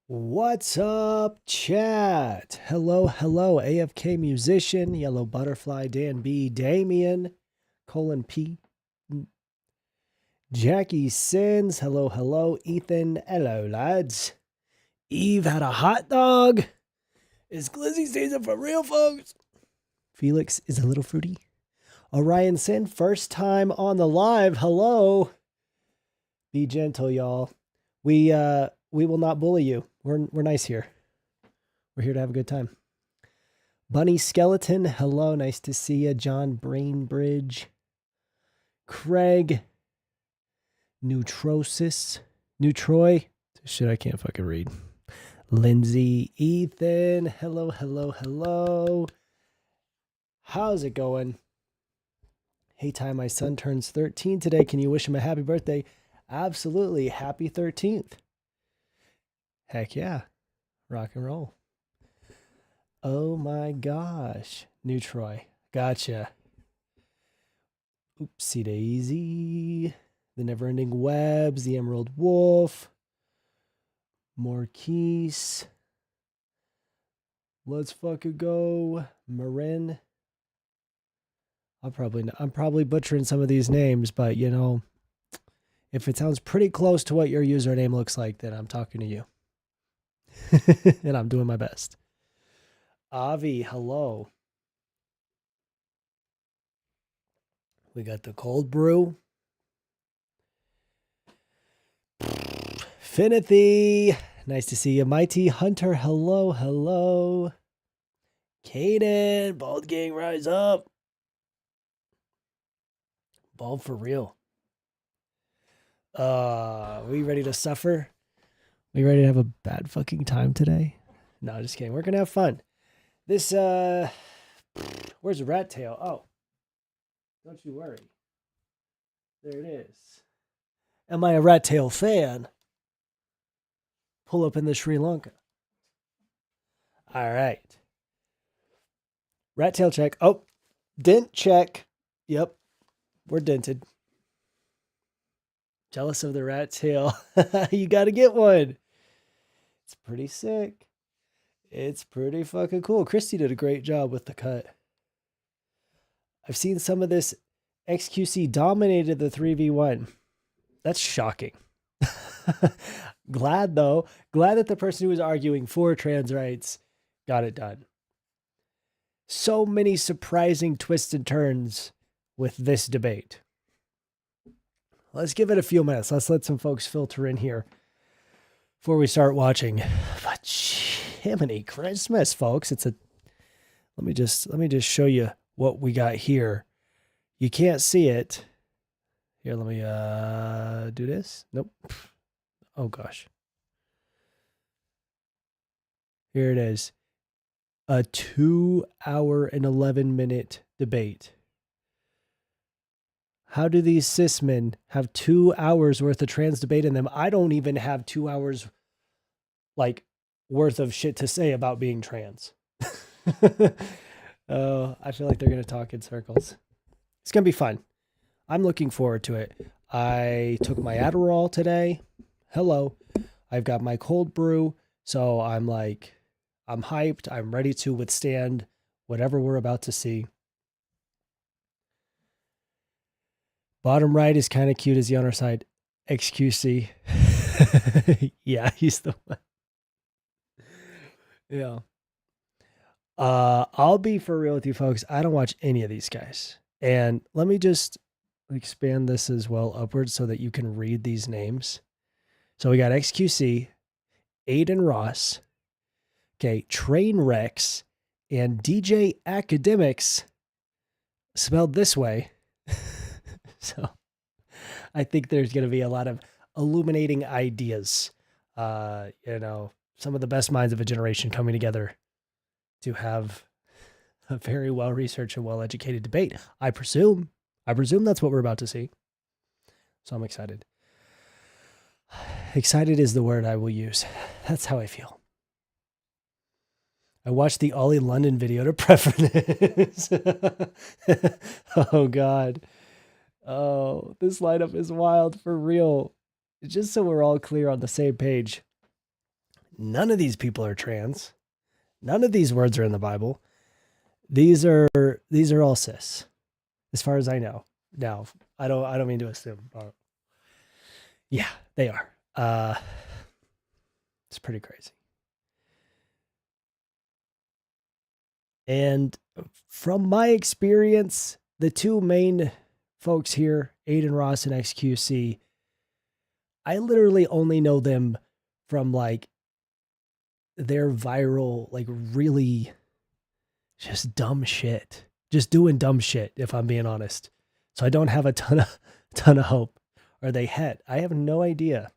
What's up, chat? Hello, hello, AFK musician, Yellow Butterfly, Dan B, Damien, Colin P, Jackie Sins, hello, hello, Ethan, hello, lads. Eve had a hot dog. Is Glizzy season for real, folks? Felix is a little fruity. Orion Sin, first time on the live, hello. Be gentle, y'all. We will not bully you. We're nice here. We're here to have a good time. Bunny Skeleton, hello, nice to see you. John Brainbridge, Craig, Neutrosis, Neutroy. Shit, I can't fucking read. Lindsay, Ethan, hello, hello, hello. How's it going? Hey, Ty, my son turns 13 today. Can you wish him a happy birthday? Absolutely. Happy 13th. Heck yeah. Rock and roll. Oh my gosh. New Troy. Gotcha. Oopsie daisy. The Neverending Webs. The Emerald Wolf. Marquise. Let's fucking go. Marin. I'm probably butchering some of these names, but you know, if it sounds pretty close to what your username looks like, then I'm talking to you. And I'm doing my best. Avi, hello. We got the cold brew. Finithy, nice to see you. Mighty Hunter, hello, hello. Kaden, Bald Gang, rise up. Bald for real. We ready to suffer? We ready to have a bad fucking time today? No, just kidding. We're gonna have fun. This, where's the rat tail? Oh, don't you worry. There it is. Am I a rat tail fan? Pull up in the Sri Lanka. All right. Rat tail check. Oh, dent check. Yep, we're dented. Jealous of the rat tail. You got to get one. It's pretty sick. It's pretty fucking cool. Christy did a great job with the cut. I've seen some of this. xQc dominated the 3v1. That's shocking. Glad though. Glad that the person who was arguing for trans rights got it done. So many surprising twists and turns with this debate. Let's give it a few minutes. Let's let some folks filter in here before we start watching. But Jiminy Christmas, folks. It's a let me just show you what we got here. You can't see it. Here, let me do this. Nope. Oh gosh. Here it is. A 2 hour and 11 minute debate. How do these cis men have 2 hours worth of trans debate in them? I don't even have 2 hours like worth of shit to say about being trans. Oh, I feel like they're going to talk in circles. It's going to be fun. I'm looking forward to it. I took my Adderall today. Hello. I've got my cold brew. So I'm hyped. I'm ready to withstand whatever we're about to see. Bottom right is kind of cute. Is he on our side? xQc. Yeah, he's the one. Yeah. I'll be for real with you folks. I don't watch any of these guys. And let me just expand this as well upwards so that you can read these names. So we got xQc, Adin Ross, okay, Trainwrecks, and DJ Academics, spelled this way. So I think there's going to be a lot of illuminating ideas. You know, some of the best minds of a generation coming together to have a very well-researched and well-educated debate. I presume that's what we're about to see. So I'm excited. Excited is the word I will use. That's how I feel. I watched the Ollie London video to prep for this. Oh, God. Oh, this lineup is wild for real. Just so we're all clear on the same page. None of these people are trans. None of these words are in the Bible. These are all cis, as far as I know. Now, I don't mean to assume. But yeah, they are. It's pretty crazy. And from my experience, the two main folks here, Adin Ross and xQc, I literally only know them from like their viral, like really just dumb shit. Just doing dumb shit, if I'm being honest. So I don't have a ton of hope. Or they had. I have no idea.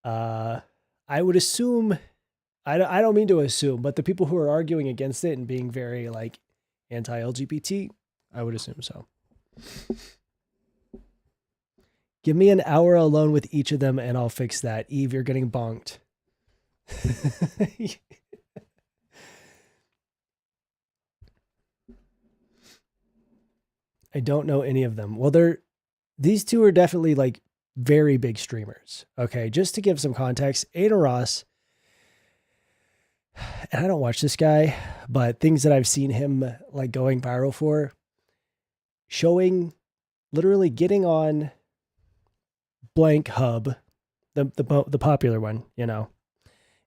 I would assume, I don't mean to assume, but the people who are arguing against it and being very like anti-LGBT, I would assume so. Give me an hour alone with each of them and I'll fix that. Eve, you're getting bonked. I don't know any of them. Well, these two are definitely like very big streamers. Okay, just to give some context, Adin Ross, and I don't watch this guy, but things that I've seen him like going viral for, showing, literally getting on blank hub, the popular one, you know,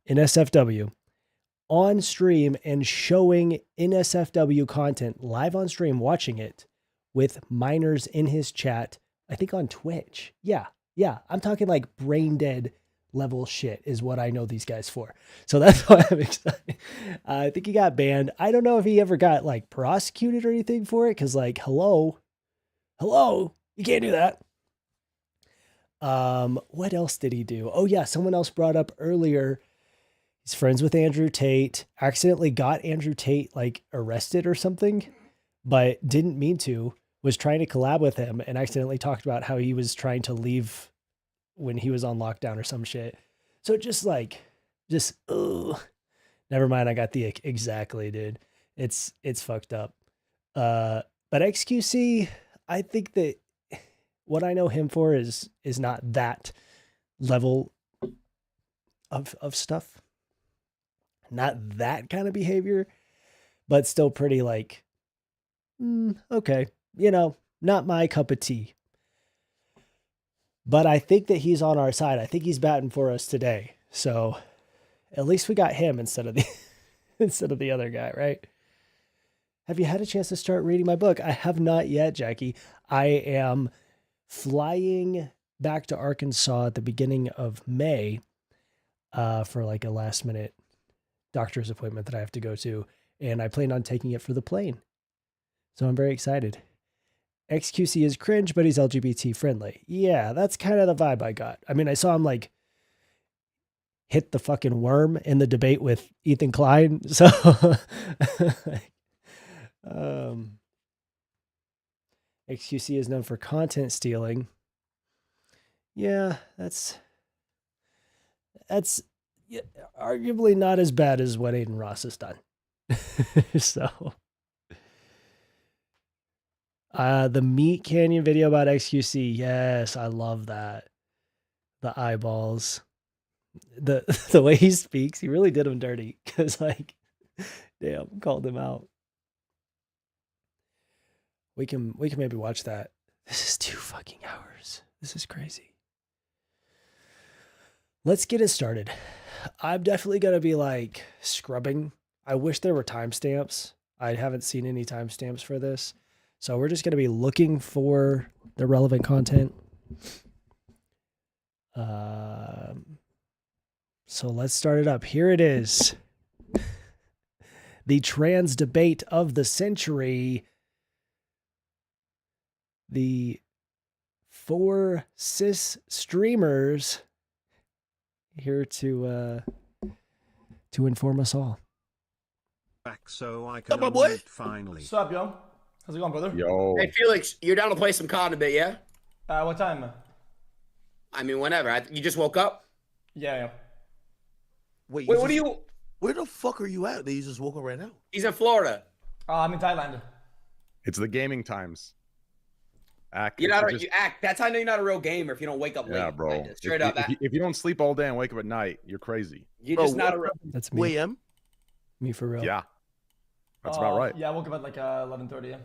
in SFW, on stream and showing NSFW content live on stream, watching it with minors in his chat, I think on Twitch. Yeah. I'm talking like brain dead level shit is what I know these guys for. So that's why I'm excited. I think he got banned. I don't know if he ever got like prosecuted or anything for it. Cause like, hello, you can't do that. What else did he do? Oh yeah. Someone else brought up earlier, he's friends with Andrew Tate, accidentally got Andrew Tate like arrested or something, but didn't mean to, was trying to collab with him and accidentally talked about how he was trying to leave when he was on lockdown or some shit. So just never mind. I got the exactly, dude. It's fucked up. But xQc, I think that what I know him for is not that level of stuff. Not that kind of behavior, but still pretty like, okay, you know, not my cup of tea. But I think that he's on our side. I think he's batting for us today. So at least we got him instead of the other guy, right? Have you had a chance to start reading my book? I have not yet, Jackie. I am flying back to Arkansas at the beginning of May for like a last minute doctor's appointment that I have to go to. And I plan on taking it for the plane. So I'm very excited. xQc is cringe, but he's LGBT friendly. Yeah, that's kind of the vibe I got. I mean, I saw him like hit the fucking worm in the debate with Ethan Klein. So, xQc is known for content stealing. Yeah, that's arguably not as bad as what Aiden Ross has done. So. The Meat Canyon video about xQc. Yes, I love that. The eyeballs. The way he speaks, he really did him dirty. Cause like, damn, called him out. We can maybe watch that. This is 2 fucking hours. This is crazy. Let's get it started. I'm definitely gonna be like scrubbing. I wish there were timestamps. I haven't seen any timestamps for this. So we're just going to be looking for the relevant content. So let's start it up. Here it is. The trans debate of the century. The 4 cis streamers here to inform us all. Back so I can finally. What's up, yo? How's it going, brother? Yo. Hey, Felix, you're down to play some COD a bit, yeah? What time? I mean, whenever. You just woke up? Yeah. Wait, what are you... Where the fuck are you at? You just woke up right now. He's in Florida. I'm in Thailand. It's the gaming times. You're not that's how I know you're not a real gamer if you don't wake up late. Yeah, bro. Like, straight up. If you don't sleep all day and wake up at night, you're crazy. You're just not a real... That's me. Wait, Me for real. Yeah. That's about right. Yeah, I woke up at like 11:30. Yeah.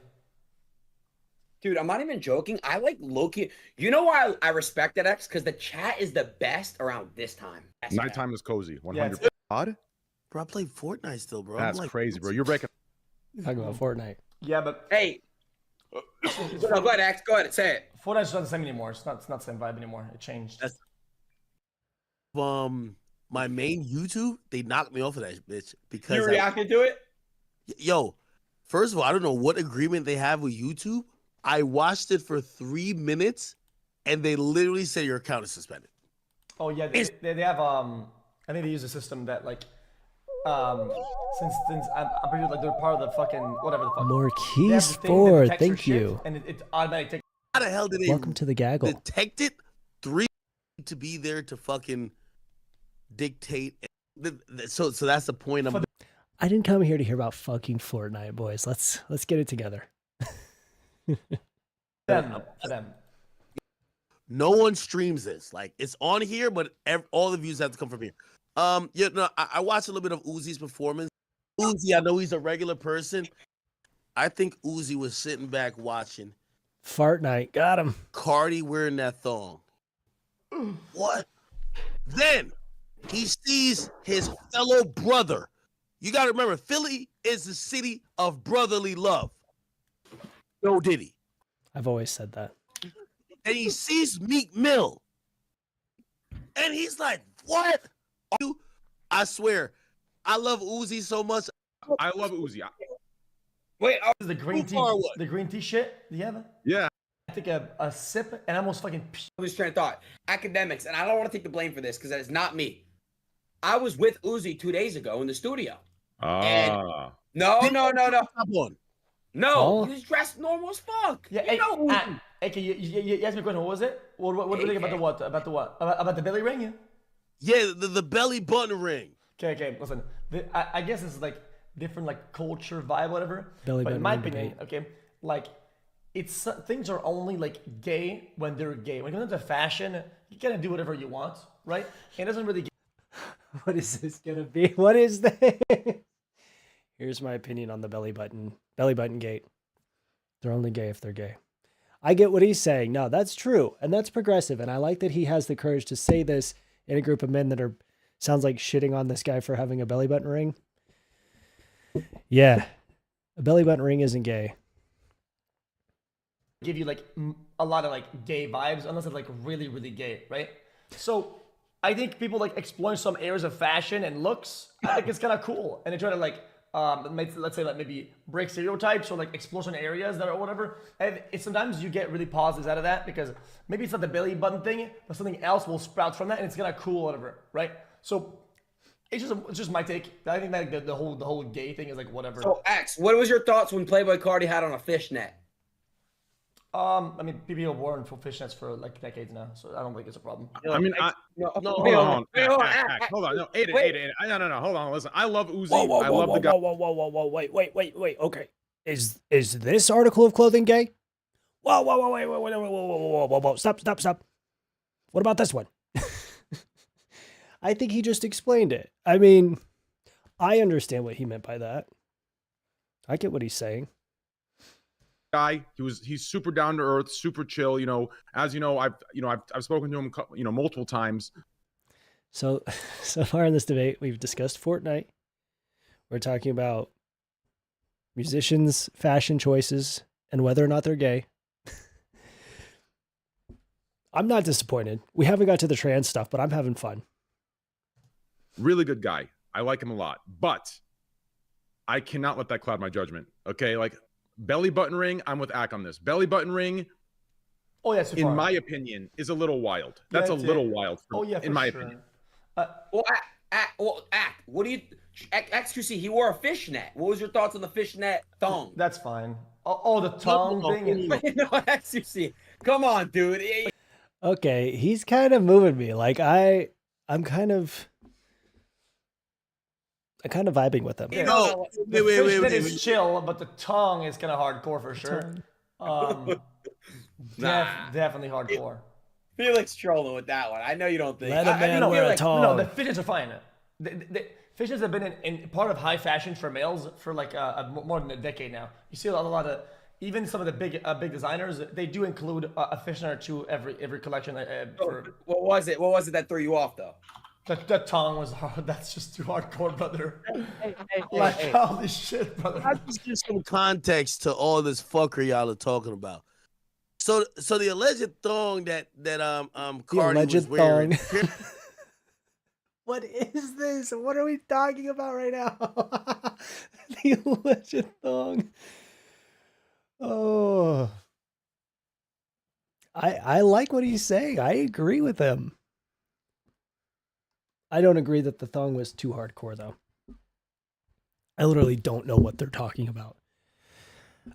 Dude, I'm not even joking. I like Loki. You know why I respect that, X? Because the chat is the best around this time. Nighttime is cozy. 100%. Bro, I play Fortnite still, bro. That's crazy, bro. You're breaking. Talking about Fortnite. Yeah, but hey. No, go ahead, X. Go ahead. Say it. Fortnite's not the same anymore. It's not the same vibe anymore. It changed. My main YouTube, they knocked me off of that bitch because you reacted to it? Yo, first of all, I don't know what agreement they have with YouTube. I watched it for 3 minutes, and they literally said your account is suspended. Oh yeah, they have I think they use a system that like since I'm pretty sure like they're part of the fucking whatever the fuck. More keys for thank you. And it automatically. How the hell did they? Welcome to the gaggle. Detect it 3 to be there to fucking dictate. So that's the point. I didn't come here to hear about fucking Fortnite, boys. Let's get it together. Them. No one streams this. Like it's on here, but all the views have to come from here. Yeah, no, I watched a little bit of Uzi's performance. Uzi, I know he's a regular person. I think Uzi was sitting back watching, Fart night. Got him. Cardi wearing that thong. What? Then he sees his fellow brother. You got to remember, Philly is the city of brotherly love. No Diddy. I've always said that. And he sees Meek Mill. And he's like, what? I swear, I love Uzi so much. I love Uzi. Wait, oh, The green tea, far away. the green tea shit. Do you have it? Yeah. I took a sip and I almost fucking. I was train of thought. Academics, and I don't want to take the blame for this because that is not me. I was with Uzi 2 days ago in the studio. Ah. No. Stop on. No, Oh. he was dressed normal as fuck. Yeah, You hey, know Uzi. hey, can you ask me a question? What was it? What do you think about the what? About the what? About the belly ring? Yeah, the belly button ring. Okay, listen. I guess it's like different like culture vibe, whatever. Belly but in button my ring opinion, debate. okay, like it's things are only like gay when they're gay. When it comes to fashion, you kind of do whatever you want, right? It doesn't really. What is this gonna be? What is this? Here's my opinion on the belly button gate. They're only gay if they're gay. I get what he's saying. No, that's true. And that's progressive. And I like that he has the courage to say this in a group of men that sounds like shitting on this guy for having a belly button ring. Yeah. A belly button ring isn't gay. Give you like a lot of like gay vibes unless it's like really really gay, right? So I think people like exploring some areas of fashion and looks. I think it's kind of cool, and they try to like let's say like maybe break stereotypes or like explore some areas that or whatever. And sometimes you get really positives out of that because maybe it's not the belly button thing, but something else will sprout from that, and it's kind of cool, whatever, right? So it's just my take. I think that the whole gay thing is like whatever. So X, what was your thoughts when Playboy Cardi had on a fishnet? I mean, people have worn full fishnets for like decades now, so I don't think it's a problem. I mean, No, hold on. wait, Hold on. No, Adin. No. Hold on. Listen, I love Uzi. Whoa, I love the guy. whoa, wait. Okay. Is this article of clothing gay? Whoa, wait. Stop. What about this one? I think he just explained it. I mean, I understand what he meant by that. I get what he's saying. Guy, he's super down to earth, super chill. You know, as you know, I've spoken to him, multiple times. So far in this debate, we've discussed Fortnite. We're talking about musicians' fashion choices and whether or not they're gay. I'm not disappointed. We haven't got to the trans stuff, but I'm having fun. Really good guy. I like him a lot, but I cannot let that cloud my judgment. Okay, like belly button ring, I'm with Ak on this. Belly button ring, Oh yeah, super in far. my opinion, is a little wild. That's Yeah, a it's- little wild, Oh yeah, for in my sure. opinion. Well, Act. What do you? XQC. He wore a fishnet. What was your thoughts on the fishnet thong? That's fine. Oh, the tongue no, thing. no. no, XQC. Come on, dude. Okay, he's kind of moving me. Like I'm kind of vibing with him. Yeah. No, The wait. fishnet is chill, but the tongue is kind of hardcore for sure. Definitely hardcore. Felix trolling with that one. I know you don't think. Let a man no, wear a like, tongue. No, the fishnets are fine. The fishnets have been in part of high fashion for males for like more than a decade now. You see a lot of even some of the big designers, they do include a fishnet or two every collection. What was it? What was it that threw you off though? The tongue was hard. That's just too hardcore, brother. Hey. Holy shit, brother. I just give some context to all this fuckery y'all are talking about. So the alleged thong that Cardi alleged was wearing. thong. What is this? What are we talking about right now? The alleged thong. Oh. I like what he's saying. I agree with him. I don't agree that the thong was too hardcore, though. I literally don't know what they're talking about.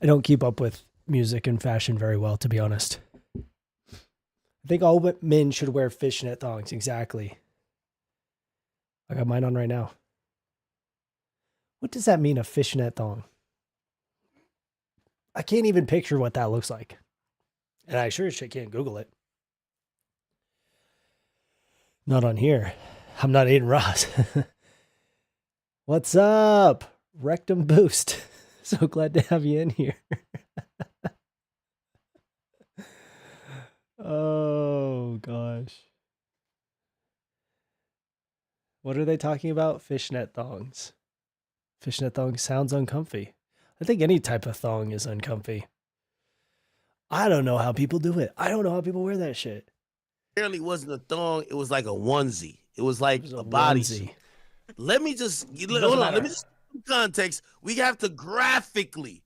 I don't keep up with music and fashion very well, to be honest. I think all men should wear fishnet thongs. Exactly. I got mine on right now. What does that mean, a fishnet thong? I can't even picture what that looks like. And I sure as shit can't Google it. Not on here. I'm not Adin Ross. What's up? Rectum Boost. So glad to have you in here. What are they talking about? Fishnet thongs. Fishnet thong sounds uncomfy. I think any type of thong is uncomfy. I don't know how people do it. I don't know how people wear that shit. Apparently wasn't a thong. It was like a onesie. It was like It was a a bodysuit. onesie. Let me just hold on. matter. Let me just give some context. We have to graphically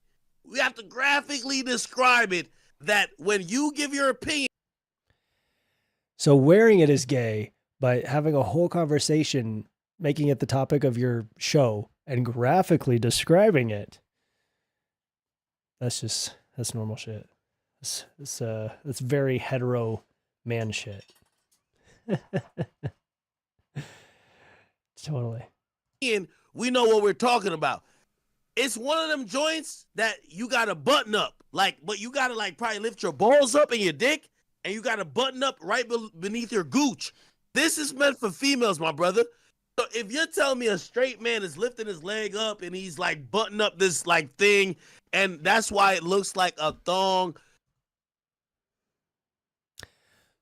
describe it. That when you give your opinion, So wearing it is gay, but having a whole conversation, making it the topic of your show and graphically describing it, that's normal shit. That's very hetero man shit. Totally. we know what we're talking about. It's one of them joints that you gotta button up, but you gotta probably lift your balls up and your dick, and you gotta button up right beneath your gooch. This is meant for females, my brother. So if you're telling me a straight man is lifting his leg up and he's buttoning up this thing, and that's why it looks like a thong.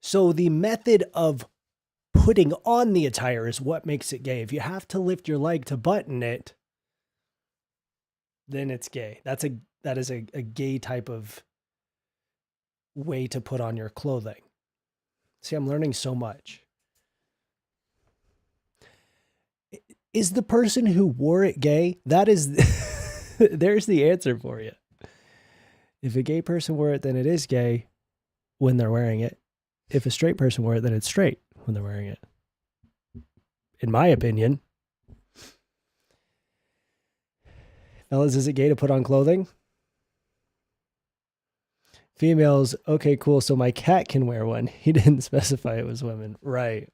So the method of putting on the attire is what makes it gay. If you have to lift your leg to button it, then it's gay. That is a gay type of way to put on your clothing. See, I'm learning so much. Is the person who wore it gay? That is, there's the answer for you. If a gay person wore it, then it is gay when they're wearing it. If a straight person wore it, then it's straight when they're wearing it. In my opinion. Fellas, is it gay to put on clothing? Females, okay, cool. So my cat can wear one. He didn't specify it was women. Right.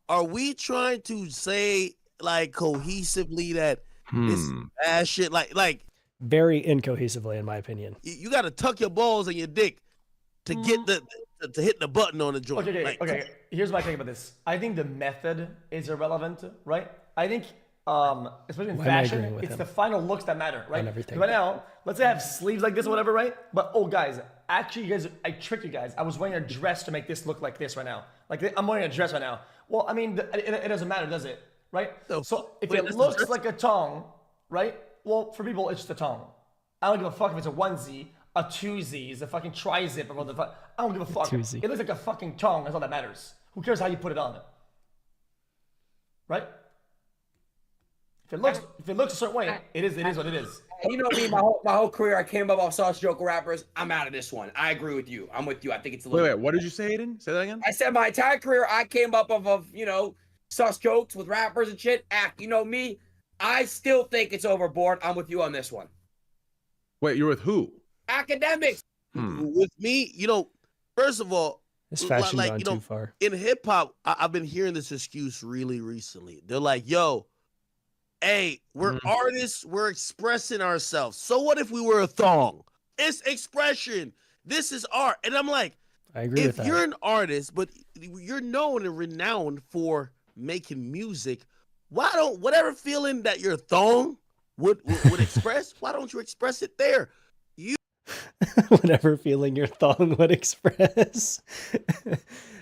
Are we trying to say cohesively that this is bad shit? Very incohesively, in my opinion. You got to tuck your balls and your dick to get to hit the button on the joint. Okay. Here's my take about this. I think the method is irrelevant, right? I think, especially in Why am I fashion, agreeing with it's him? the final looks that matter, right? On everything. Right now, let's say I have sleeves like this or whatever, right? But guys, actually, I tricked you guys. I was wearing a dress to make this look like this right now. I'm wearing a dress right now. Well, I mean, it doesn't matter, does it? Right? No. So if Wait, it that's looks the dress? like a tongue, right? Well, for people, it's just a tongue. I don't give a fuck if it's a onesie, a twosie, a fucking tri-zip, or what the fuck. I don't give a fuck. Twosie. It looks like a fucking tongue. That's all that matters. Who cares how you put it on? Right? If it looks a certain way, it is what it is. You know me, my whole career, I came up off sauce joke rappers. I'm out of this one. I agree with you. I'm with you. I think it's a little. Wait, what did you say, Adin? Say that again. I said my entire career, I came up off of sauce jokes with rappers and shit. You know me, I still think it's overboard. I'm with you on this one. Wait, you're with who? Academics. With me, first of all, This fashion gone too far. in hip hop, I've been hearing this excuse really recently. They're like, "Yo, hey, we're artists. We're expressing ourselves. So what if we were a thong? It's expression. This is art." And I'm like, I agree with if that. you're an artist, but you're known and renowned for making music, why don't whatever feeling that your thong would express, why don't you express it there? Whatever feeling your thong would express.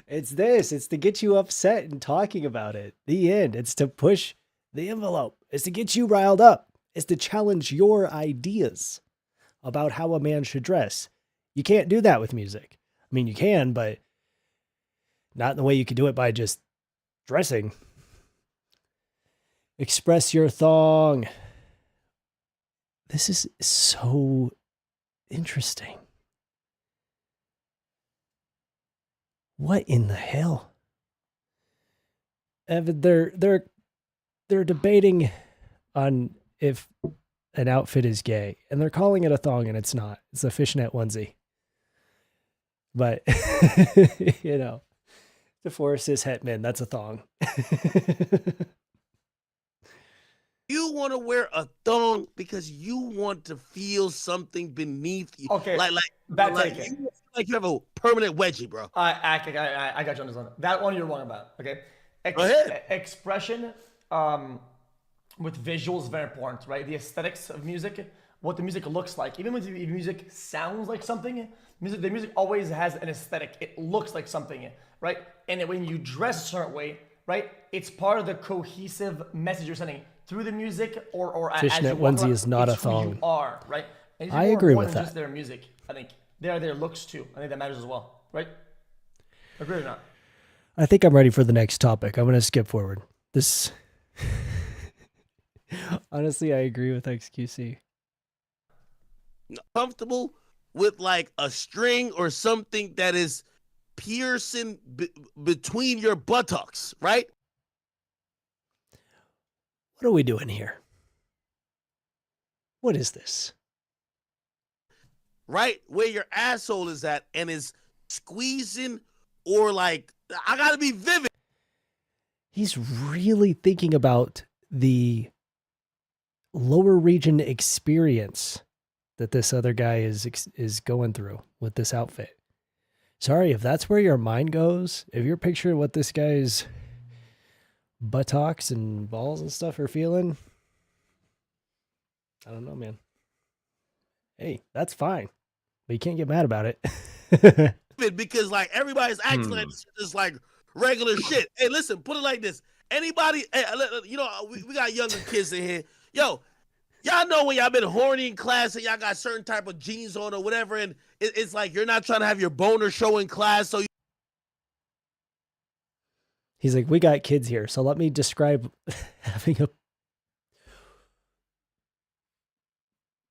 It's to get you upset and talking about it. The end. It's to push the envelope. It's to get you riled up. It's to challenge your ideas about how a man should dress. You can't do that with music. I mean, you can, but not in the way you could do it by just dressing. Express your thong. This is so interesting. What in the hell? Evan, they're debating on if an outfit is gay, and they're calling it a thong, and it's not. It's a fishnet onesie. But the Forrest is hetman. That's a thong. You want to wear a thong because you want to feel something beneath you. Okay, like take. you have a permanent wedgie, bro. I got you on this one. That one you're wrong about. Okay. Go ahead. Expression with visuals is very important, right? The aesthetics of music, what the music looks like. Even when the music sounds like something, the music always has an aesthetic. It looks like something, right? And when you dress a certain way, right? It's part of the cohesive message you're sending through the music or as Fishnet you walk onesie around, is not it's a who thong. you are, right? And these I people are agree more with than that. just their music. I think they are their looks too. I think that matters as well, right? Agree or not? I think I'm ready for the next topic. I'm going to skip forward. This. Honestly, I agree with xQc. Comfortable with like a string or something that is piercing between your buttocks, right? What are we doing here? What is this? Right where your asshole is at and is squeezing, or like, I gotta be vivid. He's really thinking about the lower region experience that this other guy is going through with this outfit. Sorry, if that's where your mind goes, if you're picturing what this guy's buttocks and balls and stuff are feeling, I don't know, man. Hey, that's fine, but you can't get mad about it. Because like everybody's acting like this is just like regular shit. Hey, listen, put it like this. Anybody, hey, you know, we got younger kids in here. Yo, y'all know when y'all been horny in class and y'all got certain type of jeans on or whatever, and it's like you're not trying to have your boner show in class, so He's like, we got kids here, so let me describe having a...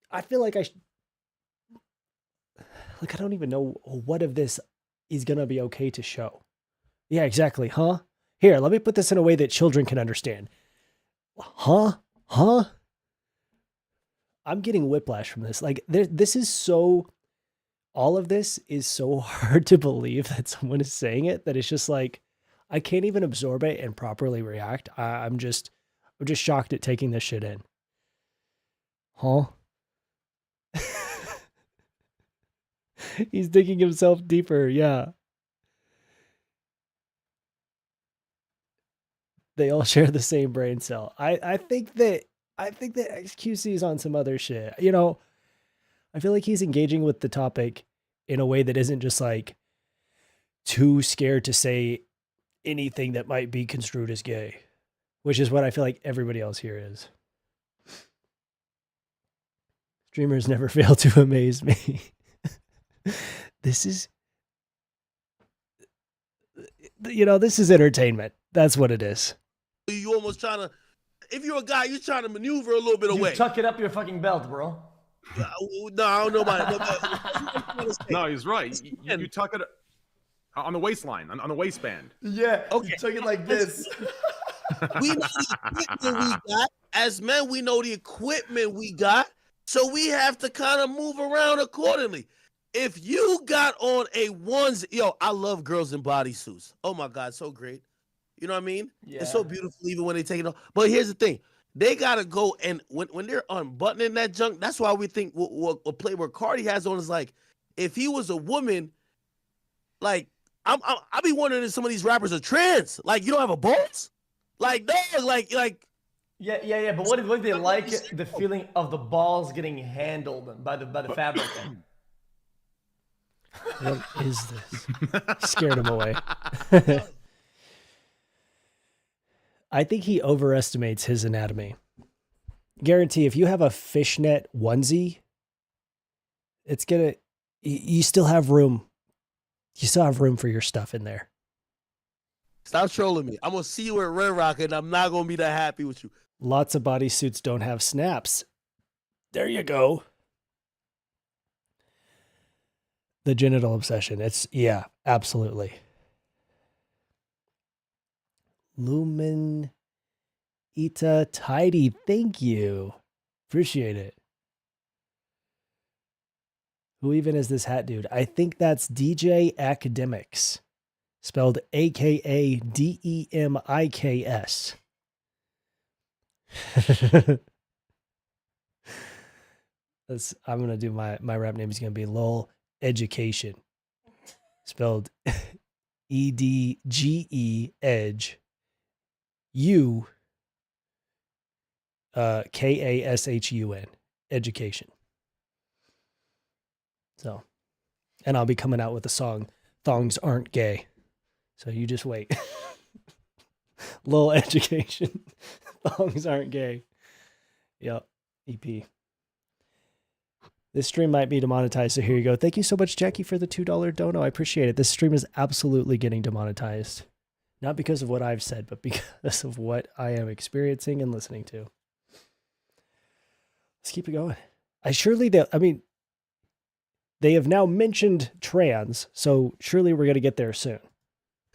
I feel like I don't even know what of this is going to be okay to show. Yeah, exactly. Huh? Here, let me put this in a way that children can understand. Huh? I'm getting whiplash from this. Like, this is so... All of this is so hard to believe that someone is saying it that it's just like, I can't even absorb it and properly react. I'm just shocked at taking this shit in. Huh? He's digging himself deeper. Yeah. They all share the same brain cell. I think that xQc is on some other shit. You know, I feel like he's engaging with the topic in a way that isn't just like too scared to say anything that might be construed as gay, which is what I feel like everybody else here is. Streamers never fail to amaze me. This is, you know, this is entertainment. That's what it is. you almost trying to, if you're a guy, you're trying to maneuver a little bit You away. tuck it up your fucking belt, bro. No, I don't know about it. No, he's right. You tuck it on the waistline, on the waistband. Yeah. Okay. You tuck it like this. We know the equipment we got. As men, we know the equipment we got. So we have to kind of move around accordingly. If you got on a onesie, yo, I love girls in bodysuits. Oh my God, so great. You know what I mean? Yeah. It's so beautiful even when they take it off. But here's the thing. They gotta go, and when they're unbuttoning that junk, that's why we think what Playboy Cardi has on is like, if he was a woman, like I be wondering if some of these rappers are trans. Like, you don't have a balls? Like, no, like Yeah. But what if they like the feeling of the balls getting handled by the fabric? What is this? Scared him away. I think he overestimates his anatomy. Guarantee if you have a fishnet onesie, it's gonna, you still have room. You still have room for your stuff in there. stop trolling me. I'm gonna see you at Red Rock, and I'm not gonna be that happy with you. Lots of bodysuits don't have snaps. There you go. The genital obsession. It's, yeah, absolutely. Lumen Ita Tidy. Thank you. Appreciate it. Who even is this hat dude? I think that's DJ Academics. Spelled AKADEMIKS. I'm gonna do my rap name is gonna be Lol Education. Spelled EDGE Edge. U KASHUN. Education. So, and I'll be coming out with a song, Thongs Aren't Gay. So you just wait. Little education. Thongs aren't gay. Yep. EP. This stream might be demonetized, so here you go. Thank you so much, Jackie, for the $2 dono. I appreciate it. This stream is absolutely getting demonetized. Not because of what I've said, but because of what I am experiencing and listening to. Let's keep it going. They have now mentioned trans, so surely we're going to get there soon.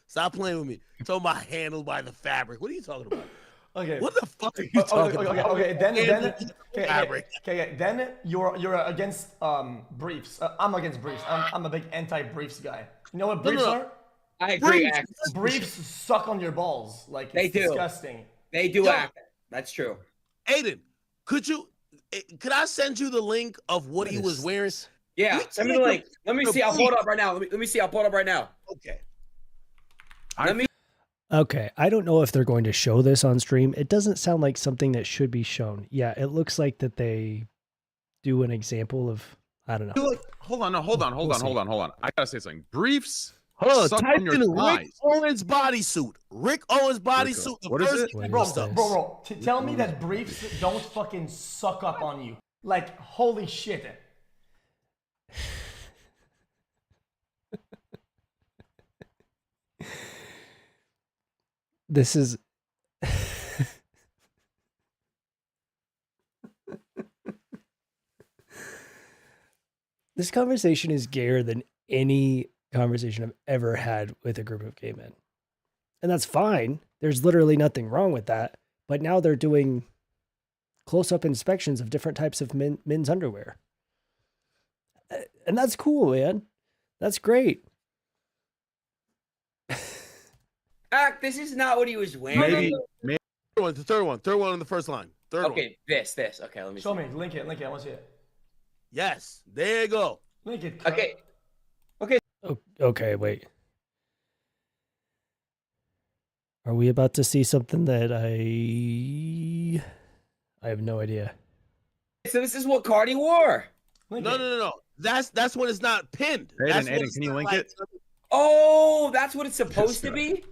Stop playing with me. You're talking about handled by the fabric. What are you talking about? Okay. What the fuck are you talking about? Okay. Fabric. Then you're against briefs. I'm against briefs. I'm a big anti-briefs guy. You know what briefs are? I agree. Briefs suck on your balls. Like, They it's do. disgusting. They do Yo. act. That's true. Adin, could I send you the link of what he was wearing? Yeah, send me the link. Let me see. I'll pull it up right now. Let me see. I'll pull it up right now. Okay. Okay, I don't know if they're going to show this on stream. It doesn't sound like something that should be shown. Yeah, it looks like that they do an example of, I don't know. Hold on. I gotta say something. Briefs. Hold on. suck Type on your in Rick thighs. Owens bodysuit. Rick Owens bodysuit. The What is first it? What is Bro, this? bro, tell me that briefs don't fucking suck up on you. Like, holy shit. This is... This conversation is gayer than any conversation I've ever had with a group of gay men. And that's fine. There's literally nothing wrong with that. But now they're doing close-up inspections of different types of men's underwear. And that's cool, man. That's great. This is not what he was wearing. Maybe the third one on the first line. Third one. Okay, this. Okay, let me Show see. me. Link it. I want to see it. Yes, there you go. Link it. Okay. Okay, wait. Are we about to see something that I have no idea. So this is what Cardi wore. Link No, it. no. That's when it's not pinned. That's when Adin, it's can you not link like- it? Oh, that's what it's supposed to be?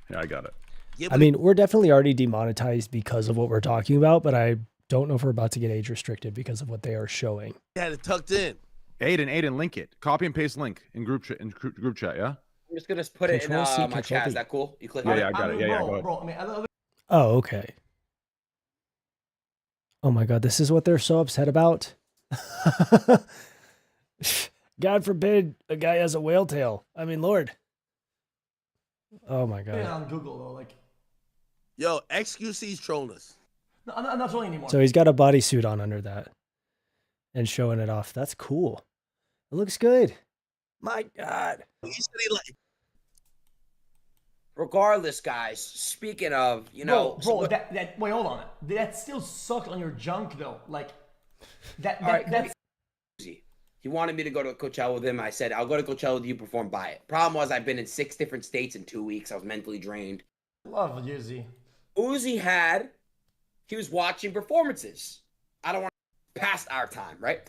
Yeah, I got it. Yeah, I but mean, we're definitely already demonetized because of what we're talking about, but I don't know if we're about to get age restricted because of what they are showing. he had it tucked in. Adin, link it. Copy and paste link in group chat. Yeah. I'm just gonna put it in Control C, my Control chat. V. Is that cool? You click Yeah, on yeah, I it? got it. Yeah, go ahead. Bro, I mean, Oh, okay. Oh my God, this is what they're so upset about? God forbid a guy has a whale tail. I mean, Lord. Oh my put it God. on Google though. Like, Yo, xQc's trolling us. no, I'm not showing anymore. So he's got a bodysuit on under that and showing it off. That's cool. It looks good. My God. He said he like. Regardless, guys, speaking of, you know, bro, that wait, hold on. That still sucked on your junk though. Like, All right, that's he wanted me to go to Coachella with him. I said, I'll go to Coachella with you, perform by it. Problem was, I've been in 6 different states in 2 weeks. I was mentally drained. love Uzi. Uzi he was watching performances. I don't want to pass our time, right?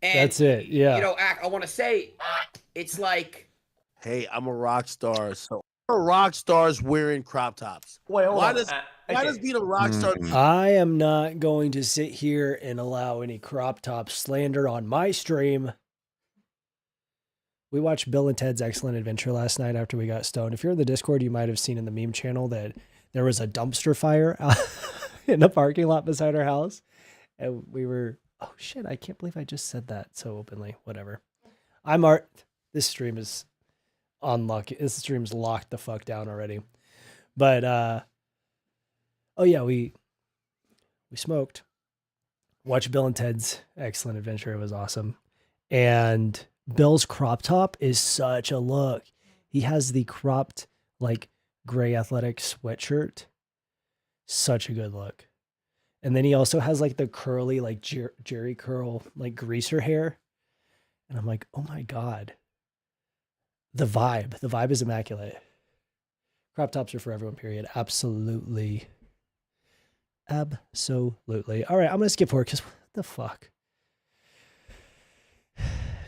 And, That's it. Yeah. You know, I want to say, it's like, Hey, I'm a rock star, so rock stars wearing crop tops. Wait, hold Why on. does why Okay. does being a rock star? I am not going to sit here and allow any crop top slander on my stream. We watched Bill and Ted's Excellent Adventure last night after we got stoned. If you're in the Discord, you might have seen in the meme channel that there was a dumpster fire out in the parking lot beside our house. And we were, oh shit, I can't believe I just said that so openly. Whatever. This stream is unlucky. This stream's locked the fuck down already. But, oh yeah, we smoked. Watched Bill and Ted's Excellent Adventure. It was awesome. And Bill's crop top is such a look. He has the cropped, like, gray athletic sweatshirt. Such a good look. And then he also has, like, the curly, like, Jerry curl, like, greaser hair. And I'm like, oh my God. The vibe is immaculate. Crop tops are for everyone, period. Absolutely. Absolutely. All right, I'm going to skip forward because what the fuck?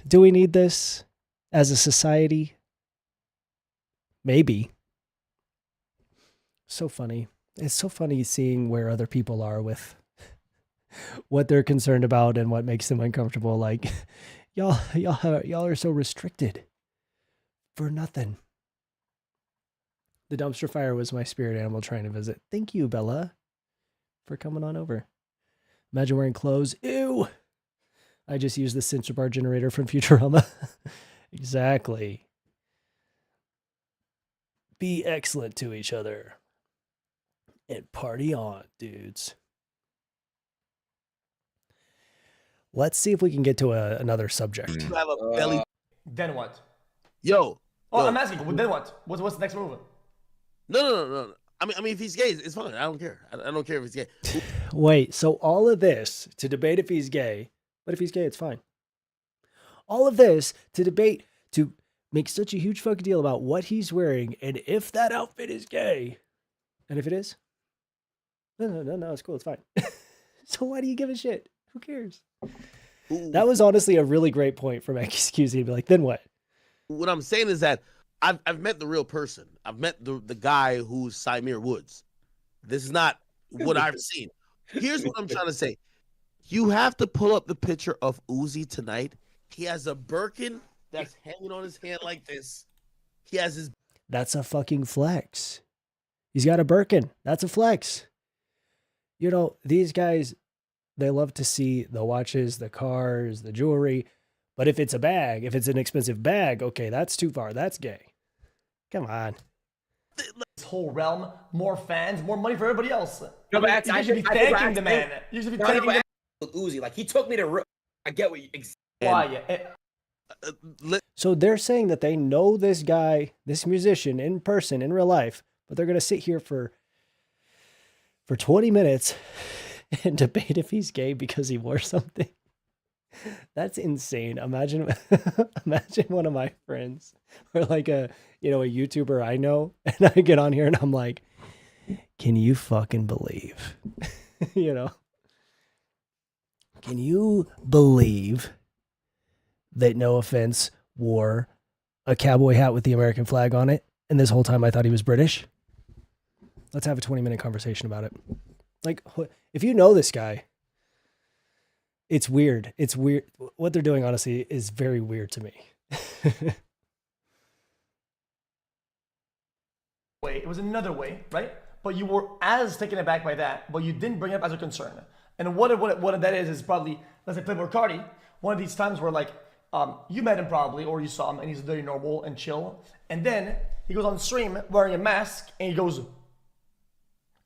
Do we need this as a society? Maybe. So funny. It's so funny seeing where other people are with what they're concerned about and what makes them uncomfortable. Like, y'all are so restricted for nothing. The dumpster fire was my spirit animal trying to visit. Thank you, Bella, for coming on over. Imagine wearing clothes. Ew. I just used the Cincher Bar generator from Futurama. Exactly. Be excellent to each other. And party on, dudes. Let's see if we can get to another subject. You have a belly. Then what? Yo. Oh, yo. I'm asking. Then what? What's the next move? No. I mean, if he's gay, it's fine. I don't care. I don't care if he's gay. Wait, so all of this to debate if he's gay, but if he's gay, it's fine. All of this to debate, to make such a huge fucking deal about what he's wearing and if that outfit is gay. And if it is, no, it's cool, it's fine. So why do you give a shit? Who cares? That was honestly a really great point from xQc to be like, then what? What I'm saying is that I've met the real person. I've met the guy who's Symere Woods. This is not what I've seen. Here's what I'm trying to say. You have to pull up the picture of Uzi tonight. He has a Birkin that's hanging on his hand like this. He has his... That's a fucking flex. He's got a Birkin. That's a flex. You know, these guys, they love to see the watches, the cars, the jewelry. But if it's a bag, if it's an expensive bag, okay, that's too far. That's gay. Come on. This whole realm, more fans, more money for everybody else. No, but You should be thanking the man. You should be thanking the with Uzi. Like, he took me to. I get what you. why. So they're saying that they know this guy, this musician in person, in real life, but they're going to sit here for 20 minutes and debate if he's gay because he wore something. That's insane. Imagine one of my friends or like a YouTuber I know, and I get on here and I'm like, can you fucking believe, can you believe that No Offense wore a cowboy hat with the American flag on it, and this whole time I thought he was British? Let's have a 20-minute conversation about it. Like, if you know this guy, it's weird. It's weird. What they're doing, honestly, is very weird to me. It was another way, right? But you were as taken aback by that, but you didn't bring it up as a concern. And what that is probably, let's say Playboy Cardi, one of these times where like, you met him probably, or you saw him, and he's very normal and chill. And then he goes on stream wearing a mask, and he goes,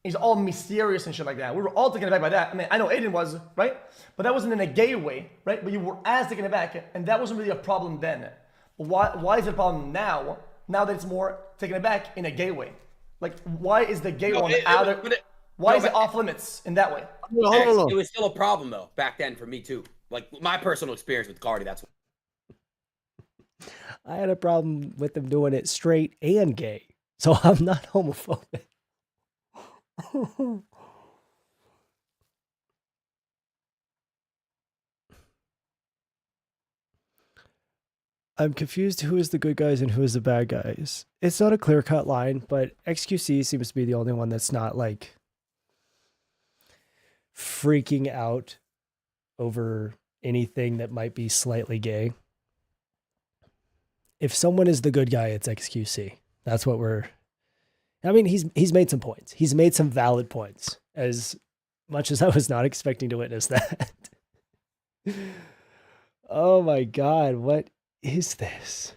he's all mysterious and shit like that. We were all taken aback by that. I mean, I know Adin was, right? But that wasn't in a gay way, right? But you were as taken aback, and that wasn't really a problem then. But why is it a problem now? Now that it's more taken aback in a gay way. Like, why is the gay one out of... Why is it off limits in that way? It was still a problem, though, back then for me, too. Like, my personal experience with Cardi, that's what... I had a problem with them doing it straight and gay. So I'm not homophobic. I'm confused who is the good guys and who is the bad guys. It's not a clear-cut line, but xQc seems to be the only one that's not like freaking out over anything that might be slightly gay. If someone is the good guy, it's xQc. That's what we're... I mean, he's made some points. He's made some valid points, as much as I was not expecting to witness that. Oh my God, what is this?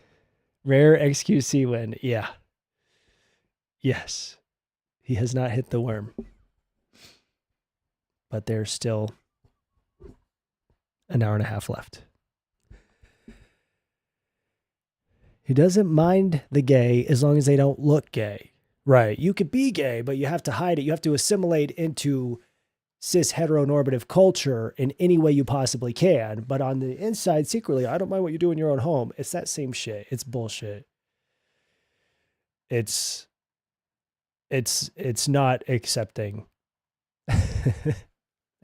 Rare xQc win. Yeah. Yes. He has not hit the worm. But there's still an hour and a half left. He doesn't mind the gay as long as they don't look gay. Right. You could be gay, but you have to hide it. You have to assimilate into cis heteronormative culture in any way you possibly can. But on the inside, secretly, I don't mind what you do in your own home. It's that same shit. It's bullshit. It's not accepting.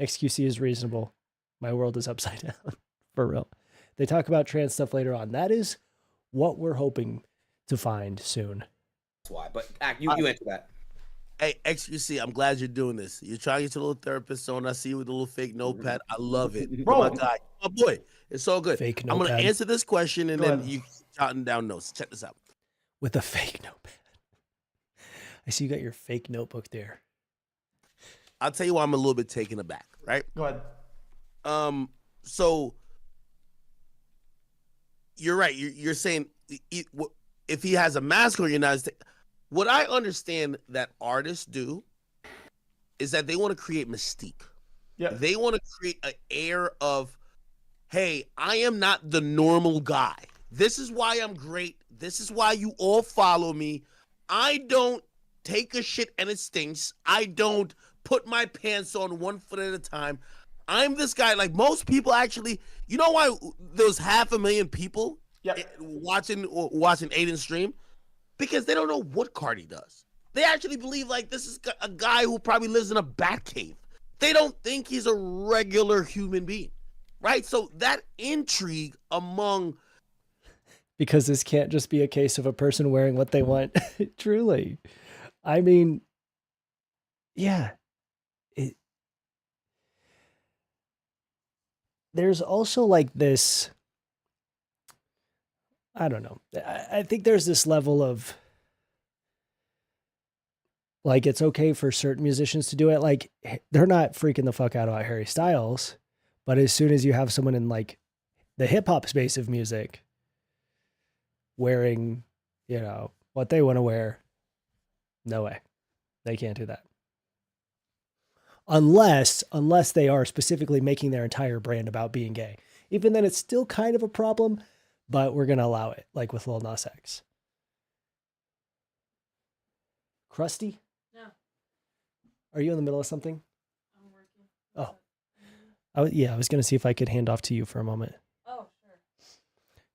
xQc is reasonable. My world is upside down. For real. They talk about trans stuff later on. That is what we're hoping to find soon. That's why. But you answer that. Hey, xQc, I'm glad you're doing this. You're trying to get to a little therapist on. I see you with a little fake notepad. I love it. Bro. My guy, my boy. It's all good. Fake I'm going to notepad. answer this question and Go then ahead. you jotting down notes. Check this out. With a fake notepad. I see you got your fake notebook there. I'll tell you why I'm a little bit taken aback, right? Go ahead. So you're right. You're saying if he has a mask on, you're not. What I understand that artists do is that they want to create mystique. Yeah. They want to create an air of, hey, I am not the normal guy. This is why I'm great. This is why you all follow me. I don't take a shit and it stinks. I don't put my pants on 1 foot at a time. I'm this guy. Like most people actually, you know why there's 500,000 people watching Adin stream? Because they don't know what Cardi does. They actually believe like this is a guy who probably lives in a bat cave. They don't think he's a regular human being, right? So that intrigue among... Because this can't just be a case of a person wearing what they want. Truly. I mean, yeah. There's also like this, I don't know. I think there's this level of like, it's okay for certain musicians to do it. Like they're not freaking the fuck out about Harry Styles, but as soon as you have someone in like the hip hop space of music wearing, you know, what they want to wear, no way. They can't do that. Unless they are specifically making their entire brand about being gay. Even then, it's still kind of a problem, but we're going to allow it, like with Lil Nas X. Krusty? No. Are you in the middle of something? I'm working. Oh. I was going to see if I could hand off to you for a moment. Oh, sure.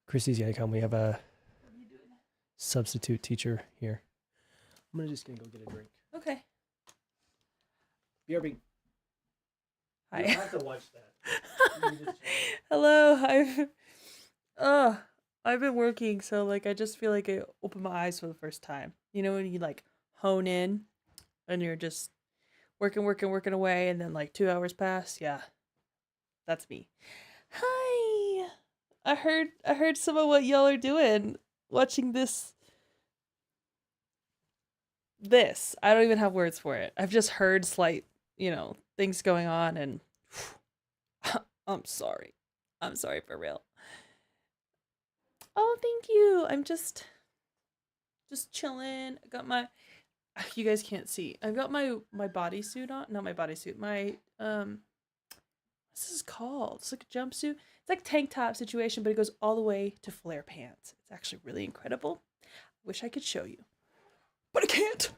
Christy's going to come. We have a substitute teacher here. I'm just going to go get a drink. Okay. BRB. Hi. You don't have to watch that. Hello. I've been working, so like I just feel like I opened my eyes for the first time. You know when you like hone in and you're just working away and then like 2 hours pass? Yeah. That's me. Hi. I heard some of what y'all are doing watching this. I don't even have words for it. I've just heard slight, things going on and I'm sorry. I'm sorry for real. Oh, thank you. I'm just chilling. I got my, you guys can't see. I've got my bodysuit on. Not my bodysuit. My, what's this called? It's like a jumpsuit. It's like tank top situation, but it goes all the way to flare pants. It's actually really incredible. Wish I could show you, but I can't.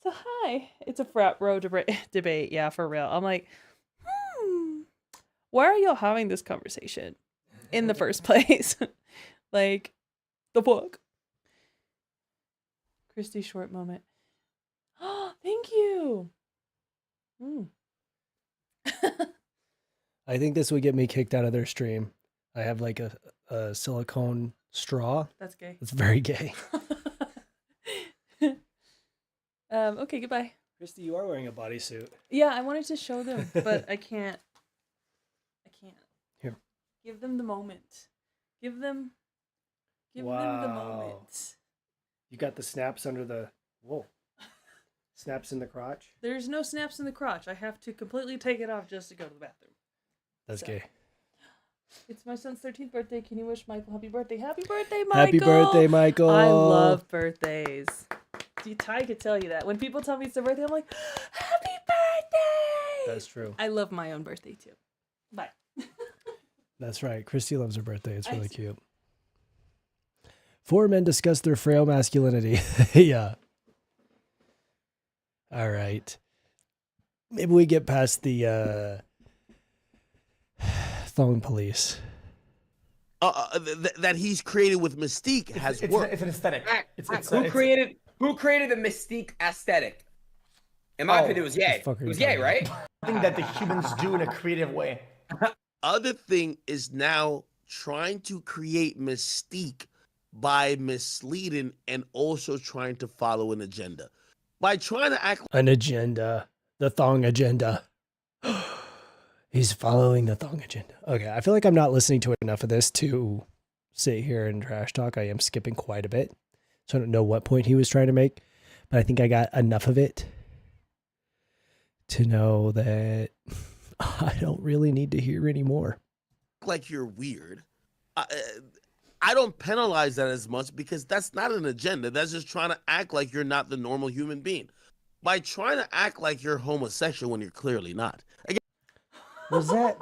So hi, it's a frat bro debate. Yeah, for real. I'm like, why are y'all having this conversation in the first place? Like, the book. Christy short moment. Oh, thank you. I think this would get me kicked out of their stream. I have like a silicone straw. That's gay. It's very gay. Okay, goodbye. Christy, you are wearing a bodysuit. Yeah, I wanted to show them, but I can't. Here. Give them the moment. Give them the moment. You got the snaps under the... Whoa. Snaps in the crotch? There's no snaps in the crotch. I have to completely take it off just to go to the bathroom. That's gay. It's my son's 13th birthday. Can you wish Michael happy birthday? Happy birthday, Michael! Happy birthday, Michael! I love birthdays. See, Ty could tell you that. When people tell me it's their birthday, I'm like, happy birthday! That's true. I love my own birthday, too. Bye. That's right. Christy loves her birthday. It's really cute. 4 men discuss their frail masculinity. Yeah. All right. Maybe we get past the phone police. That he's created with mystique has worked. It's an aesthetic. Who created the mystique aesthetic? In my opinion, it was Ye. It was Ye, right? I think that the humans do in a creative way. Other thing is now trying to create mystique by misleading and also trying to follow an agenda. By trying to act An agenda. The thong agenda. He's following the thong agenda. Okay, I feel like I'm not listening to enough of this to sit here and trash talk. I am skipping quite a bit. So I don't know what point he was trying to make, but I think I got enough of it to know that I don't really need to hear anymore. like you're weird, I don't penalize that as much because that's not an agenda. That's just trying to act like you're not the normal human being. By trying to act like you're homosexual when you're clearly not. Again, Was that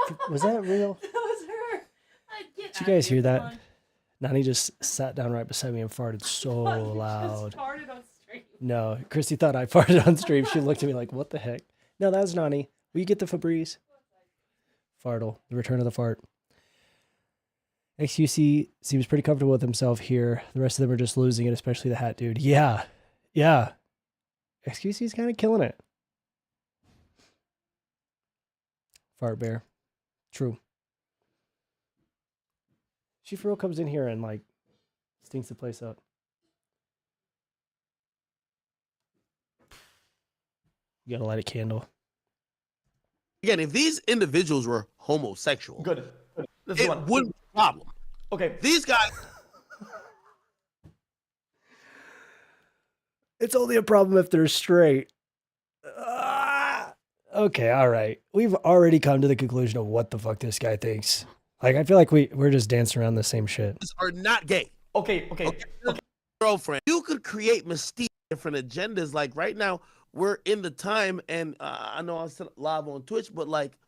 real? That was her. Did you guys hear that? Nani just sat down right beside me and farted so loud. Farted on stream. No, Christy thought I farted on stream. She looked at me like, what the heck? No, that was Nani. Will you get the Febreze? Fartle, the return of the fart. xQc seems pretty comfortable with himself here. The rest of them are just losing it, especially the hat dude. Yeah. xQc is kind of killing it. Fart bear. True. She for real comes in here and like stinks the place up. You gotta light a candle. again, if these individuals were homosexual, Good. This is it one. wouldn't be a problem. Okay. These guys, It's only a problem if they're straight. Okay, all right. We've already come to the conclusion of what the fuck this guy thinks. Like, I feel like we're just dancing around the same shit. are not gay. Okay. Girlfriend, you could create mystique, different agendas. Like right now, we're in the time, and I know I'm still live on Twitch, but like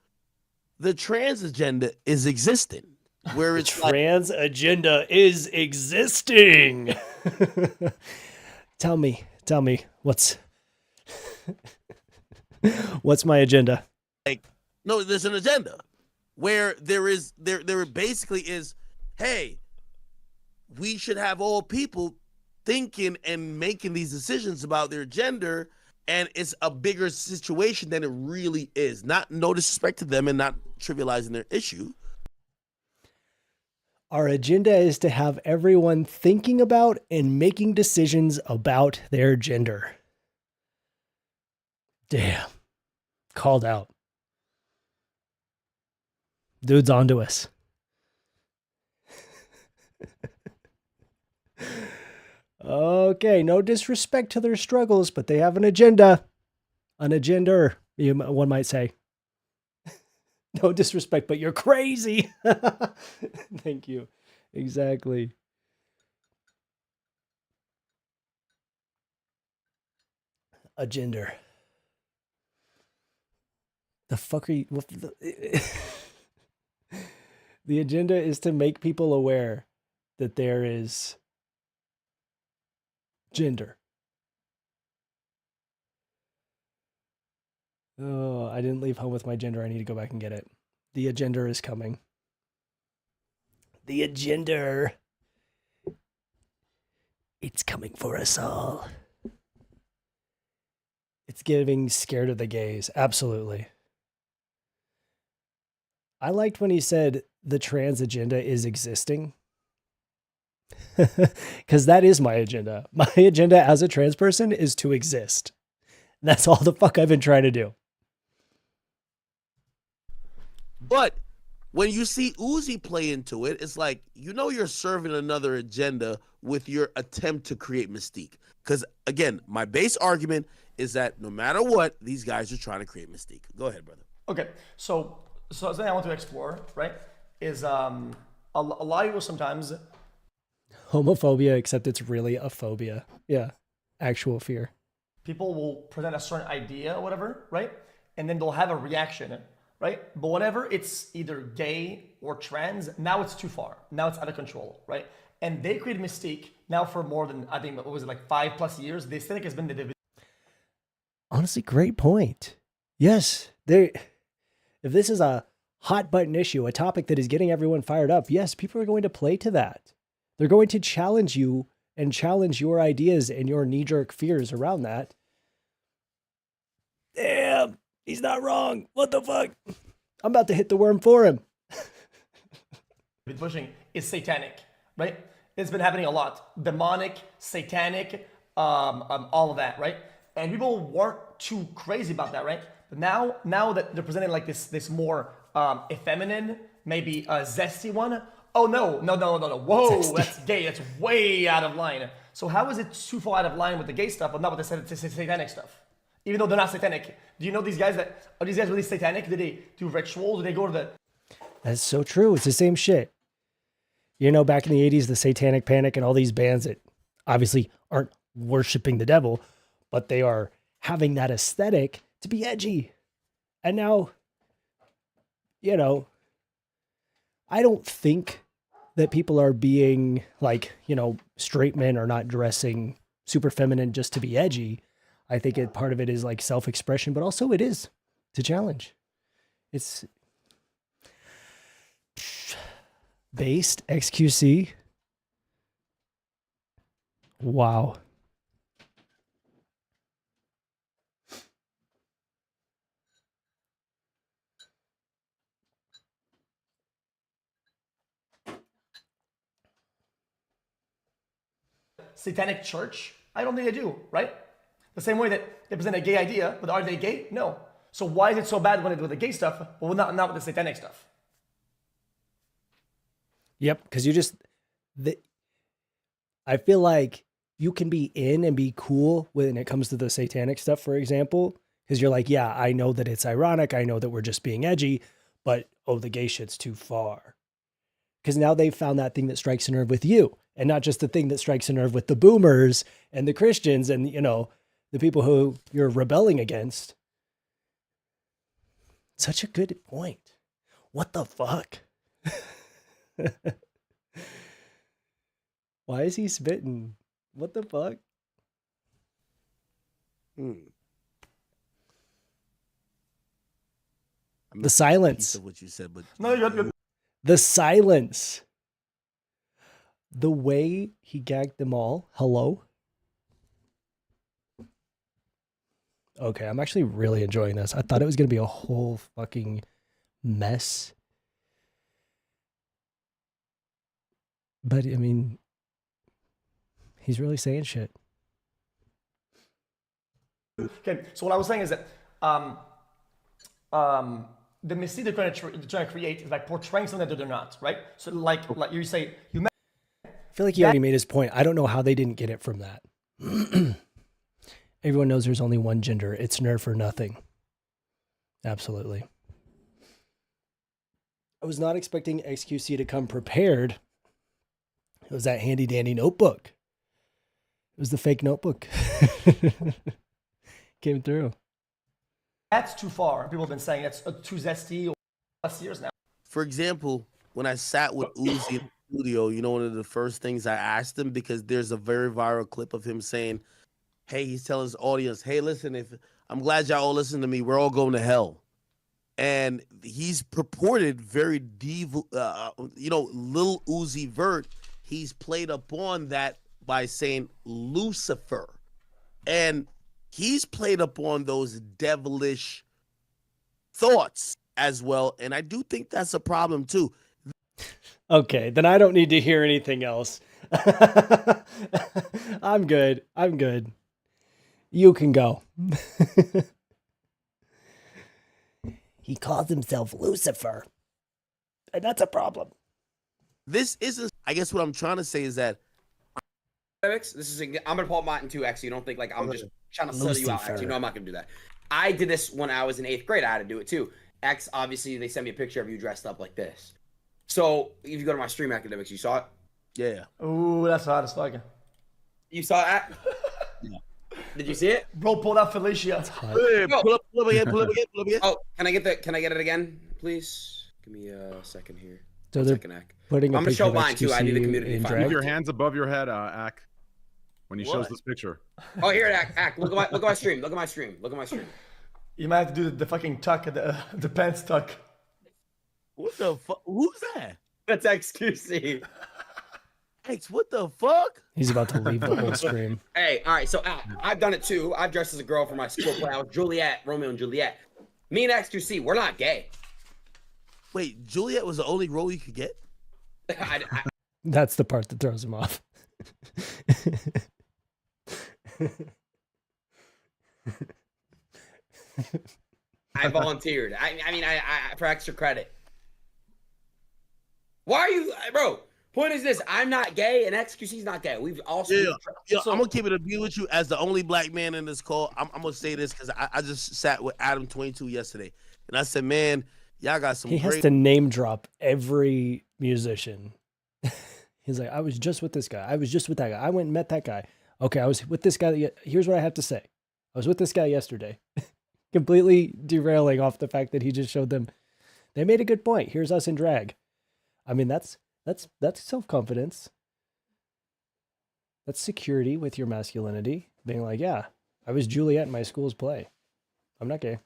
the trans agenda is existing, where The it's like, trans agenda is existing. Tell me, what's my agenda? no, there's an agenda where there basically is, hey, we should have all people thinking and making these decisions about their gender, and it's a bigger situation than it really is. Not no disrespect to them and not trivializing their issue. Our agenda is to have everyone thinking about and making decisions about their gender. Damn. Called out. Dude's onto us. Okay, no disrespect to their struggles, but they have an agenda. An agenda, one might say. No disrespect, but you're crazy. Thank you. Exactly. A gender. The fuck are you? The agenda is to make people aware that there is gender. Oh, I didn't leave home with my gender. I need to go back and get it. The agenda is coming. The agenda. It's coming for us all. It's giving scared of the gays. Absolutely. I liked when he said the trans agenda is existing. Because that is my agenda. My agenda as a trans person is to exist. That's all the fuck I've been trying to do. But when you see Uzi play into it, it's like, you know, you're serving another agenda with your attempt to create mystique. Because again, my base argument is that no matter what, these guys are trying to create mystique. Go ahead, brother. Okay. So something I want to explore, right, is a lot of people sometimes. Homophobia, except it's really a phobia. Yeah. Actual fear. People will present a certain idea or whatever, right? And then they'll have a reaction, right? But whenever it's either gay or trans, now it's too far. Now it's out of control, right? And they create mystique now for more than, I think, what was it, like 5+ years? The aesthetic has been the division. Honestly, great point. Yes. If this is a hot button issue, a topic that is getting everyone fired up, yes, people are going to play to that. They're going to challenge you and challenge your ideas and your knee-jerk fears around that. Damn, he's not wrong. What the fuck? I'm about to hit the worm for him. Pushing is satanic, right? It's been happening a lot. Demonic, satanic, all of that, right? And people weren't too crazy about that, right? But now that they're presenting like this more effeminate, maybe zesty one. Oh no! Whoa, Zesty. that's gay. That's way out of line. So how is it too far out of line with the gay stuff, but not with the satanic stuff? Even though they're not satanic. Do you know these guys are these guys really satanic? Do they do rituals? Do they go to the... That's so true. It's the same shit. You know, back in the 80s, the Satanic Panic and all these bands that obviously aren't worshiping the devil, but they are having that aesthetic to be edgy. And now, you know, I don't think that people are being like, you know, straight men are not dressing super feminine just to be edgy. I think part of it is like self-expression, but also it is to challenge. It's based xQc. Wow. satanic church? I don't think they do, right? The same way that they present a gay idea, but are they gay? No. So why is it so bad when they do the gay stuff, but not with the satanic stuff? Yep, because I feel like you can be in and be cool when it comes to the satanic stuff, for example, because you're like, yeah, I know that it's ironic. I know that we're just being edgy, but oh, the gay shit's too far. Because now they've found that thing that strikes a nerve with you, and not just the thing that strikes a nerve with the boomers and the Christians and, you know, the people who you're rebelling against. Such a good point. What the fuck? Why is he spitting? What the fuck? The silence. Of what you said, but No, you're The silence. The way he gagged them all. Hello? Okay, I'm actually really enjoying this. I thought it was going to be a whole fucking mess. But, I mean, he's really saying shit. okay. So what I was saying is that the mystique they're trying to create is like portraying something that they're not, right? So like you say, you met I feel like he already made his point. I don't know how they didn't get it from that. Everyone knows there's only one gender. It's nerd for nothing. Absolutely. I was not expecting xQc to come prepared. It was that handy dandy notebook. It was the fake notebook. Came through. that's too far. People have been saying that's too zesty or less years now. for example, when I sat with Uzi in the studio, you know, one of the first things I asked him, because there's a very viral clip of him saying, hey, he's telling his audience, hey, listen, if I'm glad y'all all listen to me, we're all going to hell. And he's purported very Lil Uzi Vert, he's played upon that by saying Lucifer. And he's played upon those devilish thoughts as well. And I do think that's a problem too. Okay, then I don't need to hear anything else. I'm good. I'm good. You can go. He calls himself Lucifer. And that's a problem. This isn't, I guess what I'm trying to say is that This is I'm gonna pull up mine too, X. So you don't think like I'm just trying to sell you out, X. You know I'm not gonna do that. I did this when I was in 8th grade. I had to do it too. X, obviously they sent me a picture of you dressed up like this. So if you go to my stream academics, you saw it. yeah. Ooh, that's hot as fuck. You saw that? Yeah. Did you see it? Bro pulled out Felicia. Hey, pull up again. Oh, can I get it again, please? Give me a second here. So One they're second, Ak. putting a I'm gonna picture show of mine too. I need the XQC community in to find drag. Keep your hands above your head, Ak, when he shows What? this picture. Oh, here, Ak. Look at my stream. Look at my stream. Look at my stream. You might have to do the fucking tuck, the pants tuck. What the fuck? Who's that? That's XQC. X, what the fuck? He's about to leave the whole stream. Hey, all right. So I've done it too. I've dressed as a girl for my school play. I was Juliet, Romeo and Juliet. Me and XQC, we're not gay. Wait, Juliet was the only role you could get? That's the part that throws him off. I volunteered. I mean, I for extra credit. Why are you, bro? Point is this: I'm not gay, and xQc's not gay. We've also. Yeah, I'm gonna keep it a view with you as the only black man in this call. I'm gonna say this because I just sat with Adam 22 yesterday, and I said, man, y'all got some. He great has to name drop every musician. He's like, I was just with this guy. I was just with that guy. I went and met that guy. Okay, I was with this guy. Here's what I have to say. I was with this guy yesterday. Completely derailing off the fact that he just showed them. They made a good point. Here's us in drag. I mean, that's self-confidence. That's security with your masculinity. Being like, yeah, I was Juliet in my school's play. I'm not gay.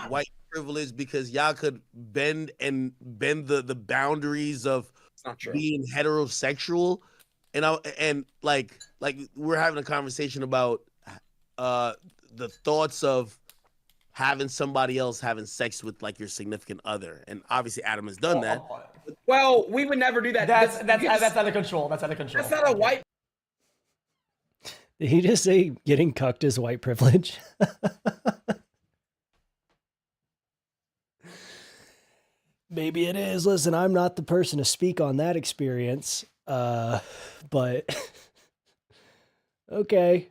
White privilege because y'all could bend the boundaries of It's not true. being heterosexual, and like we're having a conversation about the thoughts of having somebody else having sex with like your significant other, and obviously Adam has done that. Well, we would never do that. That's out of control. That's out of control. That's not a white. Did he just say getting cucked is white privilege? Maybe it is. Listen, I'm not the person to speak on that experience. But okay.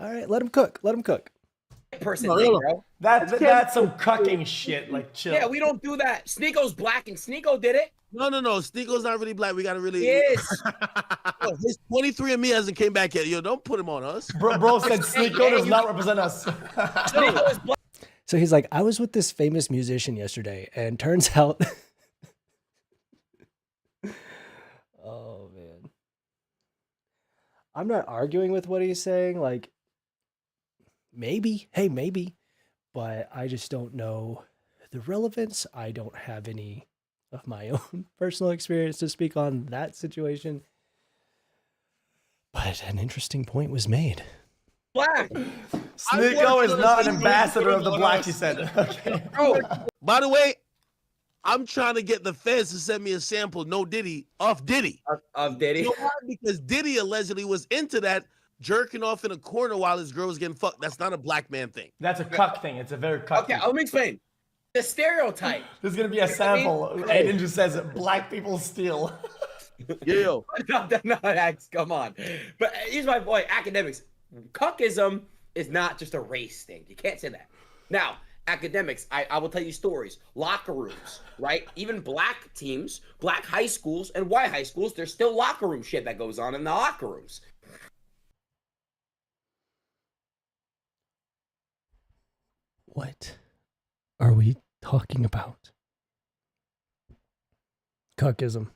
All right, let him cook. Let him cook. Person No, thing, no. bro. That's some cucking shit. Like, chill. Yeah, we don't do that. Sneeko's black, and Sneeko did it. No. Sneeko's not really black. We gotta really. He is. Yo, his 23 and me hasn't came back yet. Yo, don't put him on us. Bro said Sneeko does not represent us. Sneeko is black. So he's like, I was with this famous musician yesterday, and turns out. Oh, man. I'm not arguing with what he's saying. Like, maybe. Hey, maybe. But I just don't know the relevance. I don't have any of my own personal experience to speak on that situation. But an interesting point was made. Black. Sneeko is not an ambassador of the black, he said. Okay. Bro, By the way, I'm trying to get the feds to send me a sample, no Diddy, of Diddy. of Diddy. You know why? Because Diddy allegedly was into that, jerking off in a corner while his girl was getting fucked. That's not a black man thing. That's a cuck thing. It's a very cuck Okay, thing. let me explain. The stereotype. There's going to be a sample. Adin just says, black people steal. Yeah. No, come on. But here's my point. Academics. Cuckism is not just a race thing. You can't say that. Now, academics, I will tell you stories. Locker rooms, right? Even black teams, black high schools, and white high schools, there's still locker room shit that goes on in the locker rooms. What are we talking about? Cuckism.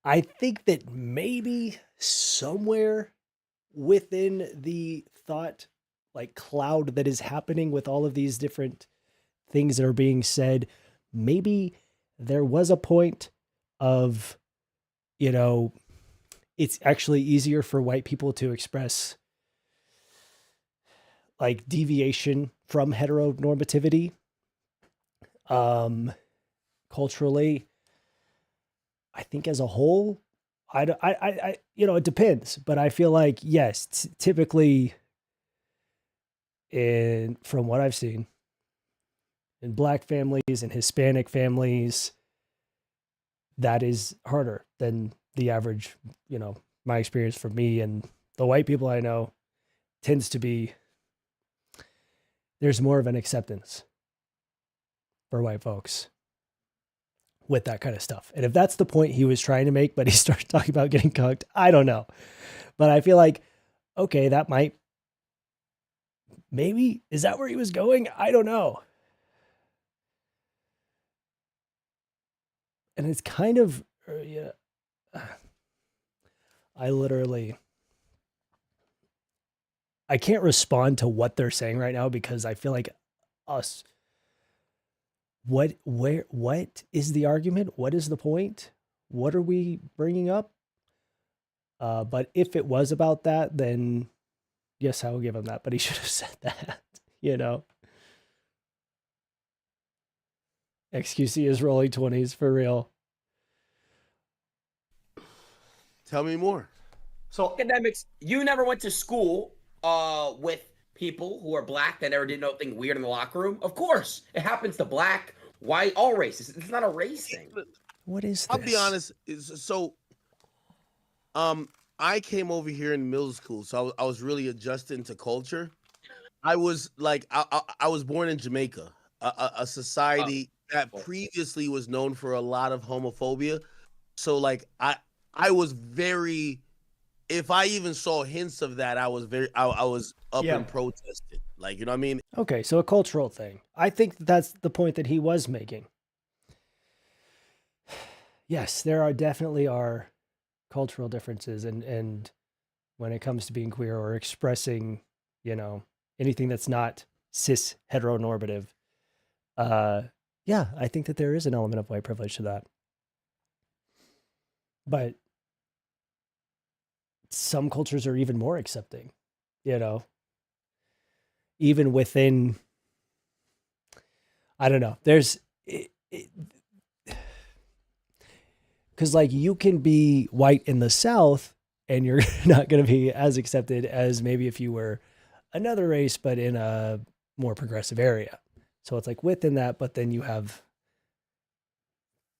I think that maybe somewhere within the thought like cloud that is happening with all of these different things that are being said, maybe there was a point of, it's actually easier for white people to express like deviation from heteronormativity. Culturally, I think as a whole, it depends, but I feel like, yes, typically from what I've seen in black families and Hispanic families, that is harder than the average, my experience for me and the white people I know tends to be, there's more of an acceptance for white folks with that kind of stuff. And if that's the point he was trying to make, but he started talking about getting cucked, I don't know. But I feel like, okay, that might, maybe, is that where he was going? I don't know. And it's kind of, I can't respond to what they're saying right now because I feel like what is the argument? What is the point? What are we bringing up? But if it was about that, then, yes, I will give him that, but he should have said that, you know. XQC is rolling 20s for real. Tell me more. So Academics, you never went to school with people who are black that never did nothing weird in the locker room? Of course. It happens to black, white, all races. It's not a race thing. What is this? I'll be honest. I came over here in middle school, so I was really adjusting to culture. I was like, I was born in Jamaica, a society that previously was known for a lot of homophobia. So like, I was very, if I even saw hints of that, I was up and protesting. Like, you know what I mean? Okay, so a cultural thing. I think that's the point that he was making. Yes, there definitely are cultural differences, and when it comes to being queer or expressing, you know, anything that's not cis heteronormative, yeah, I think that there is an element of white privilege to that. But some cultures are even more accepting, you know, even within, I don't know, there's, because like you can be white in the South and you're not going to be as accepted as maybe if you were another race, but in a more progressive area. So it's like within that, but then you have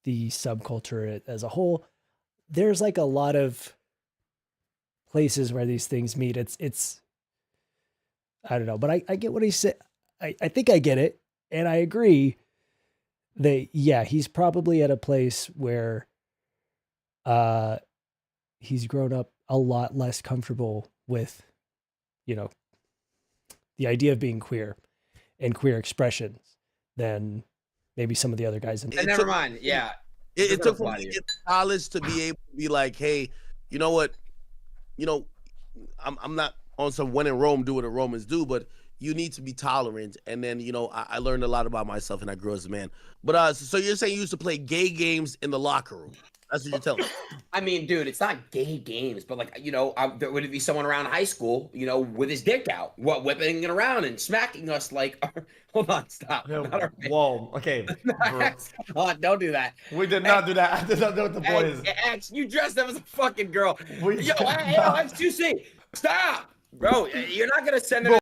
the subculture as a whole. There's like a lot of places where these things meet. It's, I don't know, but I get what he said. I think I get it. And I agree that, yeah, he's probably at a place where he's grown up a lot less comfortable with, you know, the idea of being queer and queer expressions than maybe some of the other guys. Never mind. Yeah. It took me to get college to be able to be like, hey, you know what? You know, I'm not on some when in Rome, do what the Romans do, but you need to be tolerant. And then, you know, I learned a lot about myself and I grew as a man. But so you're saying you used to play gay games in the locker room? That's what you're telling me. I mean, dude, it's not gay games, but like, you know, there would be someone around high school, you know, with his dick out, whipping it around and smacking us like, hold on, stop. Whoa, okay. Don't do that. We did not do that. I did not know what the point is. X, you dressed up as a fucking girl. Yo, We- xQc, stop. Bro, you're not going to send it.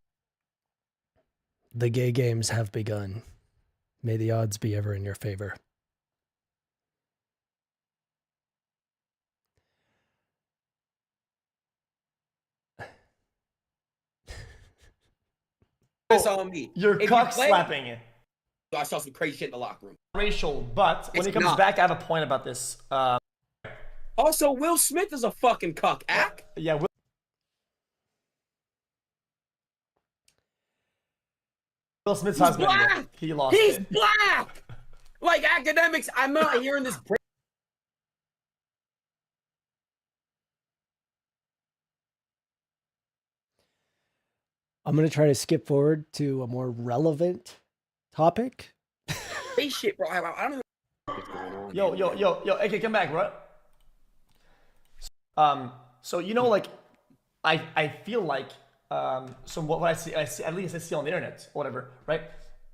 The gay games have begun. May the odds be ever in your favor. This on me. You're If cock play- slapping. I saw some crazy shit in the locker room. Racial, but when It's he comes not. back, I have a point about this. Also, Will Smith is a fucking cuck. Ack. Yeah, Will Smith's He's husband. black. He lost He's it. black. Like academics, I'm not hearing this. I'm going to try to skip forward to a more relevant topic. Hey, shit, bro. I don't know what's going on. Yo, okay, come back, bro. So you know, like, I feel like, so what I see, at least I see on the internet, whatever, right?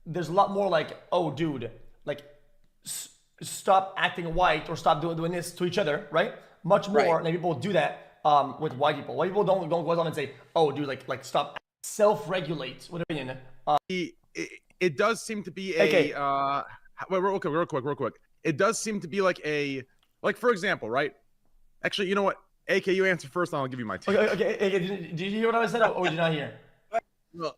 There's a lot more like, oh, dude, like, stop acting white or stop doing this to each other, right? Much more, Right. like people do that with white people. White people don't go on and say, oh, dude, like stop, self-regulate. What opinion? It does seem to be a Okay. wait, real quick. It does seem to be like for example, right? Actually, you know what? AK, you answer first, and I'll give you my take. Okay. Did you hear what I said, or did you not hear? No,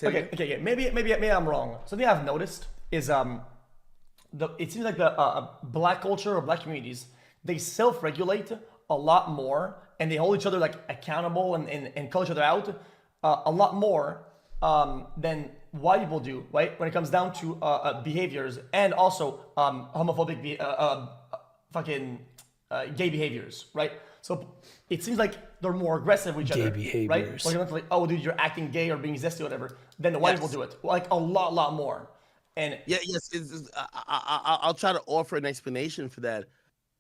Okay. Maybe I'm wrong. Something I've noticed is it seems like the black culture or black communities, they self-regulate a lot more, and they hold each other like accountable and call each other out a lot more than white people do, right? When it comes down to behaviors and also homophobic, gay behaviors, right? So it seems like they're more aggressive with each Gay other, behaviors. right? Like, it's like, oh, dude, you're acting gay or being zesty or whatever. Then the white people do it, like a lot more. And yes. I'll try to offer an explanation for that.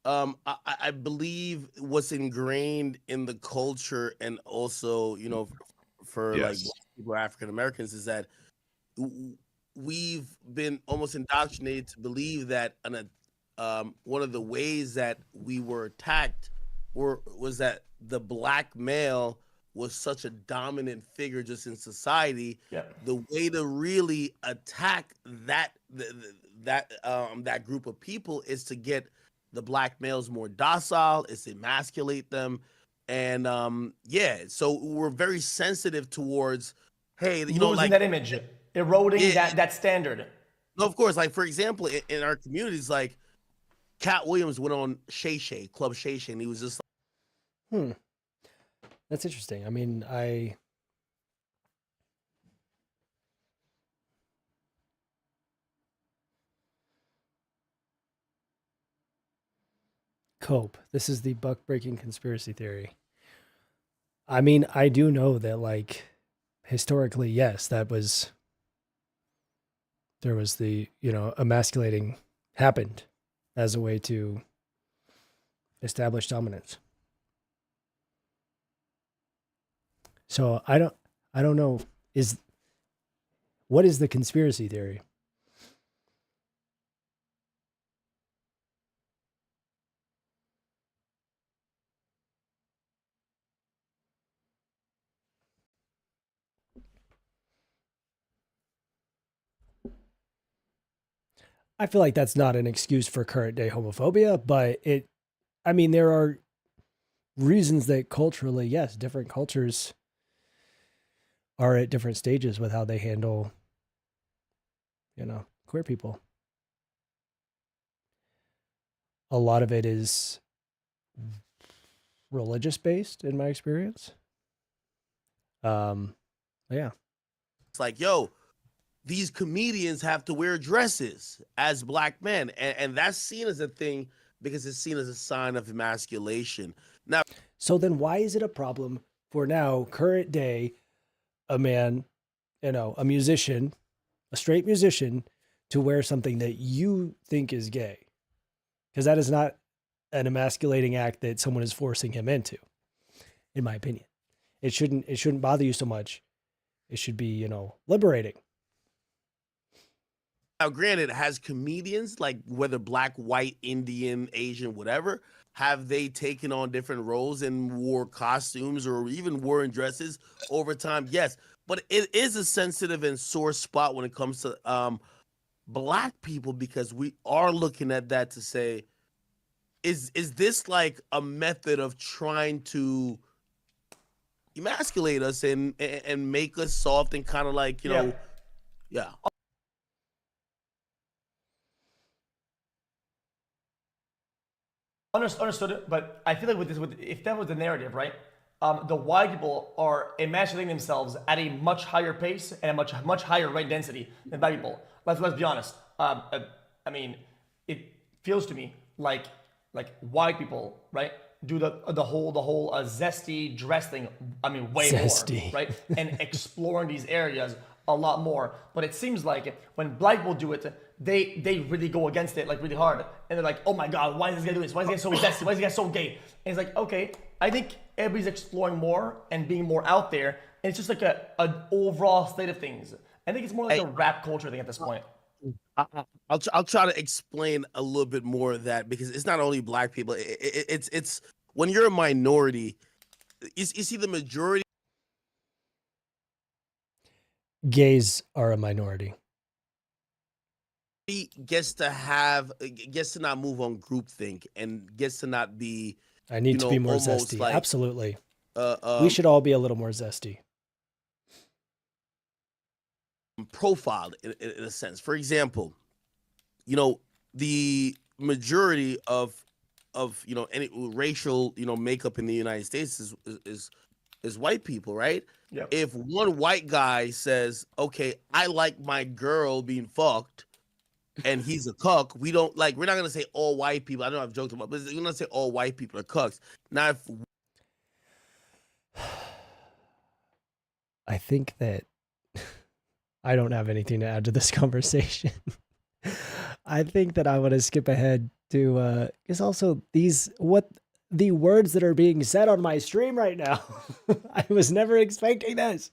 I believe what's ingrained in the culture and also, you know, for like Yes. Black people or African Americans is that we've been almost indoctrinated to believe that one of the ways that we were attacked was that the black male was such a dominant figure just in society. Yeah. The way to really attack that group of people is to get the black males more docile, is to emasculate them. And so we're very sensitive towards, hey, losing that image, eroding that standard. No, of course, like for example, in our communities, like Cat Williams went on Club Shay Shay, and he was just like, that's interesting. I mean, Cope. This is the buck breaking conspiracy theory. I mean, I do know that, like, historically, yes, there was the, emasculating happened as a way to establish dominance. So I don't know, what is the conspiracy theory? I feel like that's not an excuse for current day homophobia, but there are reasons that culturally, yes, different cultures are at different stages with how they handle, queer people. A lot of it is religious based in my experience. Yeah. it's like, yo, these comedians have to wear dresses as black men. And that's seen as a thing because it's seen as a sign of emasculation. Now, so then why is it a problem for now, current day, a man, a musician, a straight musician, to wear something that you think is gay? Because that is not an emasculating act that someone is forcing him into, in my opinion. It shouldn't bother you so much. It should be, liberating. Now, granted, has comedians, like whether black, white, Indian, Asian, whatever, have they taken on different roles and wore costumes or even worn dresses over time? Yes, but it is a sensitive and sore spot when it comes to black people, because we are looking at that to say, is this like a method of trying to emasculate us and make us soft and kind of like, yeah. Understood it, but I feel like if that was the narrative, right? The white people are emasculating themselves at a much higher pace and a much higher rate density than black people. Let's be honest. I mean, it feels to me like white people, right, do the whole zesty dress thing. I mean, way Zesty. more, right, and exploring these areas a lot more. But it seems like when black people do it, they really go against it like really hard, and they're like, oh my god, why is this guy doing this? Why is this guy so zesty? Why is this guy so gay? And it's like, okay, I think everybody's exploring more and being more out there, and it's just like an overall state of things. I think it's more like a rap culture thing at this point. I'll try to explain a little bit more of that, because it's not only black people. It's when you're a minority, you see the majority. Gays are a minority. Gets to not move on groupthink and gets to not be. I need to be more almost zesty. like, Absolutely. We should all be a little more zesty. Profiled in a sense. For example, the majority of any racial makeup in the United States is white people, right? Yeah. If one white guy says, okay, I like my girl being fucked, and he's a cuck, we're not gonna say all white people. I know I've joked about, but we're gonna say all white people are cucks. Now, if I think that I don't have anything to add to this conversation. I think that I want to skip ahead to, because also the words that are being said on my stream right now. I was never expecting this.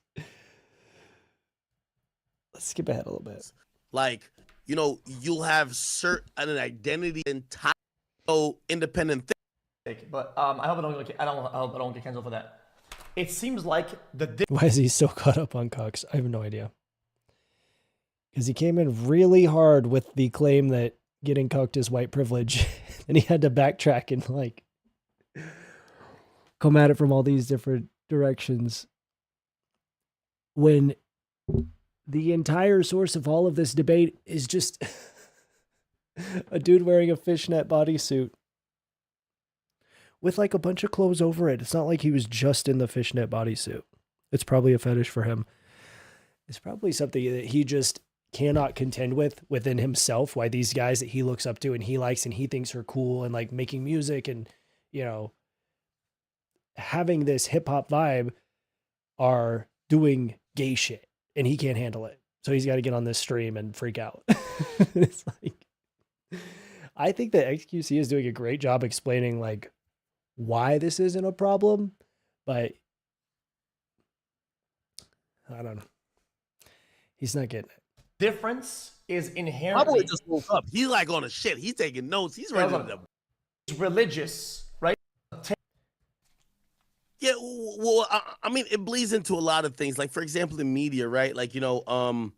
Let's skip ahead a little bit. Like, you know, you'll have certain identity and independent thing. But I hope I don't get canceled for that. It seems like the Why is he so caught up on Cox? I have no idea. Because he came in really hard with the claim that getting cucked is white privilege. And he had to backtrack and like come at it from all these different directions. When the entire source of all of this debate is just a dude wearing a fishnet bodysuit with like a bunch of clothes over it. It's not like he was just in the fishnet bodysuit. It's probably a fetish for him. It's probably something that he just cannot contend with within himself, why these guys that he looks up to and he likes and he thinks are cool and like making music and, you know, having this hip hop vibe are doing gay shit and he can't handle it. So he's got to get on this stream and freak out. It's like, I think that xQc is doing a great job explaining like why this isn't a problem, but I don't know. He's not getting it. difference is My boy inherently just woke up. He's like on a shit. He's taking notes. He's ready to. religious, right? Yeah, well, I mean, it bleeds into a lot of things. Like, for example, in media, right? Like, you know,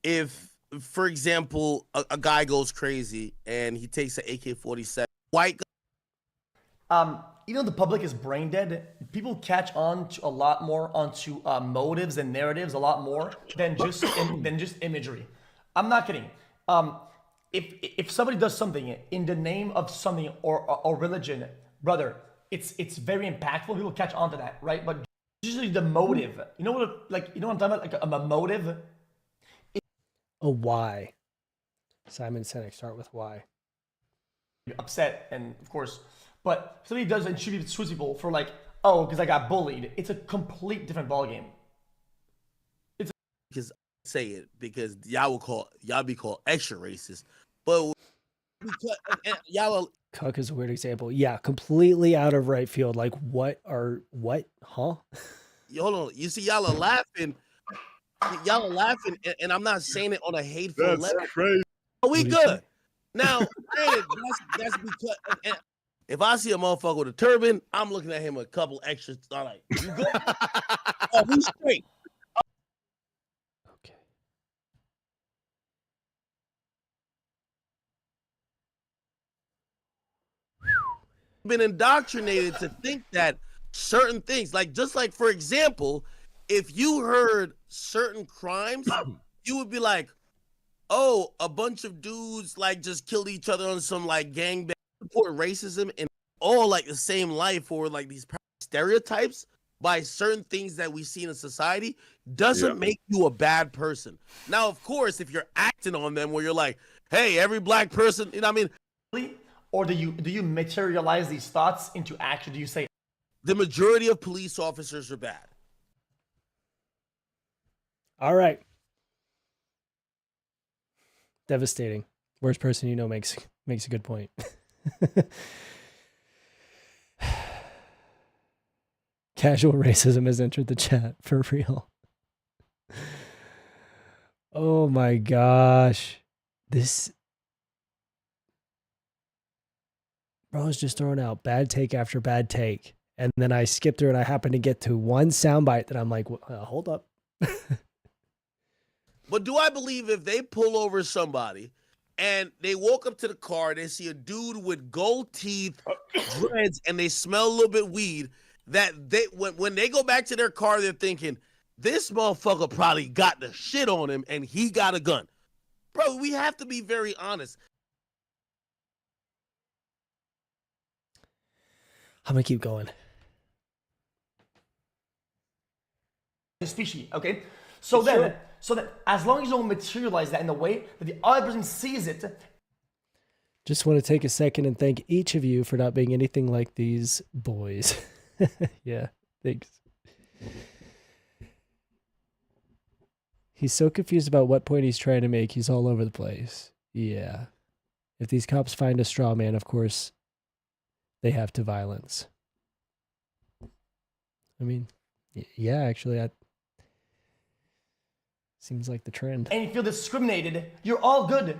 if, for example, a guy goes crazy and he takes an AK-47, white guy. Even though the public is brain dead, people catch on to a lot more onto motives and narratives a lot more than just imagery. I'm not kidding. If somebody does something in the name of something or religion, brother, it's very impactful. People catch on to that, right? But usually the motive, you know what I'm talking about? Like a motive. A why. Simon Sinek, start with why. Upset, and of course, but somebody does and should be sues people for like, oh, because I got bullied. It's a complete different ballgame. Because say it because y'all be called extra racist, but y'all. Cuck is a weird example. Yeah, completely out of right field. Like, what? Huh? Hold on. You see, y'all are laughing. Y'all are laughing, and I'm not saying it on a hateful level. Crazy. Are we What do you good? say? Now, granted, that's because if I see a motherfucker with a turban, I'm looking at him with a couple extras. I'm like, you good? Oh, we straight. Okay. Been indoctrinated to think that certain things, like just like for example, if you heard certain crimes, you would be like, oh, a bunch of dudes like just killed each other on some like gangbang support racism and all like the same life, or like these stereotypes by certain things that we see in society doesn't make you a bad person. Now, of course, if you're acting on them where you're like, hey, every black person, you know what I mean? Or do you materialize these thoughts into action? Do you say The majority of police officers are bad. All right. Devastating. Worst person you know makes a good point. Casual racism has entered the chat for real. Oh my gosh. This bro's just throwing out bad take after bad take. And then I skipped through and I happened to get to one soundbite that I'm like, hold up. But do I believe if they pull over somebody and they walk up to the car, they see a dude with gold teeth, dreads, and they smell a little bit weed, that they when they go back to their car, they're thinking, this motherfucker probably got the shit on him and he got a gun. Bro, we have to be very honest. I'm going to keep going. species, okay? So then as long as you don't materialize that in the way that the other person sees it. Just want to take a second and thank each of you for not being anything like these boys. Yeah, thanks. He's so confused about what point he's trying to make. He's all over the place. Yeah. If these cops find a straw man, of course, they have to violence. I mean, yeah, actually, that seems like the trend. And you feel discriminated, you're all good.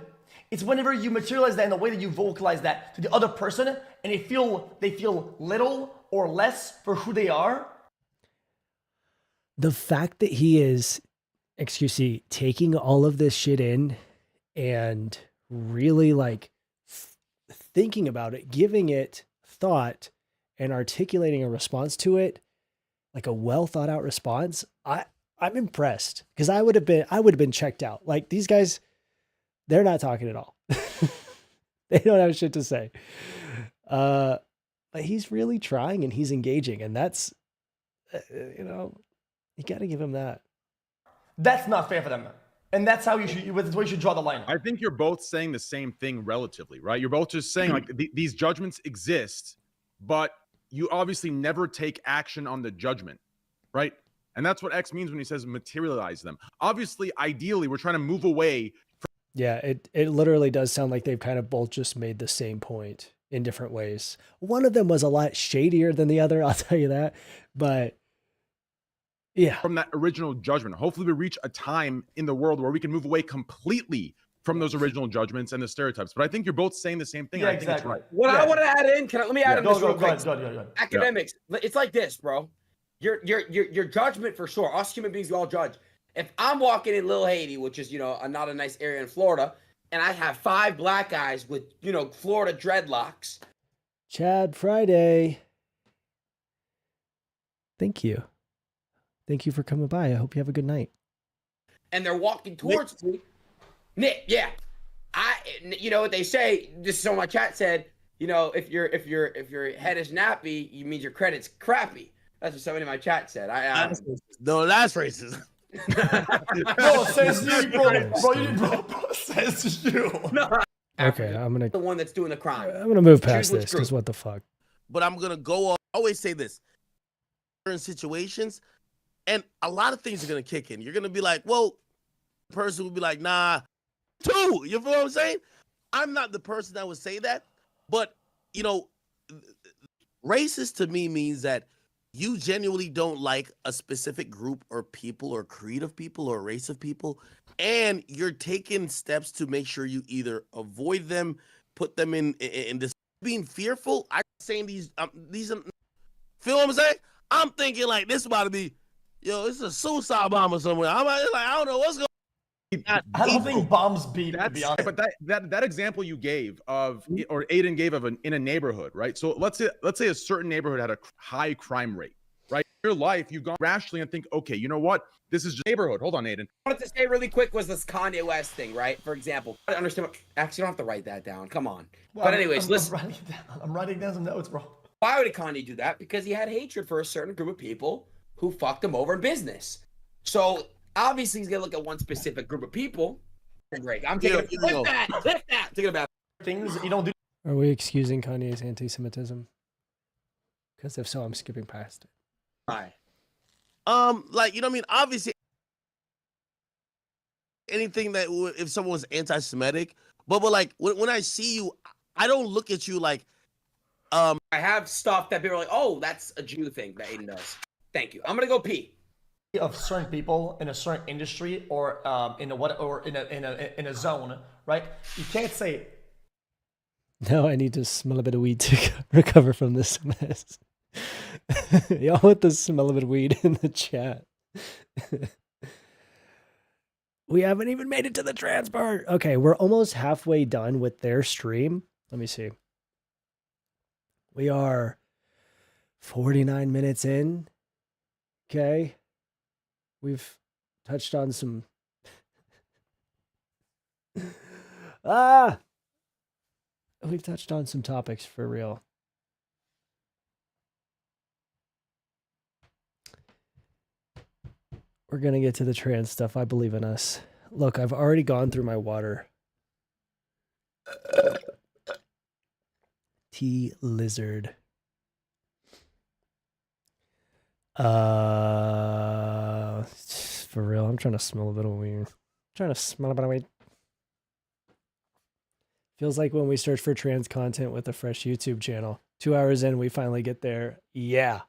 It's whenever you materialize that in the way that you vocalize that to the other person, and they feel little or less for who they are. The fact that he is, xQc, taking all of this shit in and really like thinking about it, giving it thought and articulating a response to it, like a well thought out response, I'm impressed, because I would have been checked out. Like, these guys, they're not talking at all. They don't have shit to say. But he's really trying and he's engaging, and that's, you got to give him that. That's not fair for them. And that's how that's where you should draw the line. I think you're both saying the same thing relatively, right? You're both just saying like these judgments exist, but you obviously never take action on the judgment, right? And that's what X means when he says materialize them. Obviously, ideally, we're trying to move away. Yeah, it literally does sound like they've kind of both just made the same point in different ways. One of them was a lot shadier than the other, I'll tell you that. But yeah, from that original judgment. Hopefully we reach a time in the world where we can move away completely from those original judgments and the stereotypes. But I think you're both saying the same thing. Yeah, I think it's exactly. right. What I want to add in, let me add in this real quick. Go. Academics, it's like this, bro. Your judgment for sure. Us human beings, we all judge. If I'm walking in Little Haiti, which is not a nice area in Florida, and I have 5 black guys with Florida dreadlocks. Chad Friday, thank you for coming by. I hope you have a good night. And they're walking towards me. Nick, yeah. What they say, this is what my chat said, if your head is nappy, you means your credit's crappy. That's what somebody in my chat said. No, that's racist. Bro, says you, bro, says you. No. Okay, I'm gonna the one that's doing the crime. I'm gonna move past this, because what the fuck. But I'm gonna go off. I always say this. Certain situations, and a lot of things are gonna kick in. You're gonna be like, well, the person will be like, nah, too. You feel what I'm saying? I'm not the person that would say that, but racist to me means that you genuinely don't like a specific group or people or creed of people or race of people, and you're taking steps to make sure you either avoid them, put them in this being fearful. I'm saying these feel what I'm saying? I'm thinking like this about to be, it's a suicide bomber somewhere. I'm like, I don't know what's going on. I don't think bombs beat, to be honest. But that example you gave of, or Adin gave of in a neighborhood, right? So let's say a certain neighborhood had a high crime rate, right? In your life, you've gone rationally and think, okay, you know what? This is just a neighborhood. Hold on, Adin. I wanted to say really quick was this Kanye West thing, right? For example, I understand. Actually, you don't have to write that down. Come on. Well, but anyways, listen. I'm writing down some notes, bro. Why would Kanye do that? Because he had hatred for a certain group of people who fucked him over in business. So obviously, he's gonna look at one specific group of people. Great. I'm taking that. Thinking about things that you don't do. Are we excusing Kanye's anti-Semitism? Because if so, I'm skipping past it. Why? Obviously, anything that if someone was anti-Semitic, but like when I see you, I don't look at you like. I have stuff that people are like, oh, that's a Jew thing that Adin does. Thank you. I'm gonna go pee. Of certain people in a certain industry or in a zone, right? You can't say. Now I need to smell a bit of weed to recover from this mess. Y'all with the smell of it weed in the chat. We haven't even made it to the trans part. Okay, we're almost halfway done with their stream. Let me see. We are 49 minutes in. Okay. We've touched on some we've touched on some topics for real. We're gonna get to the trans stuff. I believe in us. Look, I've already gone through my water. T-Lizard. For real, I'm trying to smell a bit of weed. Feels like when we search for trans content with a fresh YouTube channel. 2 hours in, we finally get there. Yeah.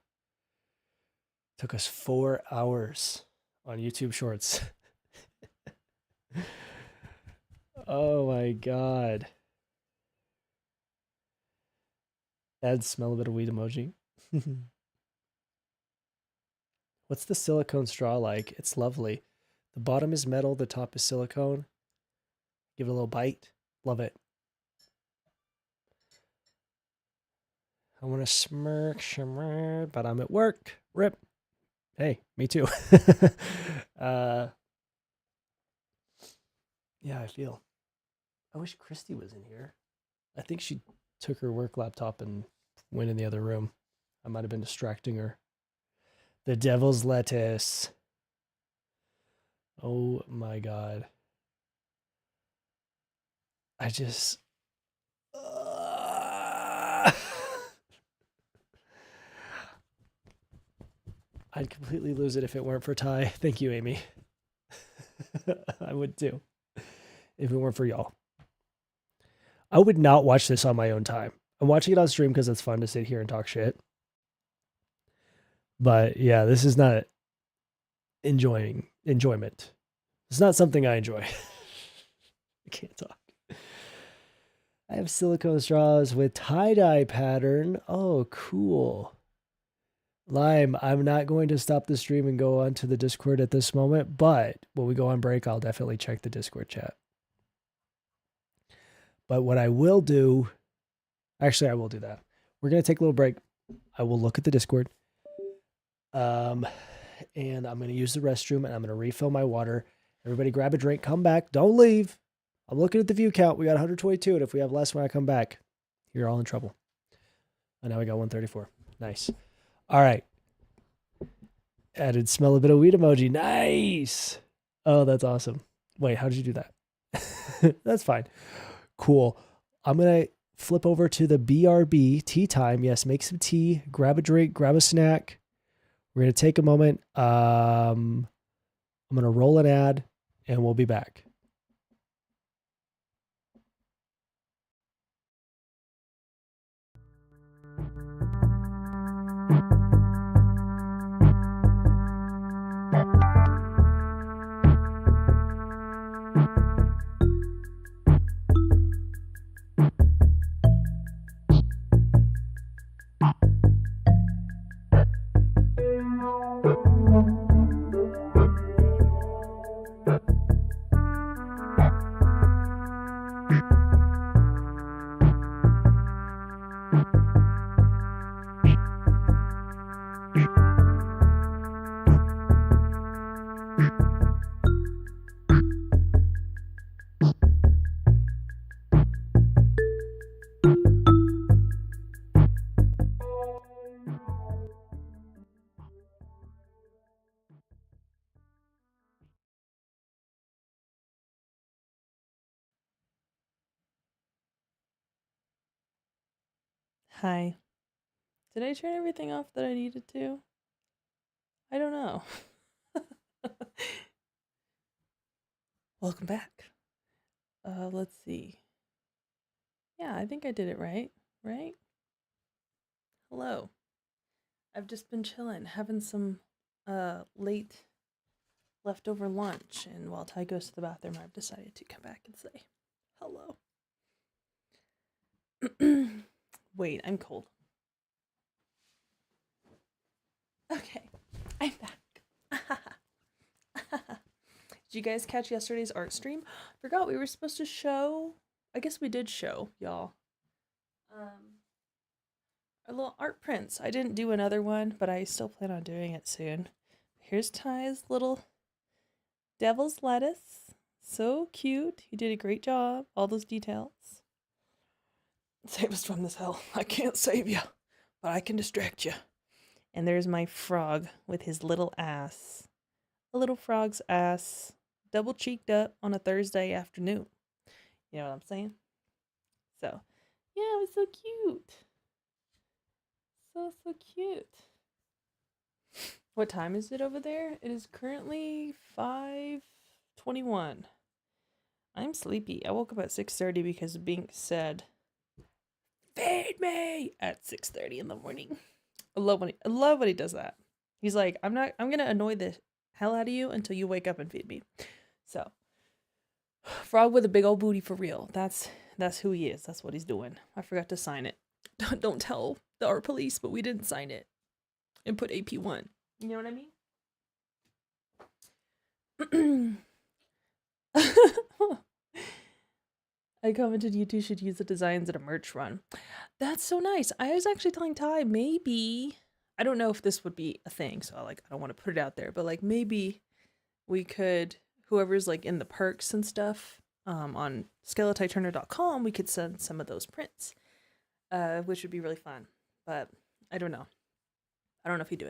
Took us 4 hours on YouTube Shorts. Oh my god. Add smell a bit of weed emoji. What's the silicone straw like? It's lovely. The bottom is metal, the top is silicone. Give it a little bite. Love it. I want to smirk, but I'm at work. Rip. Hey, me too. Yeah, I feel. I wish Christy was in here. I think she took her work laptop and went in the other room. I might have been distracting her. The devil's lettuce. Oh my god. I just. I'd completely lose it if it weren't for Ty. Thank you, Amy. I would too. If it weren't for y'all. I would not watch this on my own time. I'm watching it on stream because it's fun to sit here and talk shit. But yeah, this is not enjoyment. It's not something I enjoy. I can't talk. I have silicone straws with tie-dye pattern. Oh, cool. Lime, I'm not going to stop the stream and go onto the Discord at this moment, but when we go on break, I'll definitely check the Discord chat. But what I will do, actually, I will do that. We're going to take a little break. I will look at the Discord. And I'm going to use the restroom and I'm going to refill my water. Everybody grab a drink, come back. Don't leave. I'm looking at the view count. We got 122. And if we have less when I come back, you're all in trouble. And now we got 134. Nice. All right. Added smell a bit of weed emoji. Nice. Oh, that's awesome. Wait, how did you do that? That's fine. Cool. I'm going to flip over to the BRB tea time. Yes, make some tea, grab a drink, grab a snack. We're going to take a moment. I'm going to roll an ad and we'll be back. Hi. Did I turn everything off that I needed to? I don't know. Welcome back. Let's see. Yeah, I think I did it right. Right? Hello. I've just been chilling, having some late leftover lunch, and while Ty goes to the bathroom, I've decided to come back and say hello. Wait, I'm cold. Okay, I'm back. Did you guys catch yesterday's art stream? Forgot we were supposed to show. I guess we did show, y'all. Our little art prints. I didn't do another one, but I still plan on doing it soon. Here's Ty's little devil's lettuce. So cute. He did a great job. All those details. Save us from this hell. I can't save you, but I can distract you. And there's my frog with his little ass. A little frog's ass. Double cheeked up on a Thursday afternoon. You know what I'm saying? So, yeah, it was so cute. So cute. What time is it over there? It is currently 5:21. I'm sleepy. I woke up at 6:30 because Bink said feed me at 6:30 in the morning. I love when he does that. He's like, I'm gonna annoy the hell out of you until you wake up and feed me. So, frog with a big old booty for real. That's who he is. That's what he's doing. I forgot to sign it. Don't tell the art police, but we didn't sign it and put AP1. You know what I mean? I commented you two should use the designs at a merch run. That's so nice. I was actually telling Ty, maybe, I don't know if this would be a thing, so I don't want to put it out there, but like maybe we could, whoever's like in the perks and stuff, on skeletyturner.com, we could send some of those prints, which would be really fun. But I don't know. I don't know if you do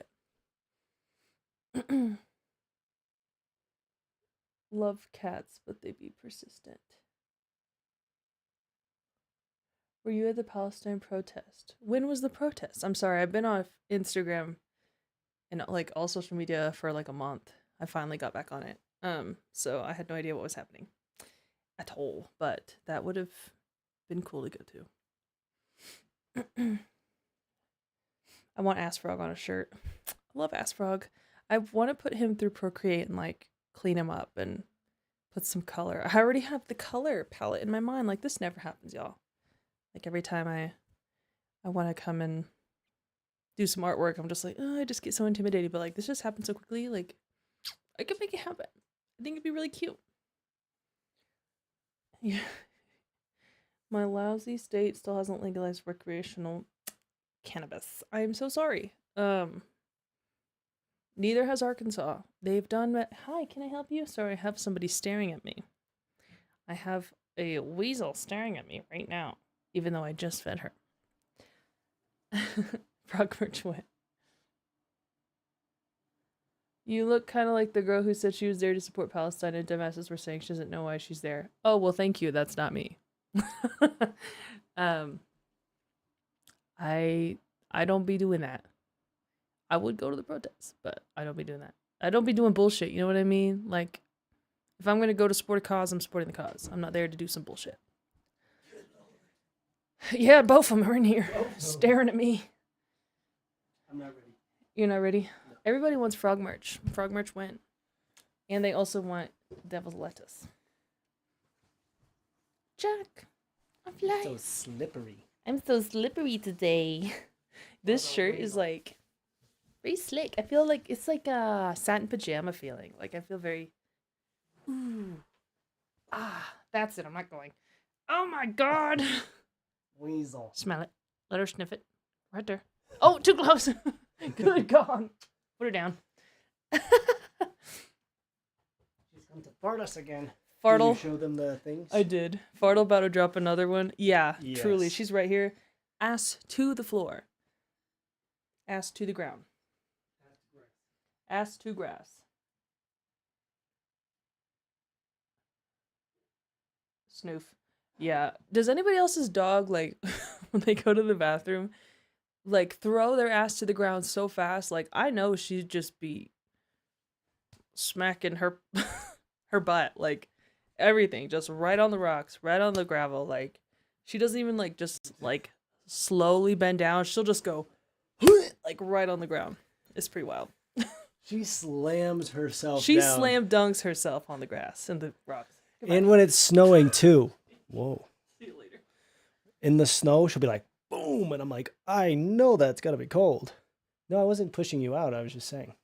it. Love cats, but they be persistent. Were you at the Palestine protest? When was the protest? I'm sorry, I've been off Instagram and like all social media for like a month. I finally got back on it. So I had no idea what was happening at all, but that would have been cool to go to. I want Ass Frog on a shirt. I love Ass Frog. I want to put him through Procreate and like clean him up and put some color. I already have the color palette in my mind. Like this never happens, y'all. Like every time I want to come and do some artwork, I'm just like, oh, I just get so intimidated. But like this just happens so quickly. Like I could make it happen. I think it'd be really cute. Yeah. My lousy state still hasn't legalized recreational cannabis. I am so sorry. Neither has Arkansas. They've done. Hi, can I help you? Sorry, I have somebody staring at me. I have a weasel staring at me right now, even though I just fed her. Frog merch went. You look kind of like the girl who said she was there to support Palestine, and dumbasses were saying she doesn't know why she's there. Oh, well, thank you. That's not me. I don't be doing that. I would go to the protests, but I don't be doing that. I don't be doing bullshit, you know what I mean? Like, if I'm going to go to support a cause, I'm supporting the cause. I'm not there to do some bullshit. Yeah, both of them are in here, staring at me. I'm not ready. You're not ready? No. Everybody wants frog merch. Frog merch went. And they also want devil's lettuce. Jack, I'm flying. So slippery. I'm so slippery today. This shirt is like very slick. I feel like it's like a satin pajama feeling. Like I feel very, ooh, that's it. I'm not going. Oh my god. Weasel. Smell it. Let her sniff it. Right there. Oh, too close. Good God. Put her down. She's going to fart us again. Fartle. Did you show them the things? I did. Fartle about to drop another one. Yeah, Yes. truly. She's right here. Ass to the floor. Ass to the ground. Ass to grass. Snoof. Yeah. Does anybody else's dog, like, when they go to the bathroom, like, throw their ass to the ground so fast? Like, I know she'd just be smacking her her butt, like, everything, just right on the rocks, right on the gravel. Like, she doesn't even, like, just, like, slowly bend down. She'll just go, like, right on the ground. It's pretty wild. She slams herself She down. slam dunks herself on the grass and the rocks. Goodbye. And when it's snowing, too. Whoa. See you later. In the snow, she'll be like, boom. And I'm like, I know that's got to be cold. No, I wasn't pushing you out. I was just saying.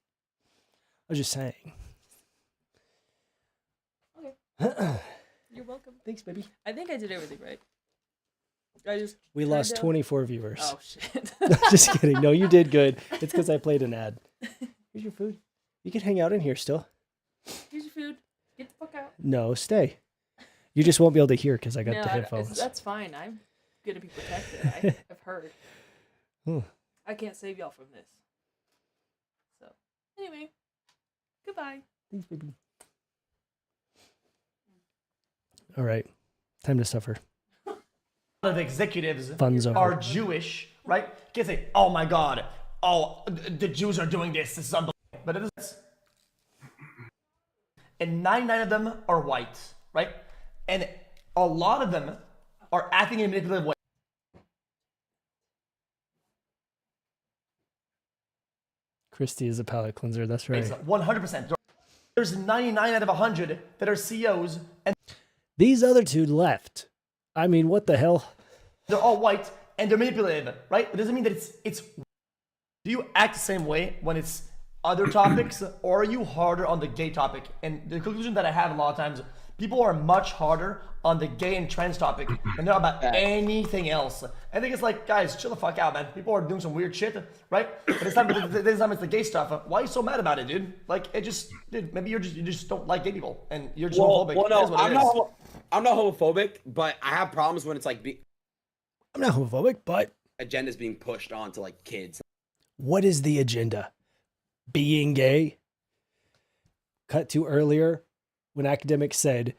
Okay. You're welcome. Thanks, baby. I think I did everything right. We lost 24 viewers. Oh, shit. Just kidding. No, you did good. It's because I played an ad. Here's your food. You can hang out in here still. Here's your food. Get the fuck out. No, stay. You just won't be able to hear because I got No, the headphones. that's fine. I'm going to be protected. I've heard. Hmm. I can't save y'all from this. So, anyway. Goodbye. Thanks, baby. All right. Time to suffer. A lot of executives Fun's over. are Jewish, right? You can't say, oh my God, oh, the Jews are doing this is unbelievable. But it is. And 99 of them are white, right? And a lot of them are acting in a manipulative way. Christy is a palate cleanser. That's right. 100%. There's 99 out of 100 that are CEOs, and These other two left. I mean, what the hell? they're all white, and they're manipulative, right? It doesn't mean that it's. Do you act the same way when it's other topics, or are you harder on the gay topic? And the conclusion that I have a lot of times, people are much harder on the gay and trans topic, and they're about anything else. I think it's like, guys, chill the fuck out, man. People are doing some weird shit, right? But this time it's the gay stuff. Why are you so mad about it, dude? Like, it just, dude, maybe you just don't like gay people, and you're just homophobic. Well, It is no, what it is. I'm not homophobic, but I have problems when it's like I'm not homophobic, but agendas being pushed onto like kids. what is the agenda? Being gay? Cut to earlier when academics said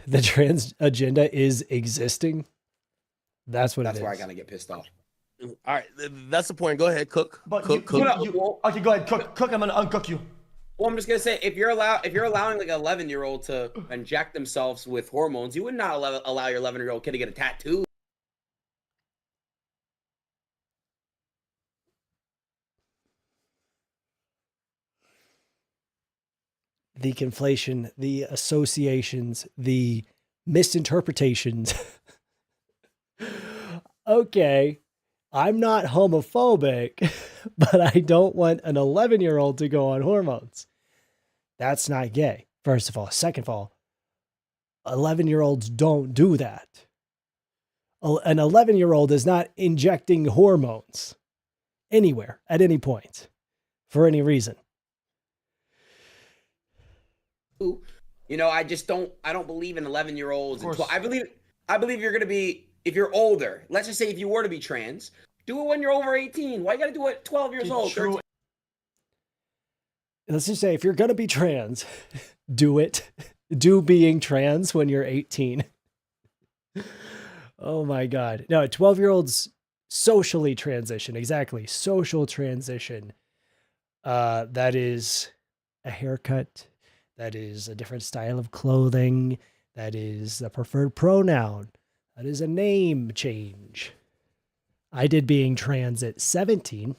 the trans agenda is existing. That's what That's it is. where I gotta get pissed off. All right, that's the point. Go ahead, cook. But Cook. okay, go ahead, cook. I'm gonna uncook you. Well, I'm just gonna say, if you're allowing like an 11-year-old to inject themselves with hormones, you would not allow your 11-year-old kid to get a tattoo. The conflation, the associations, the misinterpretations. Okay, I'm not homophobic, but I don't want an 11-year-old to go on hormones. That's not gay, first of all. Second of all, 11-year-olds don't do that. An 11-year-old is not injecting hormones anywhere at any point for any reason. You know, I don't believe in 11-year-olds. I believe you're gonna be, if you're older. Let's just say if you were to be trans, do it when you're over 18. Why you gotta do it 12 years old? True. Let's just say if you're going to be trans, do it. Do being trans when you're 18. Oh my God. No, 12-year-olds socially transition. Exactly. Social transition. That is a haircut. That is a different style of clothing. That is a preferred pronoun. That is a name change. I did being trans at 17.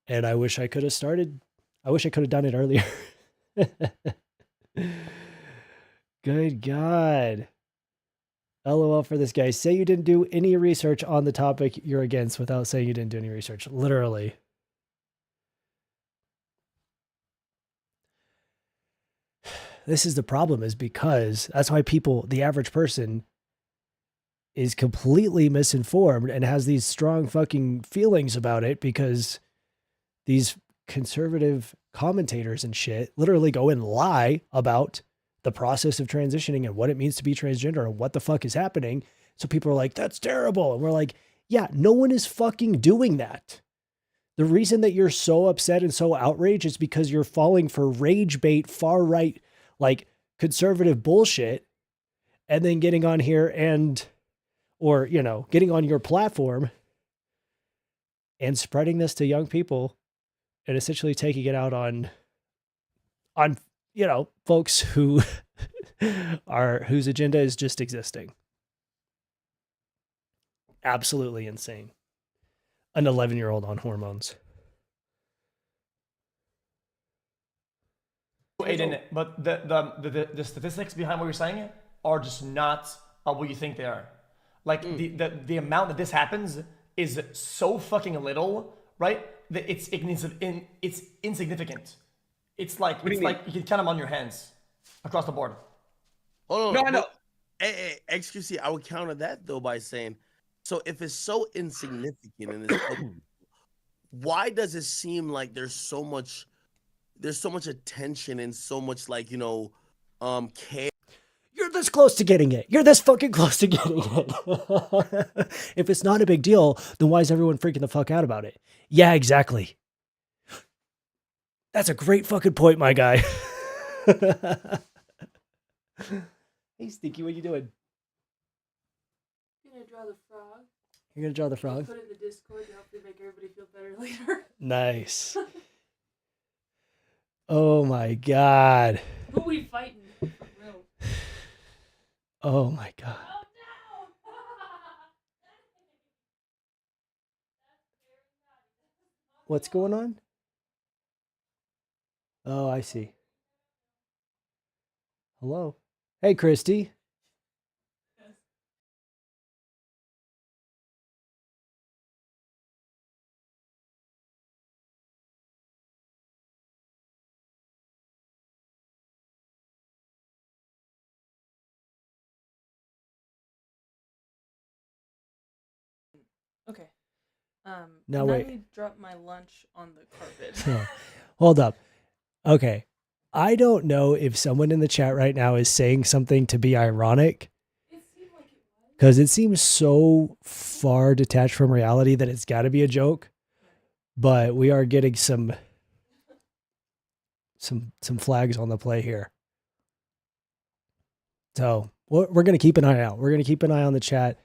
And I wish I could have done it earlier. Good God. LOL for this guy. Say you didn't do any research on the topic you're against without saying you didn't do any research. Literally. This is the problem, is because that's why people, the average person, is completely misinformed and has these strong fucking feelings about it, because these conservative commentators and shit literally go and lie about the process of transitioning and what it means to be transgender and what the fuck is happening. So people are like, that's terrible. And we're like, yeah, no one is fucking doing that. The reason that you're so upset and so outraged is because you're falling for rage bait, far right, like conservative bullshit, and then getting on here and, or, you know, getting on your platform and spreading this to young people and essentially taking it out on, you know, folks who whose agenda is just existing. Absolutely insane. An 11-year-old on hormones. Adin, but the statistics behind what you're saying are just not what you think they are. Like the amount that this happens is so fucking little, right? That it's insignificant. It's like you can count them on your hands across the board. Hold on. No. Hey, xQc, I would counter that though by saying, so if it's so insignificant in this, why does it seem like there's so much attention and so much, like, you know, care? You're this close to getting it. You're this fucking close to getting it. If it's not a big deal, then why is everyone freaking the fuck out about it? Yeah, exactly. That's a great fucking point, my guy. Hey, Stinky, what you doing? I'm gonna draw the frog. You're gonna draw the frog? Put it in the Discord to hopefully make everybody feel better later. Nice. Oh my God. Who we fighting? For real. Oh my God. Oh no! What's going on? Oh, I see. Hello. Hey, Christy. Okay. Now wait. Natalie dropped my lunch on the carpet. Oh, hold up. Okay. I don't know if someone in the chat right now is saying something to be ironic, because it seems so far detached from reality that it's got to be a joke. But we are getting some flags on the play here. So we're going to keep an eye out. We're going to keep an eye on the chat.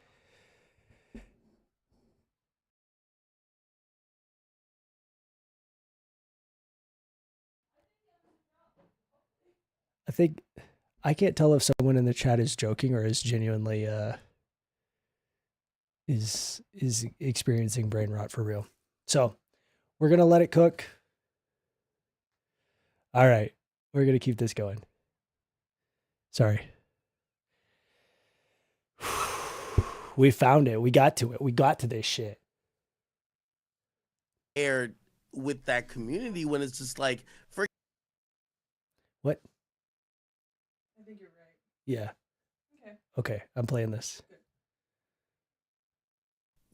I think I can't tell if someone in the chat is joking or is genuinely is experiencing brain rot for real. So we're gonna let it cook. All right, we're gonna keep this going. Sorry. We found it. We got to it. We got to this shit. Aired with that community when it's just like, for What? I think you're right. Yeah. Okay. Okay, I'm playing this.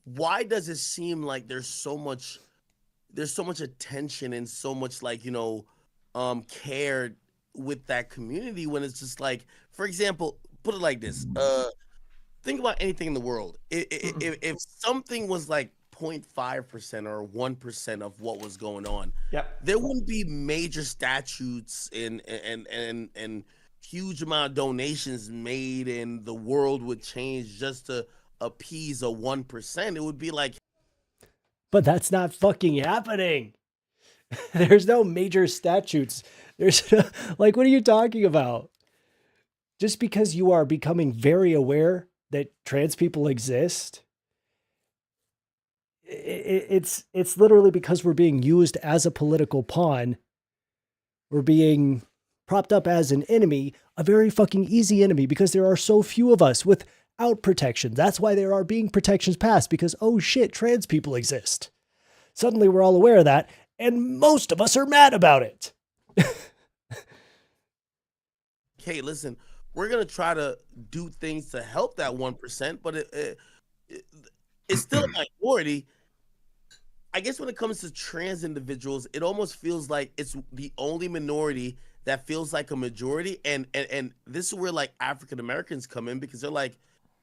why does it seem like there's so much attention and so much like, care with that community when it's just like, for example, put it like this, think about anything in the world. If something was like 0.5% or 1% of what was going on, Yep. there wouldn't be major statutes and huge amount of donations made, and the world would change just to appease a 1%. It would be like, But that's not fucking happening. There's no major statutes. There's like, what are you talking about? Just because you are becoming very aware that trans people exist, it's literally because we're being used as a political pawn. We're being propped up as an enemy, a very fucking easy enemy, because there are so few of us without protection. That's why there are being protections passed, because, oh shit, trans people exist. Suddenly we're all aware of that, and most of us are mad about it. hey, listen, we're gonna try to do things to help that 1%, but it's still a minority. I guess when it comes to trans individuals, it almost feels like it's the only minority that feels like a majority, and this is where like African Americans come in, because they're like,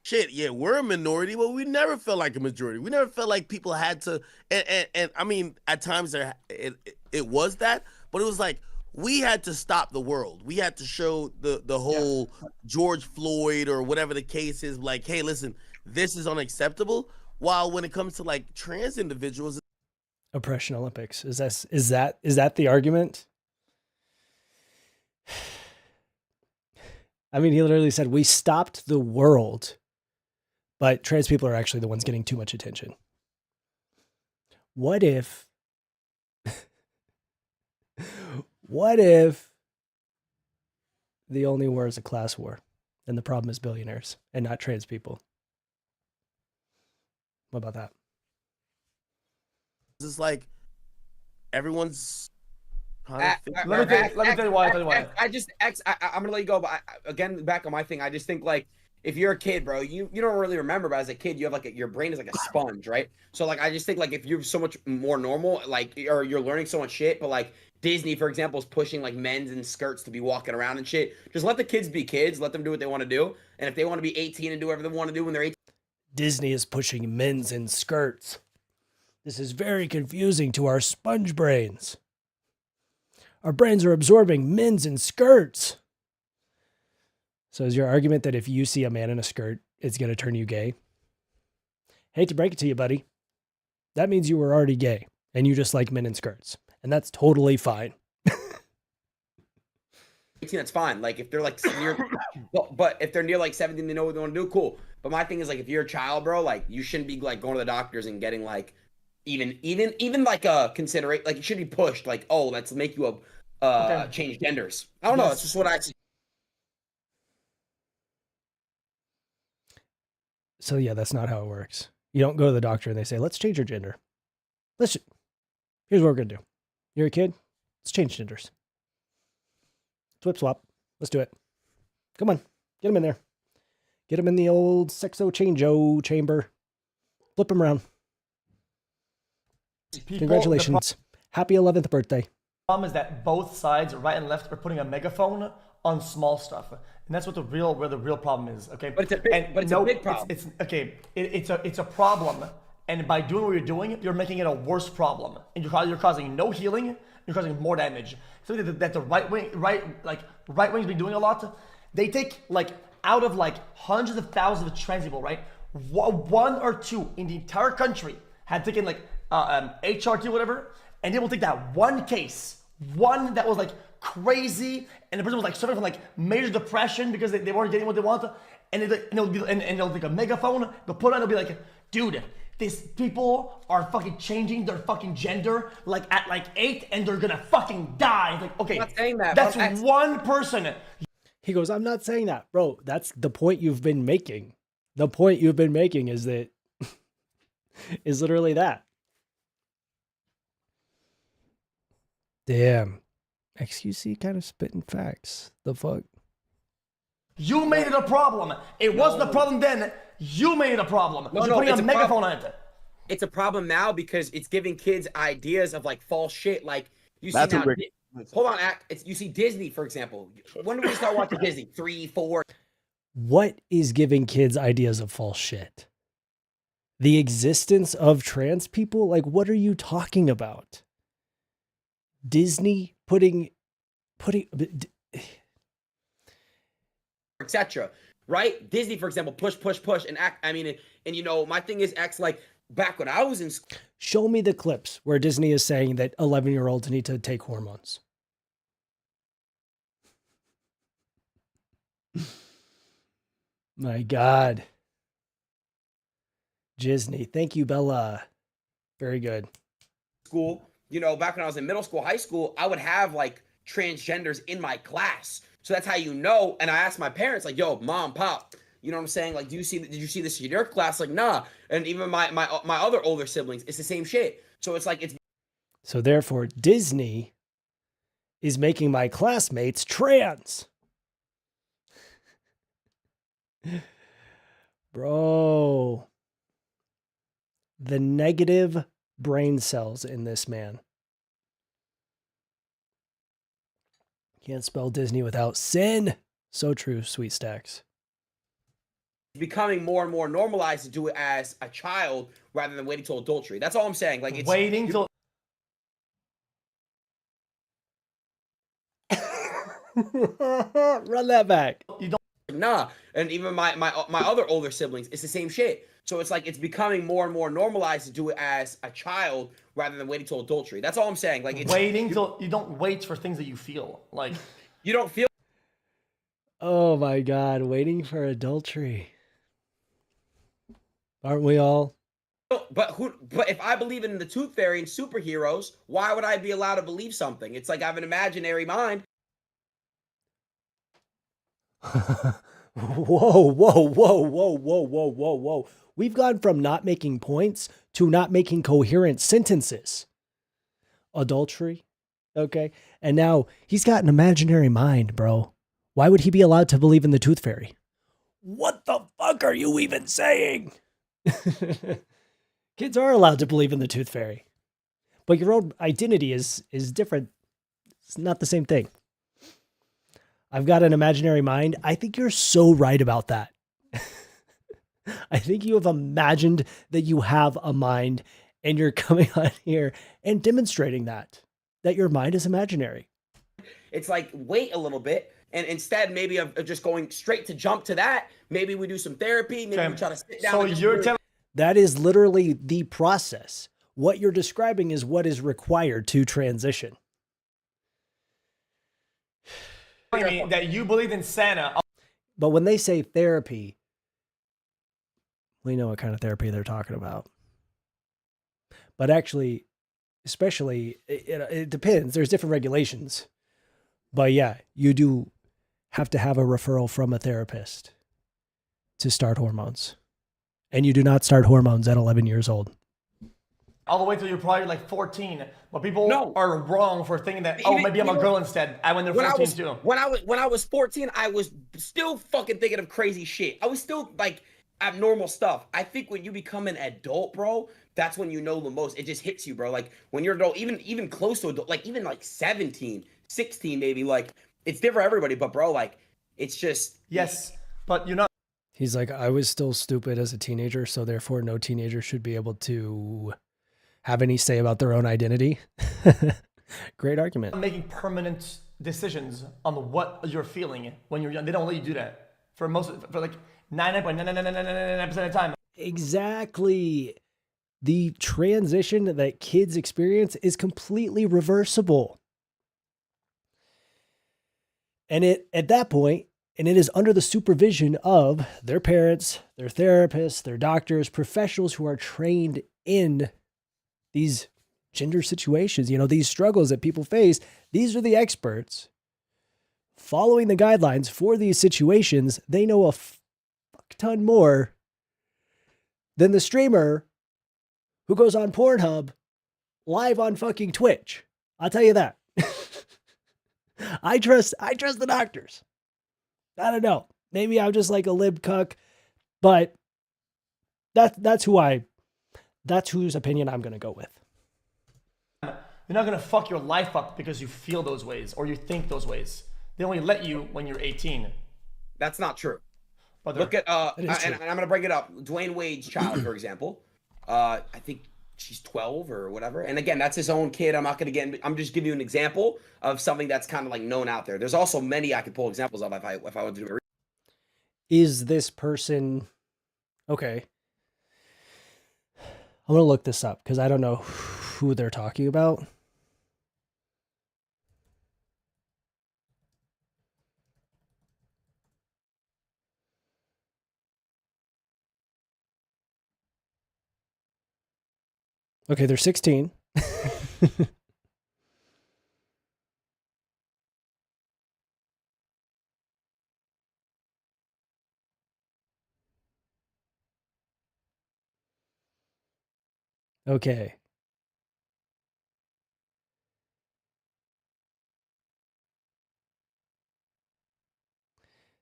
shit, yeah, we're a minority, but we never felt like a majority. We never felt like people had to, and I mean, at times it was that, but it was like we had to stop the world. We had to show the whole George Floyd or whatever the case is, like, hey, listen, this is unacceptable. While when it comes to like trans individuals, Oppression Olympics. Is that the argument? I mean, he literally said we stopped the world, but trans people are actually the ones getting too much attention. What if the only war is a class war and the problem is billionaires and not trans people? What about that? it's like everyone's Let me tell you why. I'm gonna let you go, but again, back on my thing, I just think like if you're a kid, bro, you don't really remember, but as a kid, you have like your brain is like a sponge, right? So like I just think like if you're so much more normal, like or you're learning so much shit, but like Disney, for example, is pushing like men's in skirts to be walking around and shit. Just let the kids be kids, let them do what they want to do, and if they want to be 18 and do whatever they want to do when they're 18. Disney is pushing men's in skirts. This is very confusing to our sponge brains. Our brains are absorbing men's in skirts. So is your argument that if you see a man in a skirt, it's going to turn you gay? Hate to break it to you, buddy. That means you were already gay and you just like men in skirts. And that's totally fine. 18, that's fine. Like if they're like near, but if they're near like 17, they know what they want to do. Cool. But my thing is like if you're a child, bro, like you shouldn't be like going to the doctors and getting like, even like considerate, like it should be pushed, like, oh, let's make you change genders. I don't know. It's just what I see. So yeah, that's not how it works. You don't go to the doctor and they say, let's change your gender. Here's what we're gonna do. You're a kid, let's change genders. Swip swap. Let's do it. Come on, get him in there. Get him in the old sexo changeo chamber. Flip him around. Congratulations. Happy 11th birthday. Problem is that both sides, right and left, are putting a megaphone on small stuff, and that's what where the real problem is. Okay, But it's a big problem. It's a problem, and by doing what you're doing, you're making it a worse problem, and you're causing no healing. You're causing more damage. Something that the right wing's been doing a lot. They take like out of like hundreds of thousands of trans people, right? One or two in the entire country had taken like HRT, whatever, and they will take that one case, one that was like crazy, and the person was like suffering from like major depression because they weren't getting what they wanted, and they'll take a megaphone, they'll put on, they'll be like, dude, these people are fucking changing their fucking gender like at like 8, and they're gonna fucking die. It's like, okay, I'm not saying that, that's one person. He goes, I'm not saying that, bro. That's the point you've been making. The point you've been making is that is literally that. Damn. xQc kind of spitting facts. The fuck? You made it a problem. It wasn't a problem then. You made it a problem. No, You're putting it's a a megaphone on it. It's a problem now because it's giving kids ideas of like false shit. Like you see That's now. what we're- Hold on, you see Disney, for example. When did we start watching Disney? 3, 4. What is giving kids ideas of false shit? The existence of trans people? Like, what are you talking about? Disney putting etc. Right? Disney, for example, push, and act. I mean, and you know, my thing is, acts like back when I was in school. Show me the clips where Disney is saying that 11-year-olds need to take hormones. My God. Disney. Thank you, Bella. Very good. School, you know, back when I was in middle school, high school, I would have like transgenders in my class. So that's how you know. And I asked my parents, like, yo, mom, pop, you know what I'm saying? Like, did you see this in your class? Like, nah. And even my other older siblings, it's the same shit. So it's like, So therefore, Disney is making my classmates trans. Bro. The negative brain cells in this man. Can't spell Disney without sin. So true, Sweet Stacks. becoming more and more normalized to do it as a child rather than waiting till adultery. That's all I'm saying. Like, it's Waiting till Run that back. nah. And even my other older siblings, it's the same shit. So it's like it's becoming more and more normalized to do it as a child rather than waiting till adultery. That's all I'm saying. Like, it's waiting till you don't wait for things that you feel like. You don't feel. Oh my God, waiting for adultery. Aren't we all? But if I believe in the Tooth Fairy and superheroes, why would I be allowed to believe something? It's like I have an imaginary mind. Whoa, whoa, whoa, whoa, whoa, whoa, whoa, whoa. We've gone from not making points to not making coherent sentences. Adultery. Okay. And now he's got an imaginary mind, bro. Why would he be allowed to believe in the Tooth Fairy? What the fuck are you even saying? Kids are allowed to believe in the Tooth Fairy. But your own identity is different. It's not the same thing. I've got an imaginary mind. I think you're so right about that. I think you have imagined that you have a mind and you're coming on here and demonstrating that your mind is imaginary. It's like, wait a little bit. And instead, maybe of just going straight to jump to that, maybe we do some therapy. Maybe we try to sit down. So and just you're really- telling That is literally the process. What you're describing is what is required to transition. me that you believe in Santa. But when they say therapy, we know what kind of therapy they're talking about. But actually, especially, it depends. There's different regulations. But yeah, you do have to have a referral from a therapist to start hormones. And you do not start hormones at 11 years old. All the way till you're probably like 14. But people No. are wrong for thinking that, Even- maybe I'm a even- girl instead. When they're 14 too. When I was 14, I was still fucking thinking of crazy shit. I was still like abnormal stuff. I think when you become an adult, bro, that's when you know the most. It just hits you, bro. Like when you're adult, even close to adult, like even like 17, 16 maybe, like it's different for everybody, but bro, like it's just Yes, but you're not. He's like, I was still stupid as a teenager, so therefore no teenager should be able to have any say about their own identity. Great argument. Making permanent decisions on what you're feeling when you're young. They don't let you do that for like 99.99999% of the time. Exactly. The transition that kids experience is completely reversible. And at that point, and it is under the supervision of their parents, their therapists, their doctors, professionals who are trained in these gender situations, these struggles that people face. These are the experts following the guidelines for these situations. They know a fuck ton more than the streamer who goes on Pornhub live on fucking Twitch. I'll tell you that. I trust the doctors. I don't know. Maybe I'm just like a lib cuck, but that's whose opinion I'm going to go with. You're not going to fuck your life up because you feel those ways or you think those ways. They only let you when you're 18. that's not true. But Look at is true. and I'm gonna bring it up. Dwayne Wade's child, for example. I think she's 12 or whatever. And again, that's his own kid. I'm not gonna get. I'm just giving you an example of something that's kind of like known out there. There's also many I could pull examples of if I wanted to do it. Is this person okay? I'm going to look this up because I don't know who they're talking about. Okay, they're 16. Okay.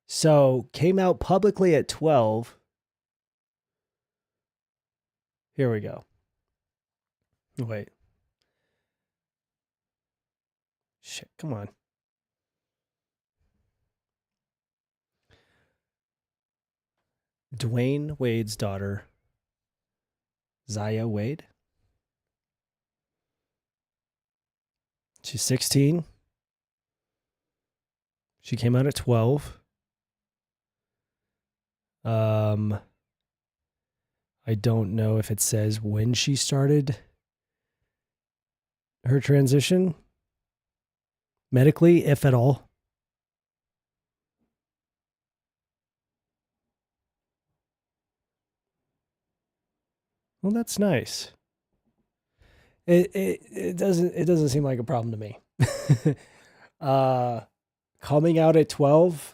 So, came out publicly at 12. Here we go. Wait. Shit, come on. Dwayne Wade's daughter, Zaya Wade. She's 16. She came out at 12. I don't know if it says when she started her transition medically, if at all. Well, that's nice. It doesn't seem like a problem to me. Coming out at 12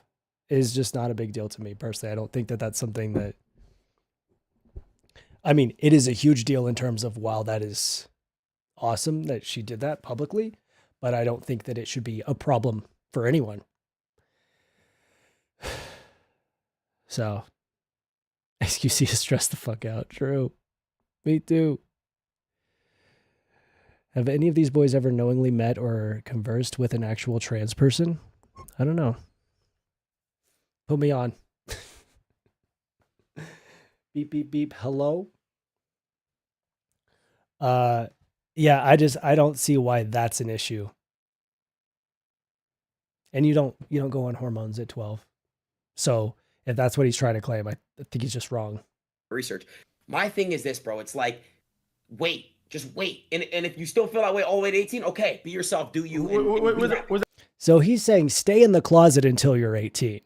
is just not a big deal to me personally. I don't think that that's something that, I mean, it is a huge deal in terms of, wow, that is awesome that she did that publicly, but I don't think that it should be a problem for anyone. So, xQc is stressed the fuck out. True. Me too. Have any of these boys ever knowingly met or conversed with an actual trans person? I don't know. Put me on. Beep, beep, beep. Hello? Yeah, I don't see why that's an issue. And you don't go on hormones at 12. So if that's what he's trying to claim, I think he's just wrong. Research. My thing is this, bro. It's like, wait, just wait. And if you still feel that way all the way to 18, okay, be yourself, do you. So he's saying stay in the closet until you're 18.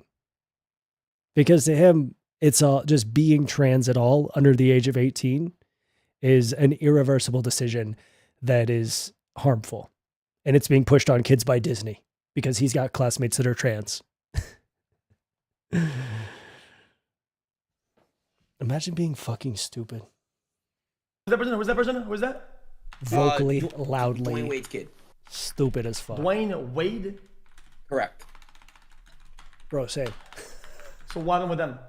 Because to him, it's all just being trans at all under the age of 18 is an irreversible decision that is harmful. And it's being pushed on kids by Disney because he's got classmates that are trans. Imagine being fucking stupid. Who's that person? Who's that? Vocally, Dwayne loudly, Wade's kid. stupid as fuck. Dwayne Wade? Correct. Bro, same. So what happened with them?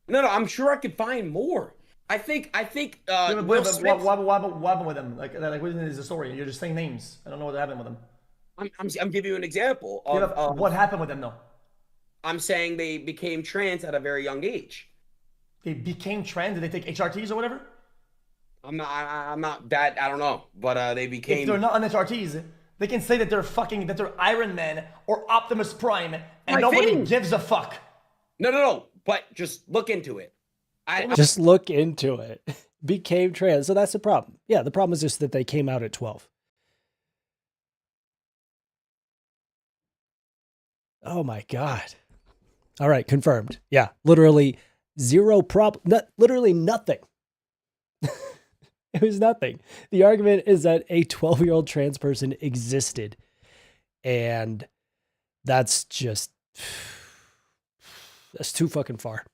No, I'm sure I could find more. I think Yeah, Will but Smith. what happened with them? Like what is the story? You're just saying names. I don't know what happened with them. I'm giving you an example Yeah, of but what happened with them though? I'm saying they became trans at a very young age. They became trans. Did they take HRTs or whatever? I'm not that. I don't know, but they became. If they're not on HRTs, they can say that they're Iron Man or Optimus Prime, and nobody gives a fuck. No. But just look into it. Just look into it. Became trans. So that's the problem. Yeah, the problem is just that they came out at 12. Oh my God. All right, confirmed. Yeah, literally zero problem. Literally nothing. It was nothing. The argument is that a 12-year-old trans person existed. And that's just, that's too fucking far.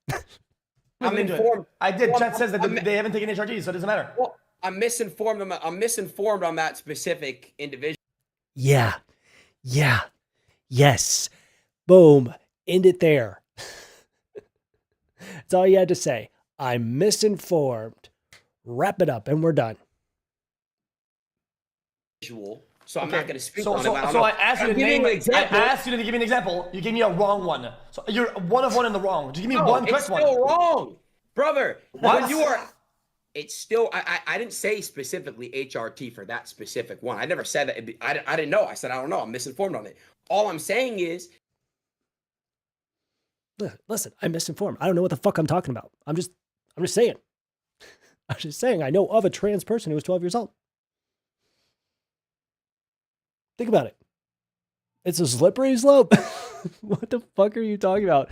I'm informed. I did. Chat says that they haven't taken HRTs, so it doesn't matter. Well, I'm misinformed. I'm misinformed on that specific individual. Yeah. Yes. Boom. End it there. That's all you had to say. I'm misinformed. Wrap it up and we're done. So I'm not going to speak so, on so, it. So I asked you to name. I asked you to give me an example. You gave me a wrong one. So you're one of one in the wrong. Just give me one correct one. It's still wrong, brother. What? When you are, it's still. I didn't say specifically HRT for that specific one. I never said that. I didn't know. I said I don't know. I'm misinformed on it. All I'm saying is. Listen, I'm misinformed. I don't know what the fuck I'm talking about. I'm just saying. I'm just saying I know of a trans person who was 12 years old. Think about it. It's a slippery slope. What the fuck are you talking about?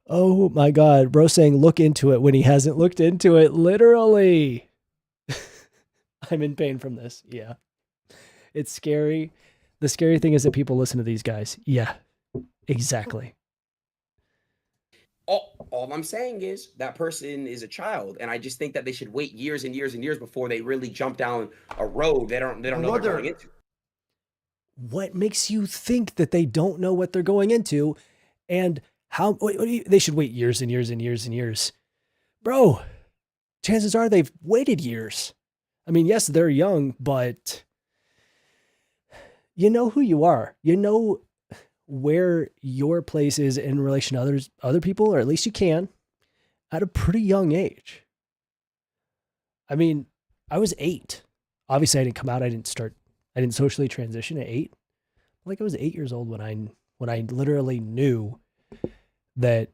Oh my God. Bro saying look into it when he hasn't looked into it. Literally. I'm in pain from this. Yeah. It's scary. The scary thing is that people listen to these guys. Yeah, exactly. All I'm saying is that person is a child, and I just think that they should wait years and years and years before they really jump down a road they don't know what they're going into. What makes you think that they don't know what they're going into, and how they should wait years and years and years and years? Bro, chances are they've waited years. I mean, yes, they're young, but you know who you are. You know where your place is in relation to other people, or at least you can, at a pretty young age. I mean, I was 8. Obviously, I didn't come out. I didn't socially transition at 8. Like I was 8 years old when I literally knew that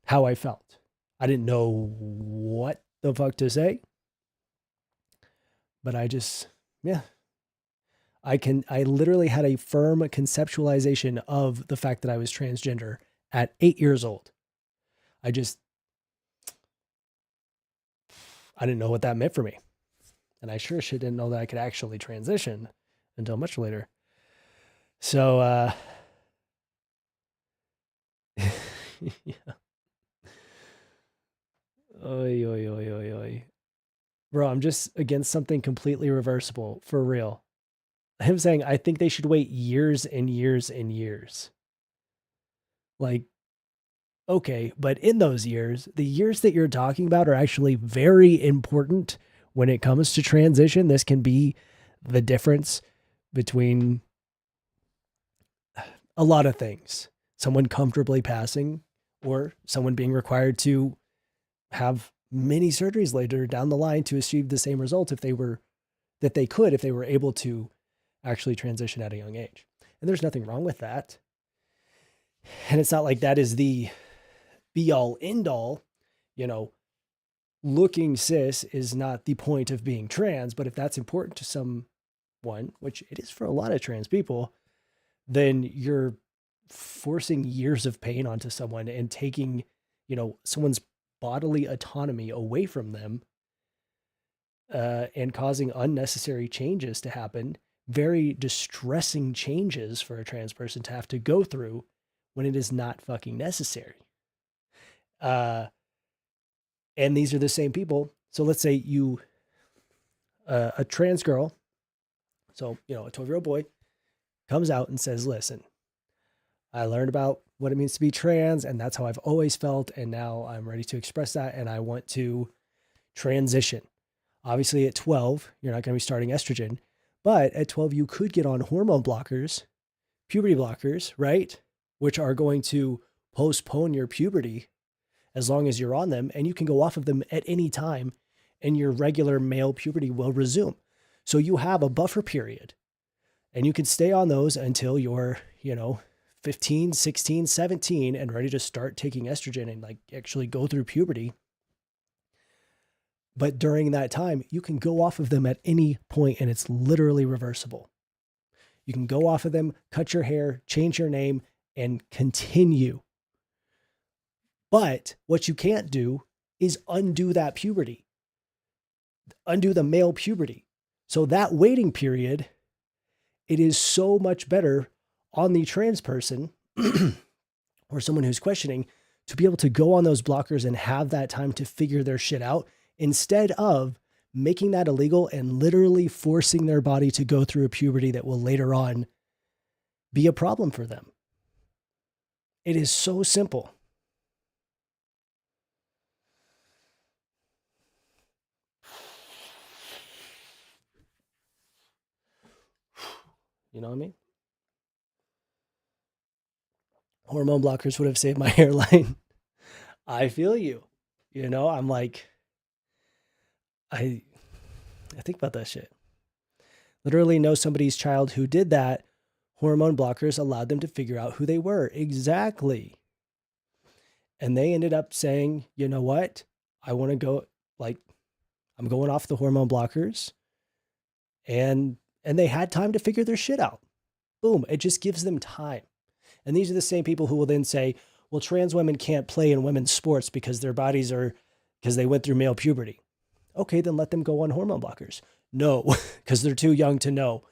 how I felt. I didn't know what the fuck to say, but I literally had a firm conceptualization of the fact that I was transgender at 8 years old. I didn't know what that meant for me. And I sure shit didn't know that I could actually transition until much later. So, yeah. Oy, oy, oy, oy, oy. Bro, I'm just against something completely reversible, for real. Him saying, I think they should wait years and years and years. Like, okay, but in those years, the years that you're talking about are actually very important when it comes to transition. This can be the difference between a lot of things. Someone comfortably passing or someone being required to have many surgeries later down the line to achieve the same result if they were able to actually transition at a young age. And there's nothing wrong with that. And it's not like that is the be all end all, looking cis is not the point of being trans, but if that's important to someone, which it is for a lot of trans people, then you're forcing years of pain onto someone and taking, someone's bodily autonomy away from them and causing unnecessary changes to happen, very distressing changes for a trans person to have to go through when it is not fucking necessary. And these are the same people. So let's say you, a trans girl, so, you know, a 12-year-old boy comes out and says, listen, I learned about what it means to be trans, and that's how I've always felt, and now I'm ready to express that, and I want to transition. Obviously, at 12, you're not going to be starting estrogen, but at 12, you could get on hormone blockers, puberty blockers, right? Which are going to postpone your puberty as long as you're on them, and you can go off of them at any time, and your regular male puberty will resume. So you have a buffer period, and you can stay on those until you're, 15, 16, 17, and ready to start taking estrogen and like actually go through puberty. But during that time, you can go off of them at any point, and it's literally reversible. You can go off of them, cut your hair, change your name, and continue. But what you can't do is undo that puberty, undo the male puberty. So that waiting period, it is so much better on the trans person or someone who's questioning to be able to go on those blockers and have that time to figure their shit out instead of making that illegal and literally forcing their body to go through a puberty that will later on be a problem for them. It is so simple. You know what I mean? Hormone blockers would have saved my hairline. I feel you. I'm like, I think about that shit. Literally know somebody's child who did that. Hormone blockers allowed them to figure out who they were. Exactly. And they ended up saying, you know what? I want to go, I'm going off the hormone blockers. And they had time to figure their shit out. Boom. It just gives them time. And these are the same people who will then say, well, trans women can't play in women's sports because their bodies because they went through male puberty. Okay, then let them go on hormone blockers. No, because they're too young to know.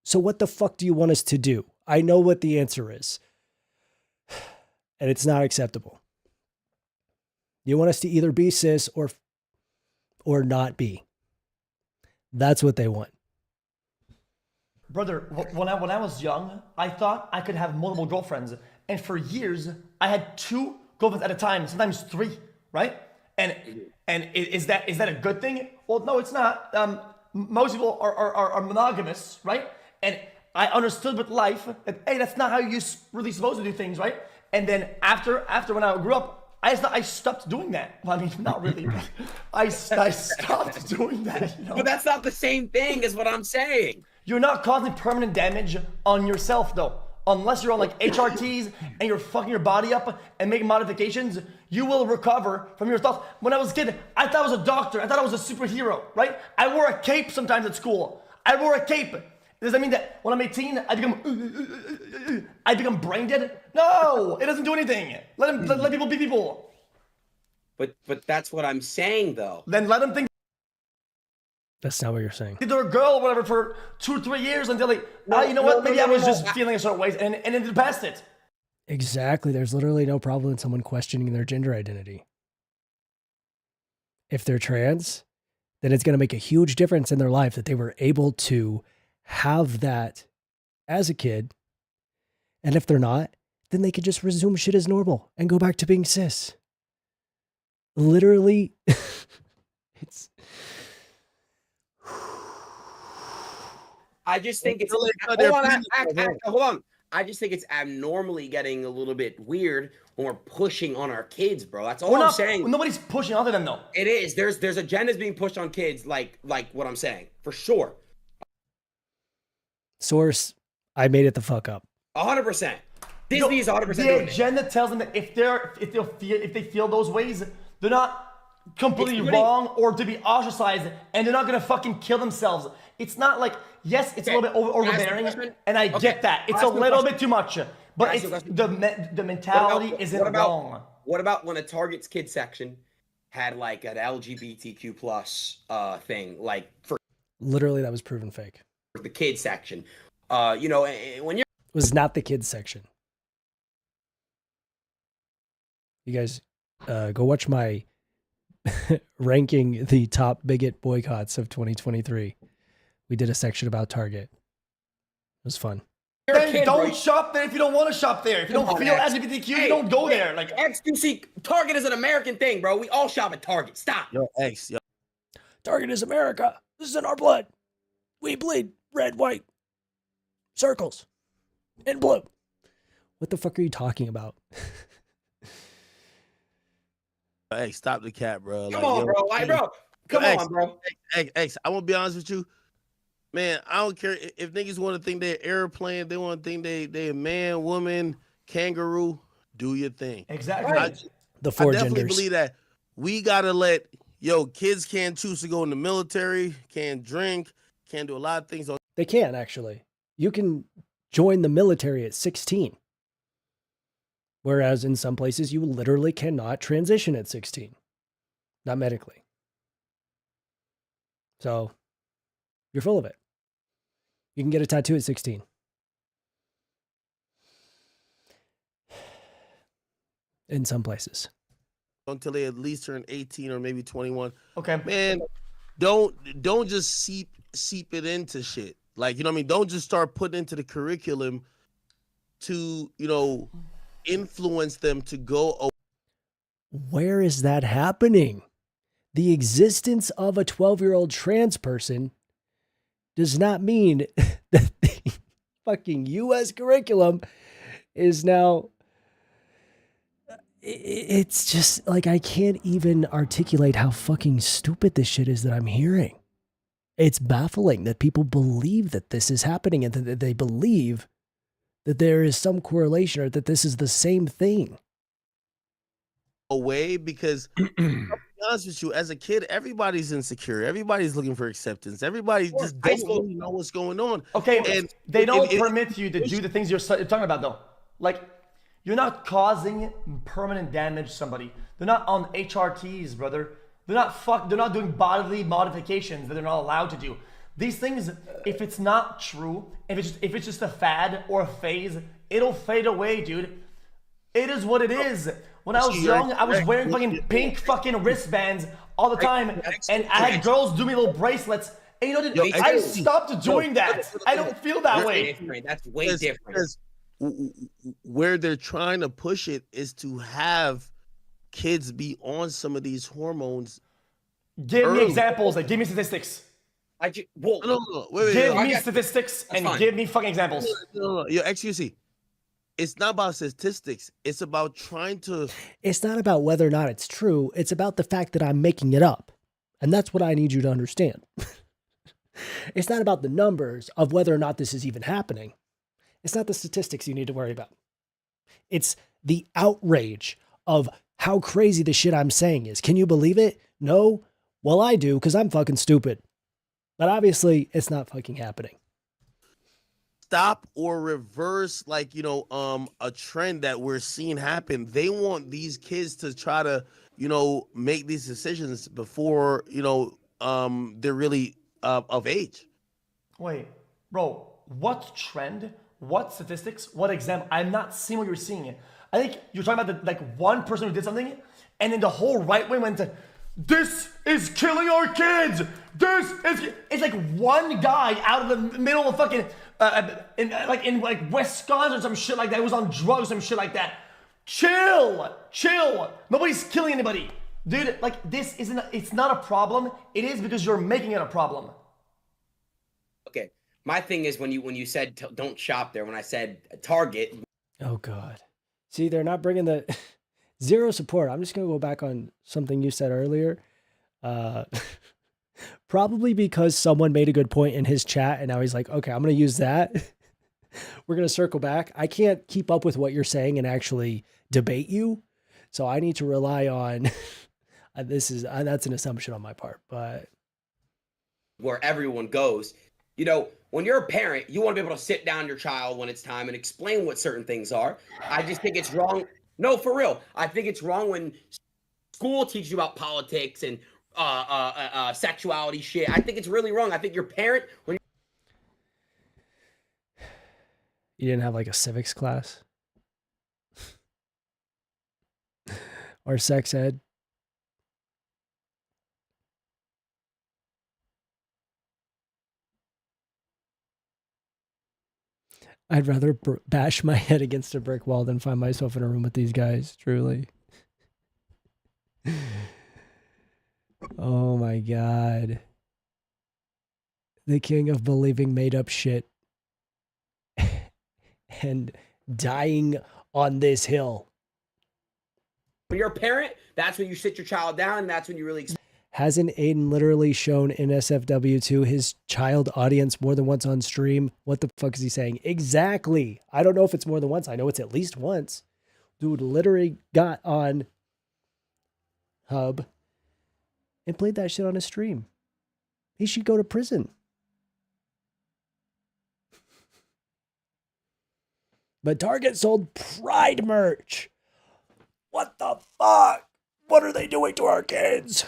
So what the fuck do you want us to do? I know what the answer is. And it's not acceptable. You want us to either be cis or not be. That's what they want. Brother, when I was young, I thought I could have multiple girlfriends. And for years, I had 2 girlfriends at a time, sometimes 3, right? And is that a good thing? Well, no, it's not. Most people are monogamous, right? And I understood with life that, hey, that's not how you're really supposed to do things, right? And then after when I grew up, I stopped doing that. Well, I mean, not really, but I stopped doing that. But that's not the same thing as what I'm saying. You're not causing permanent damage on yourself, though. Unless you're on like HRTs and you're fucking your body up and making modifications, you will recover from your thoughts. When I was a kid, I thought I was a doctor. I thought I was a superhero, right? I wore a cape sometimes at school. I wore a cape. Does that mean that when I'm 18, I become brain dead? No, it doesn't do anything. Let people be people. But that's what I'm saying, though. Then let them think That's not what you're saying. they're a girl or whatever for 2 or 3 years until they, you know what? Maybe I was just feeling a certain way and then past it. Exactly. There's literally no problem in someone questioning their gender identity. If they're trans, then it's going to make a huge difference in their life that they were able to have that as a kid. And if they're not, then they could just resume shit as normal and go back to being cis. Literally, it's... I just think it's hold on. I just think it's abnormally getting a little bit weird when we're pushing on our kids, bro. That's all I'm saying. Nobody's pushing other than though. It is. There's agendas being pushed on kids, like what I'm saying, for sure. Source, I made it the fuck up. 100%. Disney is 100% doing The it. agenda tells them that if they feel those ways, they're not completely wrong or to be ostracized, and they're not gonna fucking kill themselves. It's not like, yes, it's a little bit overbearing, and I get that. It's a little bit too much, but it's the mentality isn't wrong. What about when a Target's kids section had like an LGBTQ plus thing, like for Literally, that was proven fake. the kids section. You know, when you're It was not the kids section. You guys, go watch my ranking the top bigot boycotts of 2023. We did a section about Target. It was fun. you're a Then kid, don't bro, shop there if you don't want to shop there. If you Come don't on, feel X. LGBTQ, Hey, you don't go hey, there. Like, xQc, Target is an American thing, bro. We all shop at Target. Stop. Yo, X, yo, Target is America. This is in our blood. We bleed red, white, circles, and blue. What the fuck are you talking about? X, stop the cat, bro. Come Like, on, yo, bro. Like, bro. Come X, on, bro. X, I won't be honest with you. Man, I don't care if niggas want to think they're airplane, they want to think they a man, woman, kangaroo. Do your thing. exactly. The I four definitely genders. believe that we gotta let kids can't choose to go in the military, can't drink, can't do a lot of things. They can, actually. You can join the military at 16. Whereas in some places, you literally cannot transition at 16. Not medically. So, you're full of it. You can get a tattoo at 16. In some places. Until they at least turn 18 or maybe 21. Okay. Man, don't just seep it into shit. Like, you know what I mean? Don't just start putting into the curriculum to, influence them to go. Where is that happening? The existence of a 12-year-old trans person does not mean that the fucking U.S. curriculum is now... It's just like, I can't even articulate how fucking stupid this shit is that I'm hearing. It's baffling that people believe that this is happening and that they believe that there is some correlation or that this is the same thing. Away because I'll be honest with you, as a kid, everybody's insecure. Everybody's looking for acceptance. Everybody just high don't school. really know what's going on. Okay, And they don't if- permit you to do the things you're talking about, though. Like, you're not causing permanent damage to somebody. They're not on HRTs, brother. They're not doing bodily modifications that they're not allowed to do. These things, if it's not true, if it's just a fad or a phase, it'll fade away, dude. It is what it is. When I was young, I was wearing fucking pink fucking wristbands all the time, and I had girls do me little bracelets. And you know, I stopped doing that. I don't feel that way. That's way different. Because where they're trying to push it is to have kids be on some of these hormones. Give me early. examples. Like, give me statistics. No, wait, Give wait. me statistics and fine. give me fucking examples. No. Yo, xQc. It's not about statistics. It's about trying to. It's not about whether or not it's true. It's about the fact that I'm making it up. And that's what I need you to understand. It's not about the numbers of whether or not this is even happening. It's not the statistics you need to worry about. It's the outrage of how crazy the shit I'm saying is. Can you believe it? No? Well, I do, because I'm fucking stupid. But obviously, it's not fucking happening. Stop or reverse, like, a trend that we're seeing happen. They want these kids to try to, make these decisions before, they're really of age. Wait, bro, what trend? What statistics? What example? I'm not seeing what you're seeing. I think you're talking about one person who did something, and then the whole right wing went to, this is killing our kids. It's like one guy out of the middle of fucking in Wisconsin or some shit like that. It was on drugs, some shit like that. Chill. Nobody's killing anybody, dude. Like, this isn't. It's not a problem. It is because you're making it a problem. Okay, my thing is when you said don't shop there. When I said Target. Oh, God. See, they're not bringing the zero support. I'm just going to go back on something you said earlier. Probably because someone made a good point in his chat and now he's like, okay, I'm going to use that. We're going to circle back. I can't keep up with what you're saying and actually debate you. So I need to rely on that's an assumption on my part, but Where everyone goes, when you're a parent, you want to be able to sit down your child when it's time and explain what certain things are. I just think it's wrong. No, for real. I think it's wrong when school teaches you about politics and sexuality shit. I think it's really wrong. I think your parent, when You didn't have like a civics class? Or sex ed? I'd rather bash my head against a brick wall than find myself in a room with these guys, truly. Oh my God. The king of believing made up shit and dying on this hill. you're a parent, that's when you sit your child down, and that's when you really. Hasn't Adin literally shown NSFW to his child audience more than once on stream? What the fuck is he saying? Exactly. I don't know if it's more than once. I know it's at least once. Dude literally got on Hub and played that shit on his stream. He should go to prison. But Target sold Pride merch. What the fuck? What are they doing to our kids?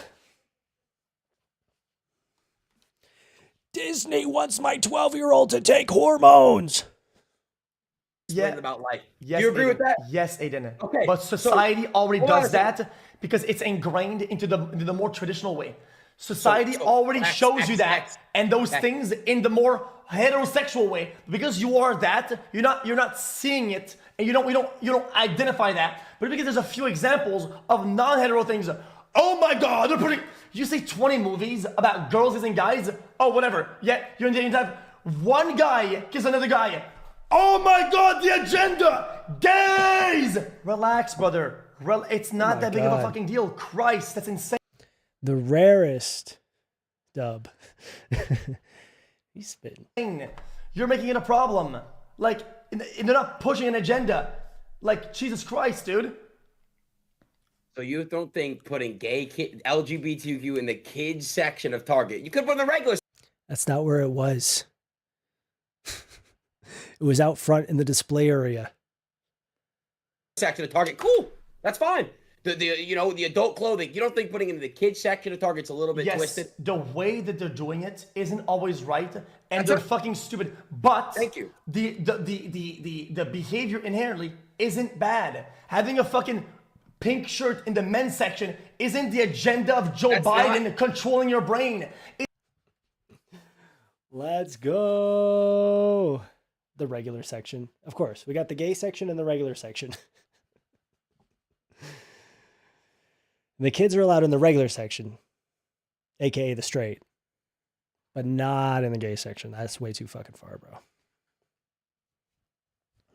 Disney wants my 12-year-old to take hormones. Yeah. About life. Yes, Do you agree Aiden. with that? Yes, Aiden. Okay, But society already hold on does a second. that because it's ingrained into the more traditional way. Society So already X, shows X, you that, X, and those X. things in the more heterosexual way. Because you are that, you're not seeing it, and you don't identify that. But because there's a few examples of non-hetero things. Oh my God, they're putting. You say 20 movies about girls kissing guys. Oh, whatever. Yeah, you're in dating time. One guy kiss another guy. Oh my God, the agenda! Gays! Relax, brother. It's not my that big of a God. fucking deal. Christ, that's insane. The rarest dub. He's spitting. You're making it a problem. Like, they're not pushing an agenda. Like, Jesus Christ, dude. So you don't think putting gay kid LGBTQ in the kids section of Target? You could put in the regular That's not where it was. It was out front in the display area. section of Target. Cool, that's fine. The adult clothing. You don't think putting it in the kids section of Target's a little bit Yes, twisted? the way that they're doing it isn't always right, and That's they're right. fucking stupid. But Thank you. The behavior inherently isn't bad. Having a fucking pink shirt in the men's section isn't the agenda of Joe That's Biden not- controlling your brain. Let's go. The regular section. Of course, we got the gay section and the regular section. The kids are allowed in the regular section, aka the straight, but not in the gay section. That's way too fucking far, bro.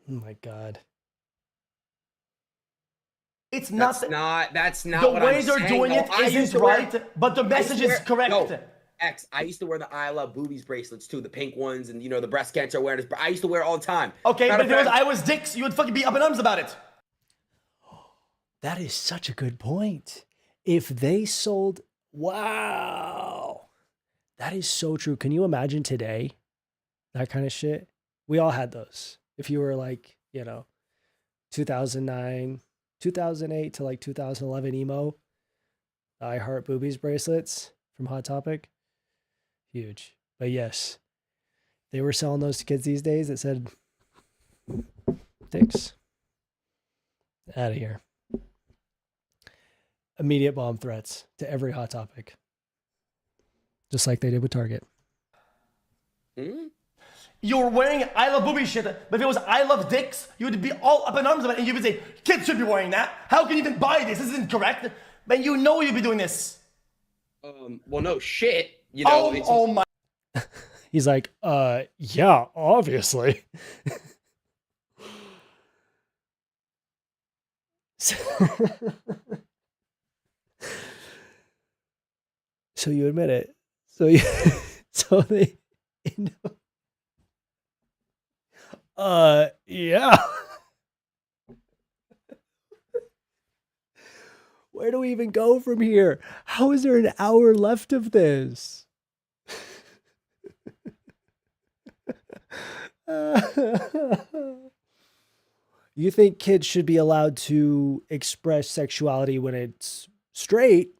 Oh my God. It's not That's not the what way I'm they're saying. doing No, it I used isn't to wear- right, but the I used to message is wear- correct. No, X, I used to wear the I Love Boobies bracelets too, the pink ones, and the breast cancer awareness. I used to wear it all the time. Okay, Matter but of if it was fact- I was dicks, you would fucking be up in arms about it. That is such a good point. If they sold, wow, that is so true. Can you imagine today? That kind of shit. We all had those. If you were like, 2009, 2008 to like 2011 emo, I Heart Boobies bracelets from Hot Topic. Huge. But yes, they were selling those to kids these days that said, dicks. Out of here. Immediate bomb threats to every Hot Topic. Just like they did with Target. Hmm? You were wearing I Love Boobies shit, but if it was I Love Dicks, you would be all up in arms about it, and you would say, kids should be wearing that. How can you even buy this? This isn't correct. But you know you'd be doing this. Well, no shit. Oh my. He's like, yeah, obviously. So you admit it. So they yeah. Where do we even go from here? How is there an hour left of this? You think kids should be allowed to express sexuality when it's straight,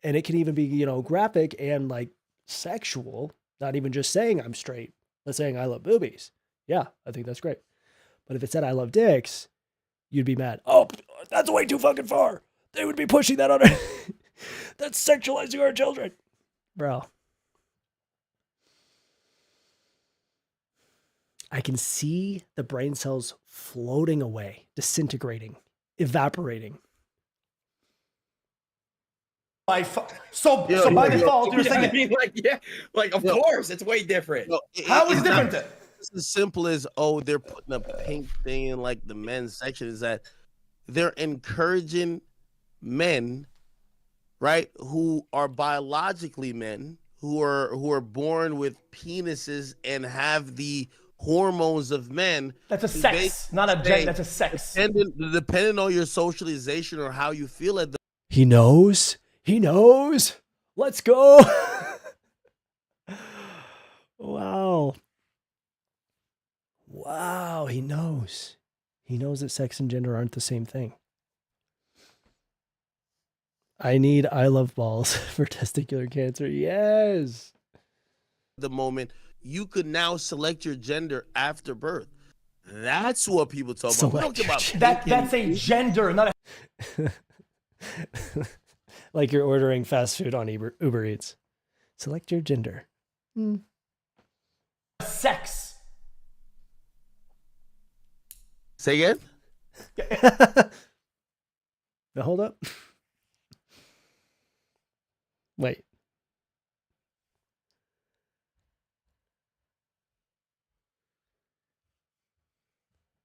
and it can even be, graphic and like sexual, not even just saying I'm straight, but saying I love boobies. Yeah, I think that's great. But if it said I love dicks, you'd be mad. Oh, that's way too fucking far. They would be pushing that on our that's sexualizing our children. Bro. I can see the brain cells floating away, disintegrating, evaporating. So by default, you're saying I mean, of course, it's way different. how is it different then? It's as simple as, they're putting a pink thing in like the men's section. Is that they're encouraging men, right, who are biologically men, who are born with penises and have the hormones of men. That's a sex, not a gender. That's a sex. Depending on your socialization or how you feel at the. He knows. He knows. Let's go. Wow. Wow, he knows. He knows that sex and gender aren't the same thing. I love balls for testicular cancer. Yes. The moment you could now select your gender after birth. That's what people talk about. We don't care about that's a gender, not a like you're ordering fast food on Uber Eats. Select your gender. sex. Say again? Now hold up. Wait.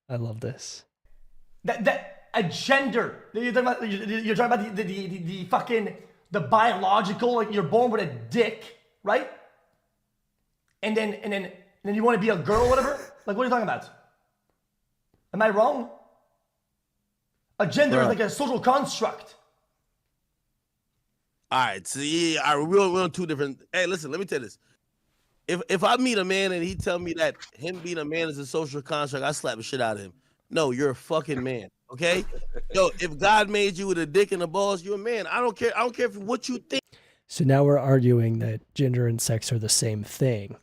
I love this. That a gender. You're talking about the fucking the biological. Like you're born with a dick, right? And then you want to be a girl or whatever. Like what are you talking about? Am I wrong? A gender is like a social construct. All right, so we're on two different. Hey, listen, let me tell you this. If I meet a man and he tell me that him being a man is a social construct, I slap the shit out of him. No, you're a fucking man, okay? Yo, if God made you with a dick and a balls, you're a man. I don't care. I don't care what you think. So now we're arguing that gender and sex are the same thing.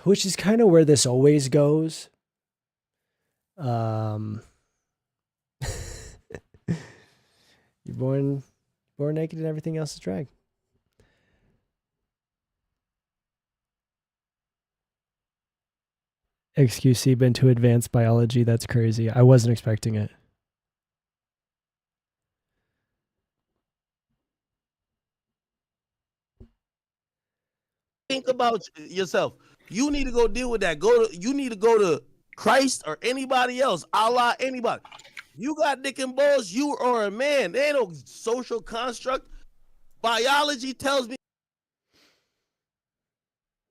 Which is kind of where this always goes. You're born naked and everything else is drag. xQc been to advanced biology. That's crazy. I wasn't expecting it. Think about yourself. You need to go deal with that. You need to go to Christ or anybody else. Allah, anybody. You got dick and balls, you are a man. There ain't no social construct. Biology tells me.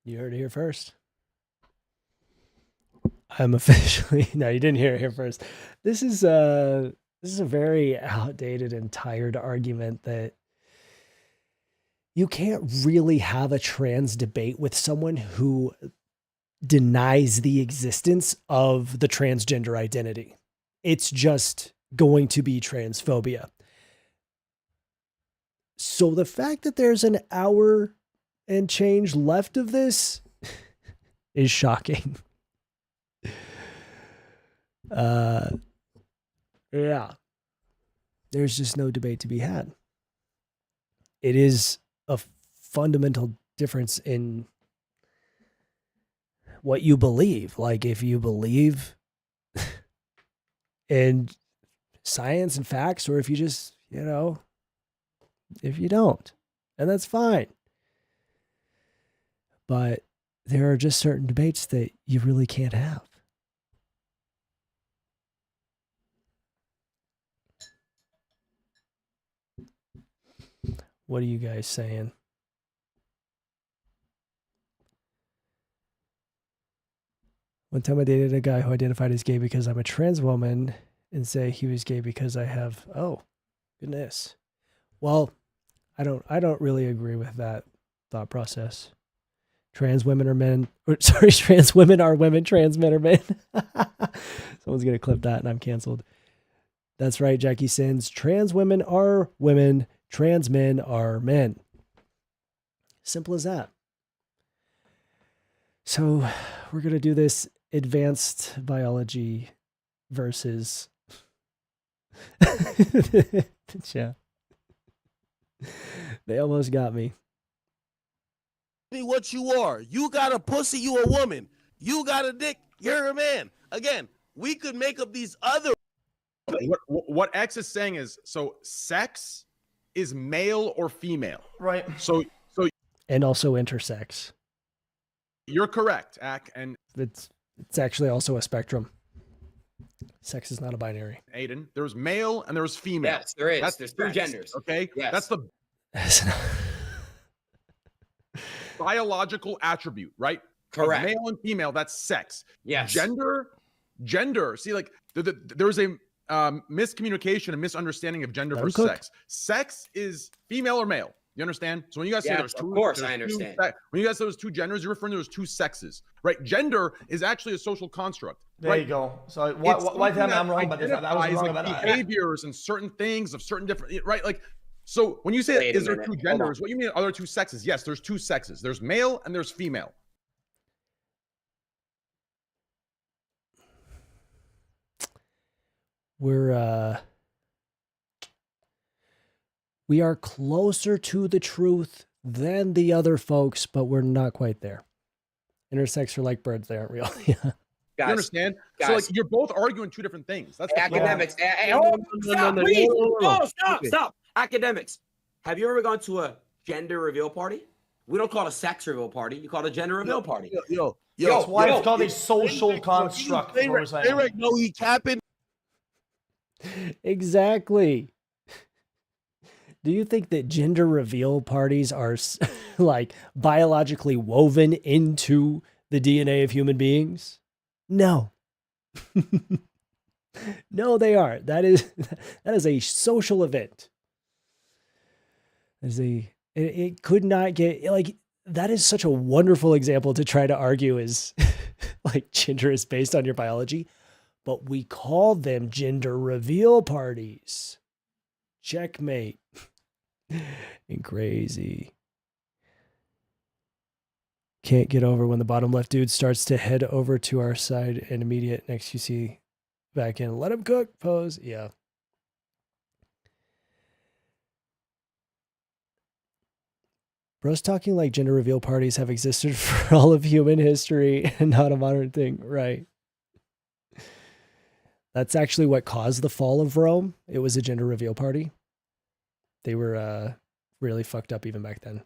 You heard it here first. I'm officially no, you didn't hear it here first. This is a very outdated and tired argument that you can't really have a trans debate with someone who denies the existence of the transgender identity. It's just going to be transphobia. So the fact that there's an hour and change left of this is shocking. Yeah. There's just no debate to be had. It is a fundamental difference in what you believe. Like if you believe in science and facts, or if you just, if you don't, and that's fine. But there are just certain debates that you really can't have. What are you guys saying? One time I dated a guy who identified as gay because I'm a trans woman and say he was gay because I have, oh, goodness. Well, I don't really agree with that thought process. Trans women are men, trans women are women, trans men are men. Someone's going to clip that and I'm canceled. That's right, Jackie Sins. Trans women are women. Trans men are men. Simple as that. So we're going to do this advanced biology versus... yeah. They almost got me. What you are. You got a pussy, you a woman. You got a dick, you're a man. Again, we could make up these other... What X is saying is, so sex is male or female. Right. So And also intersex. you're correct, Ak and It's actually also a spectrum. Sex is not a binary. Aiden. There's male and there's female. Yes, there is. That's There's two sex, genders. Okay? Yes. That's the biological attribute, right? Correct. Male and female, that's sex. Yes. Gender. See, like there's a miscommunication and misunderstanding of gender Let him versus cook. sex. Sex is female or male. You understand? So when you guys say Yes, there's two, of course, there's I two understand. when you guys say there's two genders, you're referring to those two sexes, right? Gender is actually a social construct. There right? you go. So It's why tell me something I'm wrong about this? I was identifies, wrong like, about that. behaviors and certain things of certain different, right? Like, so when you say Wait a is there minute. two Hold on. genders, what you mean are there two sexes? Yes, there's two sexes. There's male and there's female. We are closer to the truth than the other folks, but we're not quite there. Intersex are like birds, they aren't real. Yeah. You Guys, understand? So guys. like you're both arguing two different things. That's the point. academics. No, Stop, no, please. no, no. No, stop, Okay. stop. Academics. Have you ever gone to a gender reveal party? We don't call it a sex reveal party. You call it a gender reveal party. Yo, That's why yo, it's called yo, a social construct. is what we're saying. Eric, no, he capping. Exactly. Do you think that gender reveal parties are like biologically woven into the DNA of human beings? No. No, they aren't. That is a social event. It could not get like that is such a wonderful example to try to argue is like gender is based on your biology, but we call them gender reveal parties. Checkmate. And crazy. Can't get over when the bottom left dude starts to head over to our side and immediate xQc back in. Let him cook pose. Yeah. Bro's talking like gender reveal parties have existed for all of human history and not a modern thing. Right. That's actually what caused the fall of Rome. It was a gender reveal party. They were really fucked up even back then.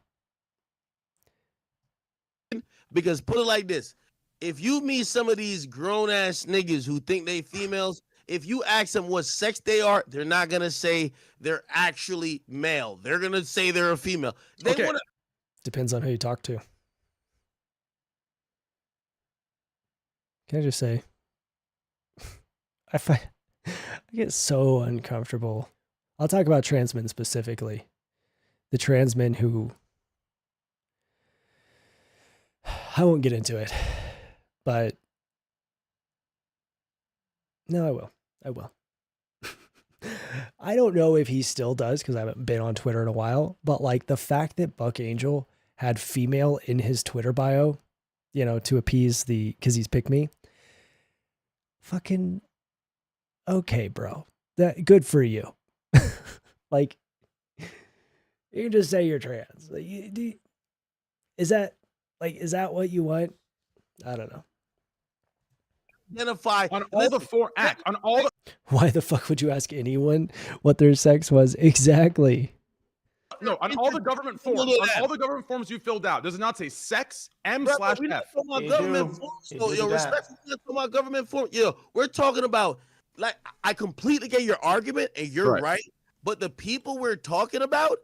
Because put it like this. If you meet some of these grown ass niggas who think they females, if you ask them what sex they are, they're not gonna say they're actually male. They're gonna say they're a female. They Okay. wanna Depends on who you talk to. Can I just say, I get so uncomfortable. I'll talk about trans men specifically. The trans men who, I won't get into it, but no, I will. I will. I don't know if he still does because I haven't been on Twitter in a while, but like the fact that Buck Angel had female in his Twitter bio, you know, to appease because he's pick me. Fucking okay, bro. That good for you. Like, you can just say you're trans. Like, is that what you want? I don't know. identify On all the four act on all the Why the fuck would you ask anyone what their sex was? Exactly. no on all the government forms. On all the government forms you filled out, does it not say sex Bro, M/F? we're not talking about They government do. forms. They So, do yo, that. respectfully, we're not talking about government forms. Yo, we're talking about, like, I completely get your argument, and you're Right. right. But the people we're talking about,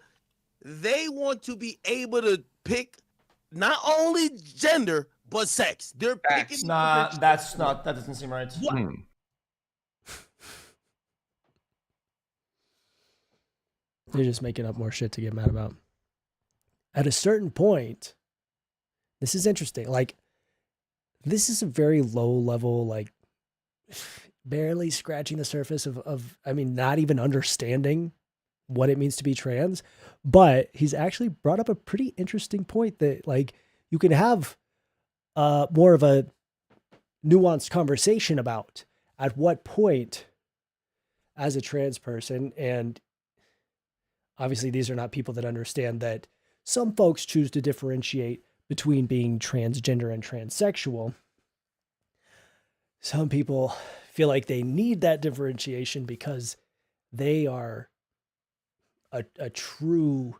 they want to be able to pick not only gender but sex. They're picking. Nah, that doesn't seem right. They're just making up more shit to get mad about. At a certain point, this is interesting. Like, this is a very low level, like, barely scratching the surface of, I mean, not even understanding what it means to be trans. But he's actually brought up a pretty interesting point that, like, you can have more of a nuanced conversation about at what point as a trans person, and obviously these are not people that understand that some folks choose to differentiate between being transgender and transsexual. Some people feel like they need that differentiation because they are a true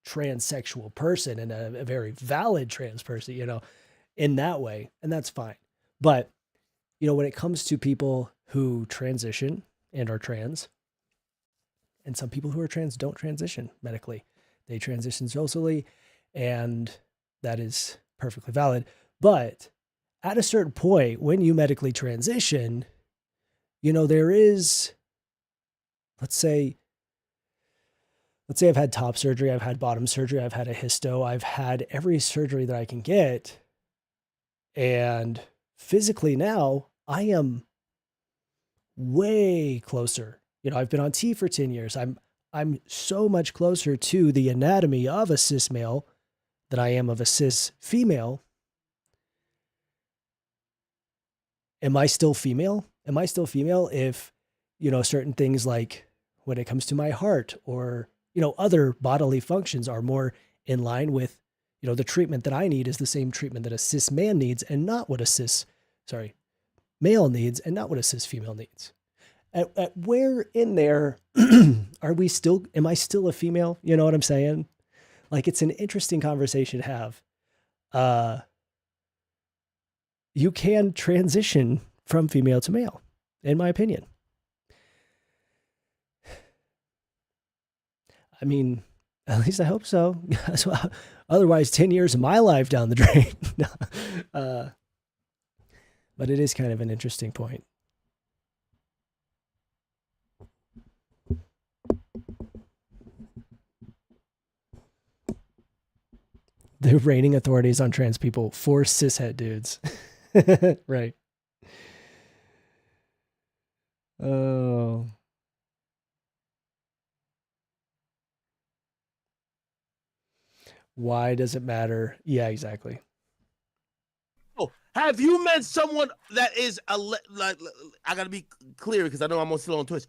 transsexual person and a very valid trans person, you know, in that way. And that's fine. But, you know, when it comes to people who transition and are trans, and some people who are trans don't transition medically, they transition socially, and that is perfectly valid. But at a certain point, when you medically transition, you know, there is, let's say I've had top surgery, I've had bottom surgery, I've had a histo, I've had every surgery that I can get. And physically now, I am way closer. You know, I've been on T for 10 years. I'm so much closer to the anatomy of a cis male than I am of a cis female. Am I still female? Am I still female if, you know, certain things like when it comes to my heart or, you know, other bodily functions are more in line with, you know, the treatment that I need is the same treatment that a cis man needs and not what a male needs and not what a cis female needs. At where in there am I still a female? You know what I'm saying? Like, it's an interesting conversation to have. You can transition from female to male, in my opinion. I mean, at least I hope so. Otherwise, 10 years of my life down the drain. But it is kind of an interesting point. The reigning authorities on trans people for cishet dudes. Right. Oh. Why does it matter? Yeah, exactly. Oh, have you met someone that is like, I gotta be clear because I know I'm still on Twitch.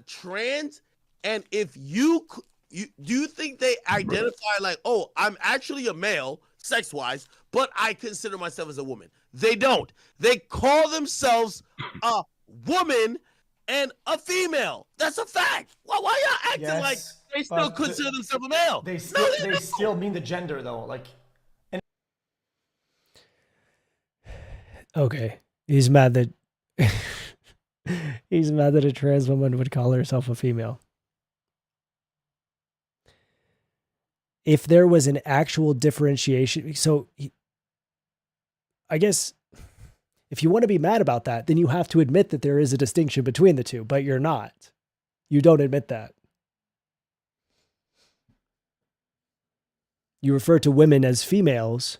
Trans, and if you do you think they identify like, oh, I'm actually a male sex-wise, but I consider myself as a woman? They don't. They call themselves a woman and a female. That's a fact. Why y'all acting like they still consider themselves a male? They still mean the gender though. Like, okay, he's mad that he's mad that a trans woman would call herself a female. If there was an actual differentiation, so I guess if you want to be mad about that, then you have to admit that there is a distinction between the two, but you're not. You don't admit that. You refer to women as females.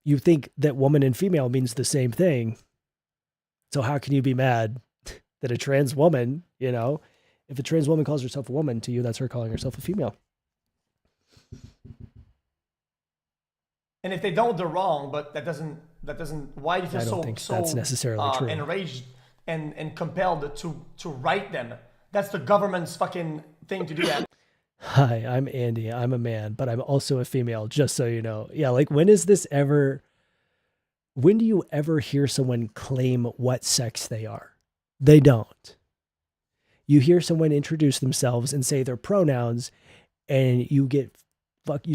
You think that woman and female means the same thing. So how can you be mad that a trans woman, you know, if a trans woman calls herself a woman, to you, that's her calling herself a female. And if they don't, they're wrong. But that doesn't. Why do you feel so that's necessarily true. Enraged and compelled to write them? That's the government's fucking thing to do that. Hi, I'm Andy. I'm a man, but I'm also a female, just so you know. Yeah, like when do you ever hear someone claim what sex they are? They don't. You hear someone introduce themselves and say their pronouns, and you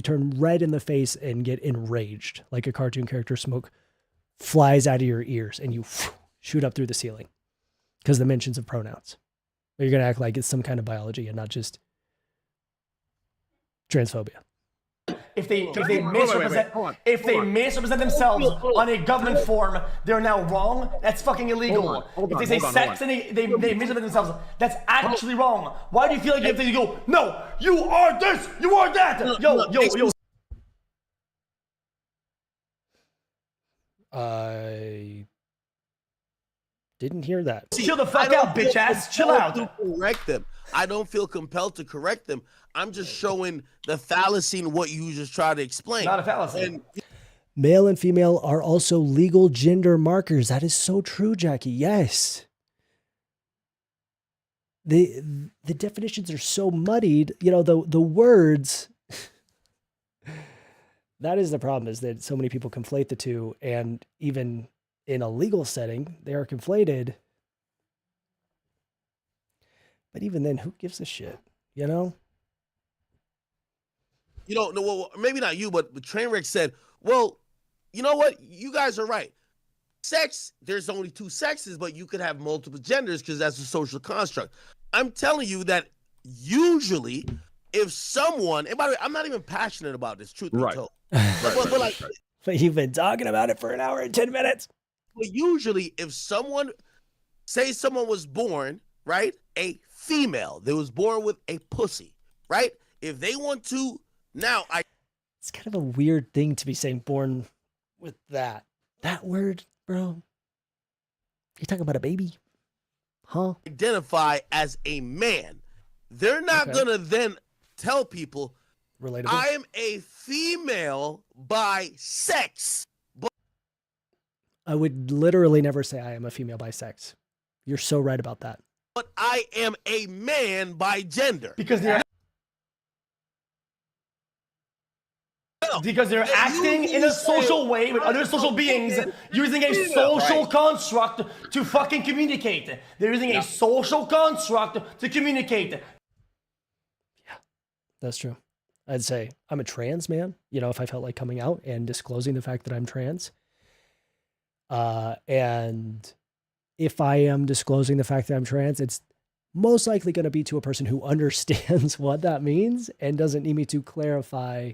turn red in the face and get enraged, like a cartoon character. Smoke flies out of your ears and you shoot up through the ceiling because the mentions of pronouns. But you're going to act like it's some kind of biology and not just transphobia. If they misrepresent themselves on a government form, they're now wrong. That's fucking illegal. If they say sex and they misrepresent themselves, that's actually wrong. Why do you feel like if they go, no, you are this, you are that? Yo. I Didn't hear that. Chill the I fuck don't out, feel bitch ass. Chill compelled out. to correct them. I don't feel compelled to correct them. I'm just showing the fallacy in what you just try to explain. Not a fallacy. And Male and female are also legal gender markers. That is so true, Jackie. Yes. The definitions are so muddied. You know, the words. That is the problem, is that so many people conflate the two, and even in a legal setting, they are conflated. But even then, who gives a shit? You know? you know, no, well, maybe not you, but Trainwreck said, well, you know what? You guys are right. Sex, there's only two sexes, but you could have multiple genders because that's a social construct. I'm telling you that usually if someone, and by the way, I'm not even passionate about this, truth be Right. told. Right, Like, But you've been talking about it for an hour and 10 minutes. but usually if someone, say someone was born, right, a female, they was born with a pussy, right? If they want to, now It's kind of a weird thing to be saying, born with that. That word, bro. You talking about a baby? Huh? identify as a man, they're not Okay. gonna then tell people Relatable. I am a female by sex. I would literally never say I am a female by sex. You're so right about that. But I am a man by gender. Because they're acting in a social way with other social beings, using a social construct to fucking communicate. They're using a social construct to communicate. That's true. I'd say I'm a trans man, you know, if I felt like coming out and disclosing the fact that I'm trans. And if I am disclosing the fact that I'm trans, it's most likely going to be to a person who understands what that means and doesn't need me to clarify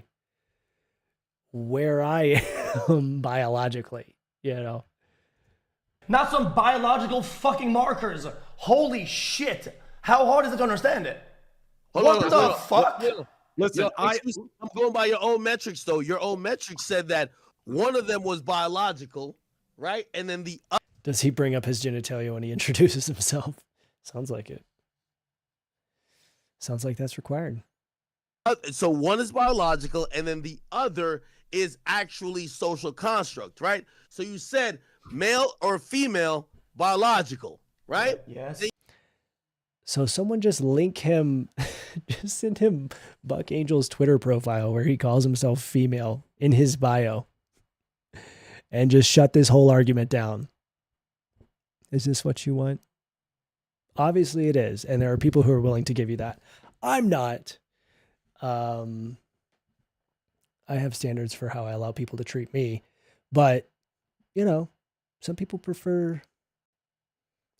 where I am biologically, you know. Not some biological fucking markers. Holy shit. How hard is it to understand it? What the fuck? Listen, I'm going by your own metrics, though. Your own metrics said that one of them was biological, right? And then the other. Does he bring up his genitalia when he introduces himself? Sounds like it. Sounds like that's required. So one is biological, and then the other is actually social construct, right? So you said male or female biological, right? Yes. So someone just link him, just send him Buck Angel's Twitter profile where he calls himself female in his bio and just shut this whole argument down. Is this what you want? Obviously it is. And there are people who are willing to give you that. I'm not. I have standards for how I allow people to treat me, but you know, some people prefer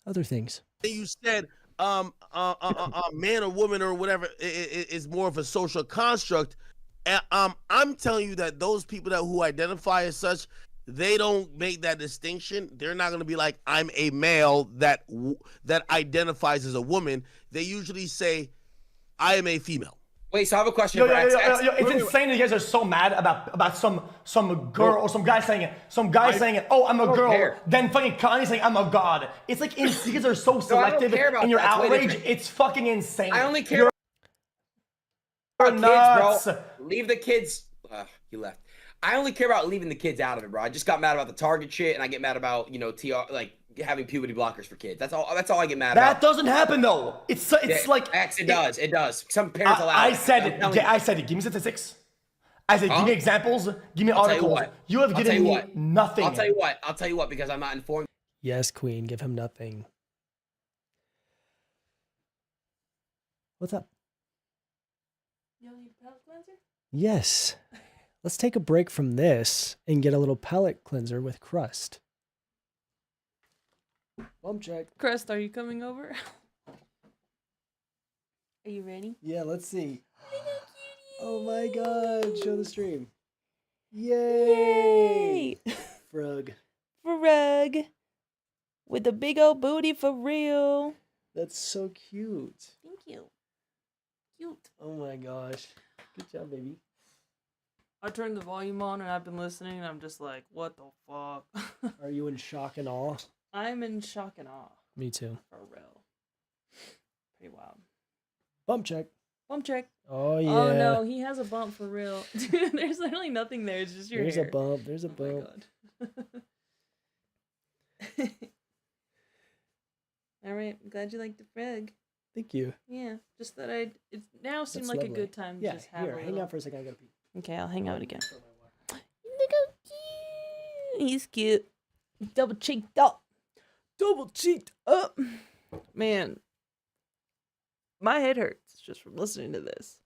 other things. You said man or woman or whatever is more of a social construct. And, I'm telling you that those people who identify as such, they don't make that distinction. They're not going to be like, I'm a male that identifies as a woman. They usually say, I am a female. Wait, so I have a question Yo, for X. it's insane that you guys are so mad about some girl or some guy saying it. Some guy saying it. Oh, I'm a girl. care. Then fucking Kanye saying I'm a god. It's like you guys are so selective care about in your that. It's way outrage. different. It's fucking insane. I only care about nuts. kids, bro. Leave the kids. He left. I only care about leaving the kids out of it, bro. I just got mad about the Target shit, and I get mad about TR like having puberty blockers for kids. That's all I get mad That about. doesn't happen though. It's like X. It does. It does. Some parents allow. I said I'm it. telling Okay, you. I said it. Give me statistics. I said, give me examples. Give me I'll tell you articles. what. You have I'll tell given you me what. nothing. I'll tell you what because I'm not informed. Yes, Queen, give him nothing. What's up? You don't need a palate cleanser? Yes. Let's take a break from this and get a little palate cleanser with crust. Bump check. Crust, are you coming over? Are you ready? Yeah, let's see. Oh my god, show the stream. Yay! Yay! Frog. Frog. With a big old booty for real. That's so cute. Thank you. Cute. Oh my gosh. Good job, baby. I turned the volume on and I've been listening and I'm just like, what the fuck? Are you in shock and awe? I'm in shock and awe. Me too. For real. Pretty wild. Bump check. Bump check. Oh yeah. Oh no, he has a bump for real. Dude, there's literally nothing there. It's just your There's hair. a bump. There's a Oh bump. my god. All right, I'm glad you liked the frog. Thank you. Yeah, just that it now seemed That's like lovely. a good time to Yeah, just have here, a hang little... out for a second. I gotta pee. Okay, I'll hang out again. Look how cute. He's cute. Double cheeked up. Double cheeked up. Man, my head hurts just from listening to this.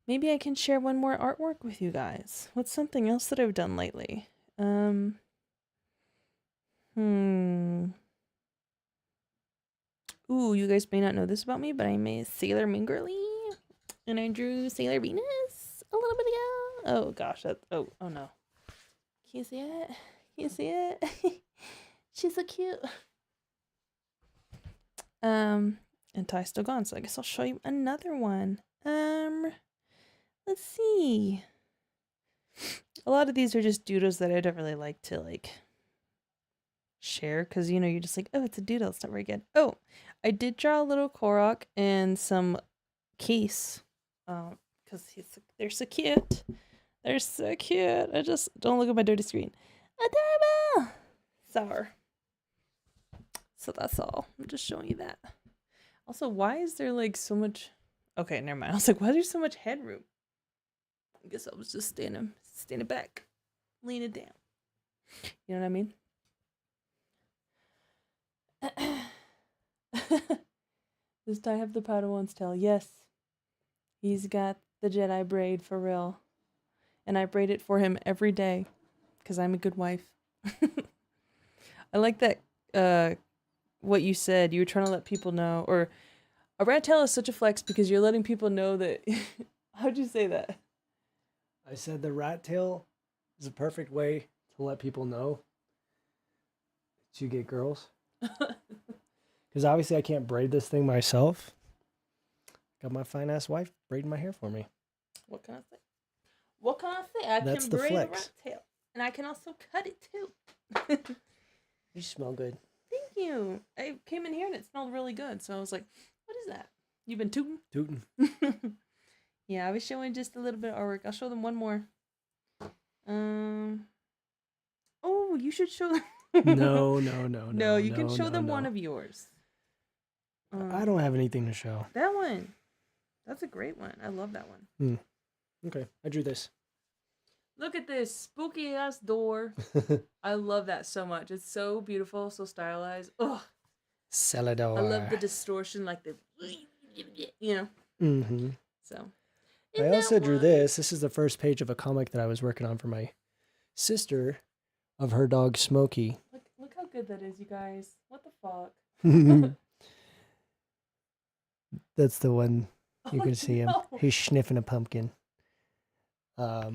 Maybe I can share one more artwork with you guys. What's something else that I've done lately? Ooh, you guys may not know this about me, but I'm a Sailor Moon girly, and I drew Sailor Venus a little bit ago. Oh gosh, oh no. Can you see it? Can you see it? She's so cute. And Ty's still gone, so I guess I'll show you another one. Let's see. A lot of these are just doodles that I don't really like to share, because you're just like, oh, it's a doodle, it's not very good. Oh, I did draw a little Korok and some case, because they're so cute. They're so cute. I just don't look at my dirty screen. Adorable. Sour. So that's all. I'm just showing you that. Also, why is there so much? Okay, never mind. I was like, why is there so much headroom? I guess I was just standing back, leaning down. You know what I mean? Does Ty have the Padawan's tail? Yes. He's got the Jedi braid for real. And I braid it for him every day because I'm a good wife. I like that, what you said. You were trying to let people know, or a rat tail is such a flex because you're letting people know that. How'd you say that? I said the rat tail is a perfect way to let people know that you get girls. Because obviously I can't braid this thing myself. Got my fine ass wife braiding my hair for me. What can I say? What can I say? I That's can the braid a flex. rat tail. And I can also cut it too. You smell good. Thank you. I came in here and it smelled really good. So I was like, what is that? You've been tooting? Tootin'. Yeah, I was showing just a little bit of artwork. I'll show them one more. Oh, you should show them. No. No, you can show them no. one of yours. I don't have anything to show. That one. That's a great one. I love that one. Okay, I drew this. Look at this spooky ass door. I love that so much. It's so beautiful, so stylized. Ugh. Celador. I love the distortion, like the, Mm-hmm. So. I also drew this. This is the first page of a comic that I was working on for my sister of her dog Smokey. Look how good that is, you guys. What the fuck? That's the one you Oh, can see him. no. He's sniffing a pumpkin. I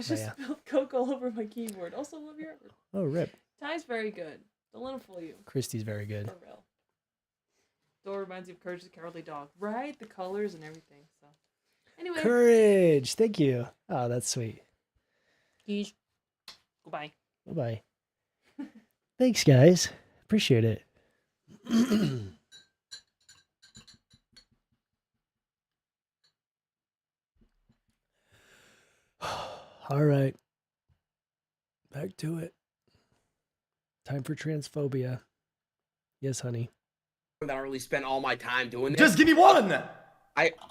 just spilled Coke all over my keyboard. Also, love your artwork. Oh, rip. Ty's very good. Don't let him fool you. Christy's very good. For real. Door reminds me of Courage the Cowardly Dog. Right? The colors and everything. So, anyway. Courage. Thank you. Oh, that's sweet. Goodbye. Bye-bye. Thanks, guys. Appreciate it. All right. Back to it. Time for transphobia. Yes, honey. I don't really spend all my time doing this. Just give me one.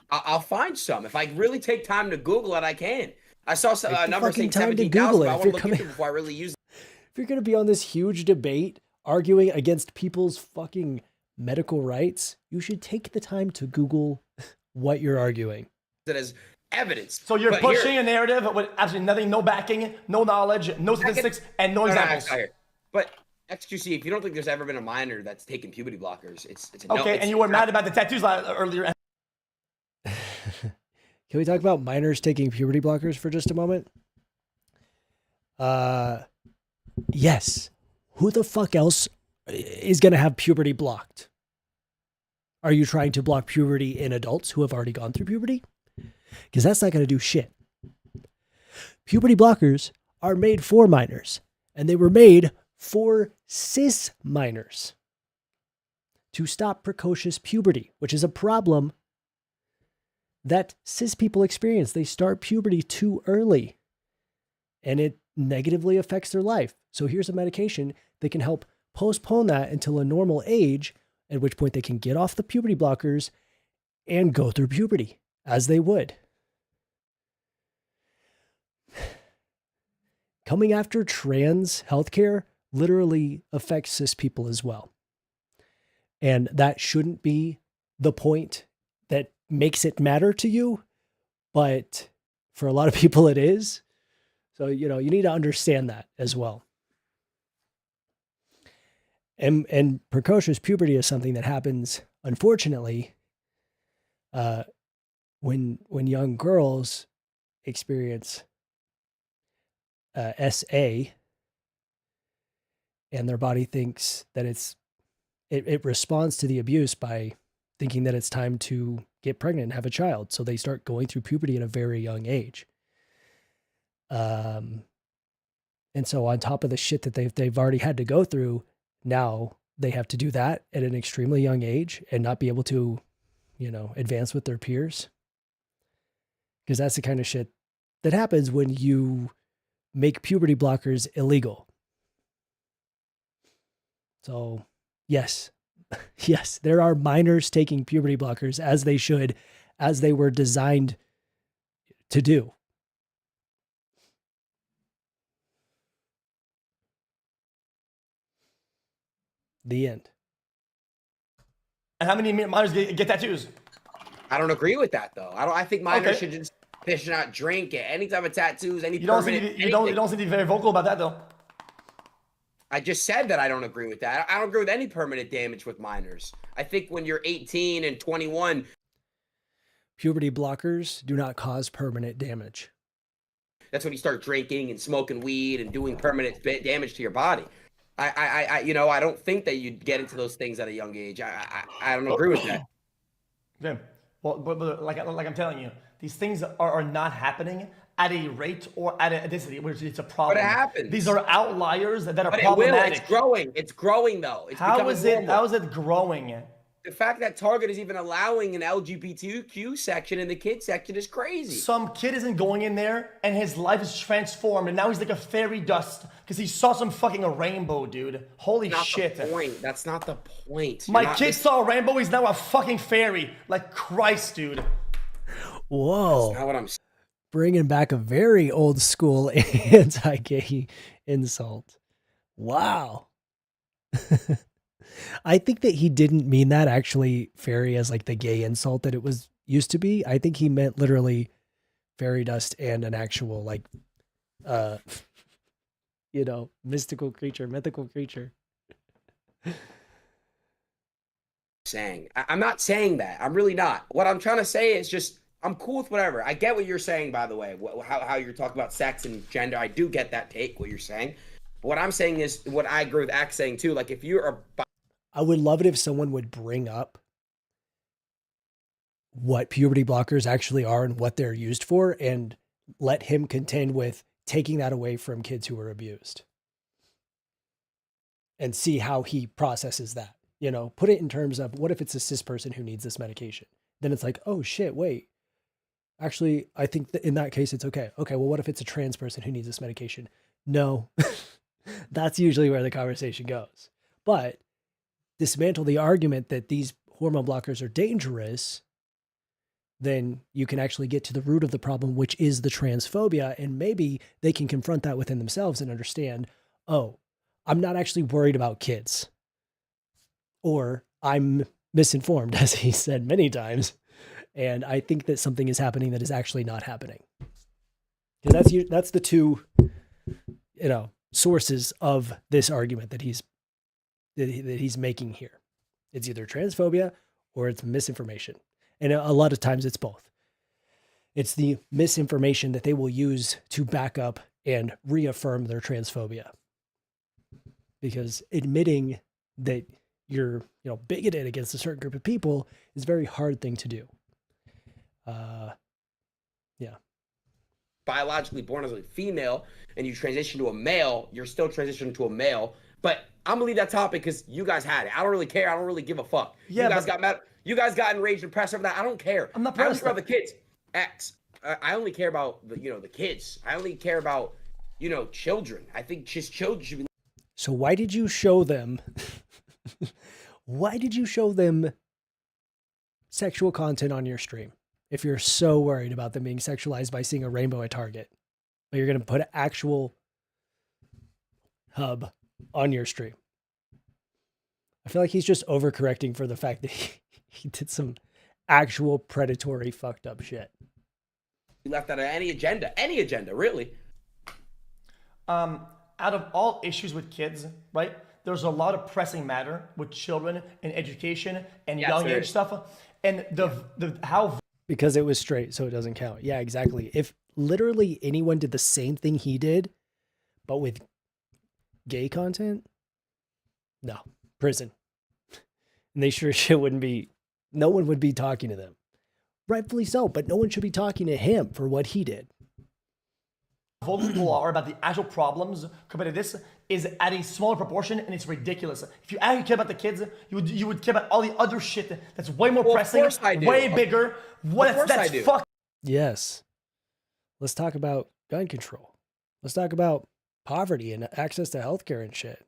I'll find some. If I really take time to Google it, I can. I saw Take a the number fucking saying time to 17,000, Google but it. I If want you're to look coming- into it before I really use it. If you're going to be on this huge debate arguing against people's fucking medical rights, you should take the time to Google what you're arguing. It as evidence. So you're But pushing here- a narrative with absolutely nothing, no backing, no knowledge, no statistics, and no examples. But xQc, if you don't think there's ever been a minor that's taken puberty blockers, it's a no. Okay, and you were mad about the tattoos earlier. Can we talk about minors taking puberty blockers for just a moment? Yes. Who the fuck else is going to have puberty blocked? Are you trying to block puberty in adults who have already gone through puberty? Because that's not going to do shit. Puberty blockers are made for minors, and they were made for cis minors to stop precocious puberty, which is a problem that cis people experience. They start puberty too early and it negatively affects their life. So here's a medication that can help postpone that until a normal age, at which point they can get off the puberty blockers and go through puberty as they would. Coming after trans healthcare literally affects cis people as well. And that shouldn't be the point that makes it matter to you, but for a lot of people it is. So, you need to understand that as well. And precocious puberty is something that happens, unfortunately, when young girls experience SA, and their body thinks that it responds to the abuse by thinking that it's time to get pregnant and have a child. So they start going through puberty at a very young age. And so on top of the shit that they've already had to go through, now they have to do that at an extremely young age and not be able to, advance with their peers. Because that's the kind of shit that happens when you make puberty blockers illegal. So, yes, there are minors taking puberty blockers as they should, as they were designed to do. The end. And how many minors get tattoos? I don't agree with that though. I think minors should not drink, get any type of tattoos, any permanent. You don't seem to be very vocal about that though. I just said that I don't agree with that. I don't agree with any permanent damage with minors. I think when you're 18 and 21, puberty blockers do not cause permanent damage. That's when you start drinking and smoking weed and doing permanent damage to your body. I don't think that you'd get into those things at a young age. I don't agree with that. Okay. Well, but like I'm telling you, these things are not happening at a rate or at a density, which it's a problem. But it happens. These are outliers that are but problematic. It's growing. It's growing though. How is it growing? The fact that Target is even allowing an LGBTQ section in the kids section is crazy. Some kid isn't going in there and his life is transformed and now he's like a fairy dust because he saw some fucking rainbow, dude. Holy shit. That's not the point. My kid saw a rainbow, he's now a fucking fairy. Like Christ, dude. Whoa. That's not what I'm saying. Bringing back a very old school anti-gay insult. Wow. I think that he didn't mean that actually fairy as like the gay insult that it was used to be. I think he meant literally fairy dust and an actual like, mystical creature, mythical creature. I'm not saying that. I'm really not. What I'm trying to say is just, I'm cool with whatever. I get what you're saying, by the way, how you're talking about sex and gender. I do get that take, what you're saying. But what I'm saying is what I agree with X saying too. Like if you're I would love it if someone would bring up what puberty blockers actually are and what they're used for and let him contend with taking that away from kids who are abused and see how he processes that. Put it in terms of what if it's a cis person who needs this medication? Then it's like, oh shit, wait. Actually, I think that in that case, it's okay. Okay, well, what if it's a trans person who needs this medication? No, that's usually where the conversation goes. But dismantle the argument that these hormone blockers are dangerous, then you can actually get to the root of the problem, which is the transphobia. And maybe they can confront that within themselves and understand, oh, I'm not actually worried about kids. Or I'm misinformed, as he said many times. And I think that something is happening that is actually not happening. Because that's the two, sources of this argument that he's making here. It's either transphobia or it's misinformation. And a lot of times it's both. It's the misinformation that they will use to back up and reaffirm their transphobia. Because admitting that you're, bigoted against a certain group of people is a very hard thing to do. Yeah. Biologically born as a female and you transition to a male, you're still transitioning to a male But I'm gonna leave that topic because you guys had it. I don't really care. I don't really give a fuck. Yeah, you guys but- got mad. You guys got enraged and pressed over that. I don't care. I'm not I only pressed. care about the kids. I only care about the the kids. I only care about children. I think just children should be. So why did you show them? Why did you show them sexual content on your stream? If you're so worried about them being sexualized by seeing a rainbow at Target, but you're going to put an actual hub on your stream. I feel like he's just overcorrecting for the fact that he did some actual predatory fucked up shit. Left out of any agenda, really. Out of all issues with kids, right? There's a lot of pressing matter with children and education and young age stuff, and the how. Because it was straight, so it doesn't count. Yeah, exactly. If literally anyone did the same thing he did, but with gay content, no, prison. And they sure shit wouldn't be, no one would be talking to them. Rightfully so, but no one should be talking to him for what he did. Vulnerable are about the actual problems compared to this is at a smaller proportion, and it's ridiculous. If you actually care about the kids, you would care about all the other shit that's way more pressing, of course I do. way bigger. That's fuck. Yes. Let's talk about gun control. Let's talk about poverty and access to healthcare and shit.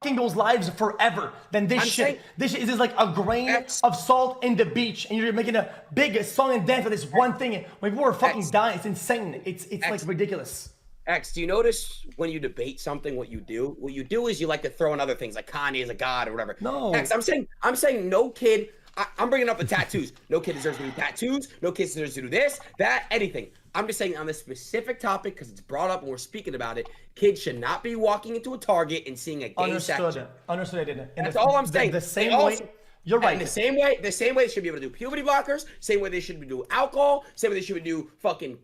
Those lives forever, then this shit is like a grain of salt in the beach, and you're making a big song and dance for this one thing. When people are fucking dying, it's insane. It's like ridiculous. X, do you notice when you debate something, what you do? What you do is you like to throw in other things, like Kanye is a god or whatever. No. X, I'm saying no kid. I'm bringing up the tattoos. No kid deserves to do tattoos. No kid deserves to do this, that, anything. I'm just saying on this specific topic because it's brought up and we're speaking about it. Kids should not be walking into a Target and seeing a gay section. Understood. I didn't. That's all I'm saying. The same way. You're right. And the same way they should be able to do puberty blockers. Same way they should be do alcohol. Same way they should do fucking.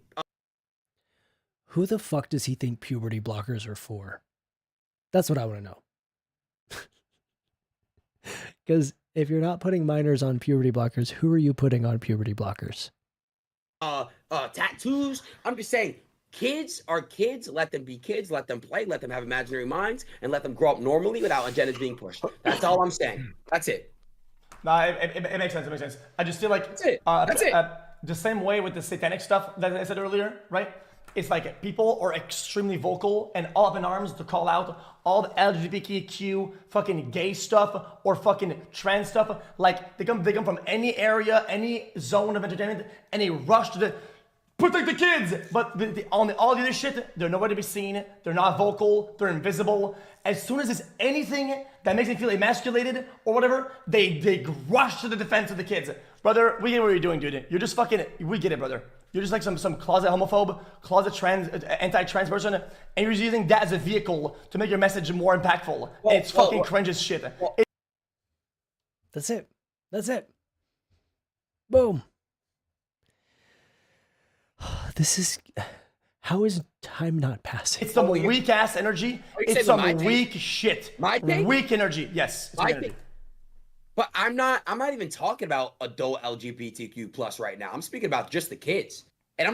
Who the fuck does he think puberty blockers are for? That's what I want to know. Because if you're not putting minors on puberty blockers, who are you putting on puberty blockers? Tattoos. I'm just saying, kids are kids. Let them be kids. Let them play. Let them have imaginary minds, and let them grow up normally without agendas being pushed. That's all I'm saying. That's it. No, it makes sense. It makes sense. I just feel like That's it. The same way with the satanic stuff that I said earlier, right? It's like people are extremely vocal and all up in arms to call out all the LGBTQ fucking gay stuff or fucking trans stuff. Like they come from any area, any zone of entertainment, and they rush to protect the kids. But all the other shit, they're nowhere to be seen. They're not vocal. They're invisible. As soon as there's anything that makes them feel emasculated or whatever, they rush to the defense of the kids. Brother, we get what you're doing, dude. You're just fucking. We get it, brother. You're just like some closet homophobe, closet anti-trans person, and you're using that as a vehicle to make your message more impactful. It's fucking cringe as shit. That's it. That's it. Boom. This is... How is time not passing? It's some weak-ass energy. It's some weak shit. My thing? Weak energy. Yes. My thing. But I'm not even talking about adult LGBTQ plus right now. I'm speaking about just the kids. And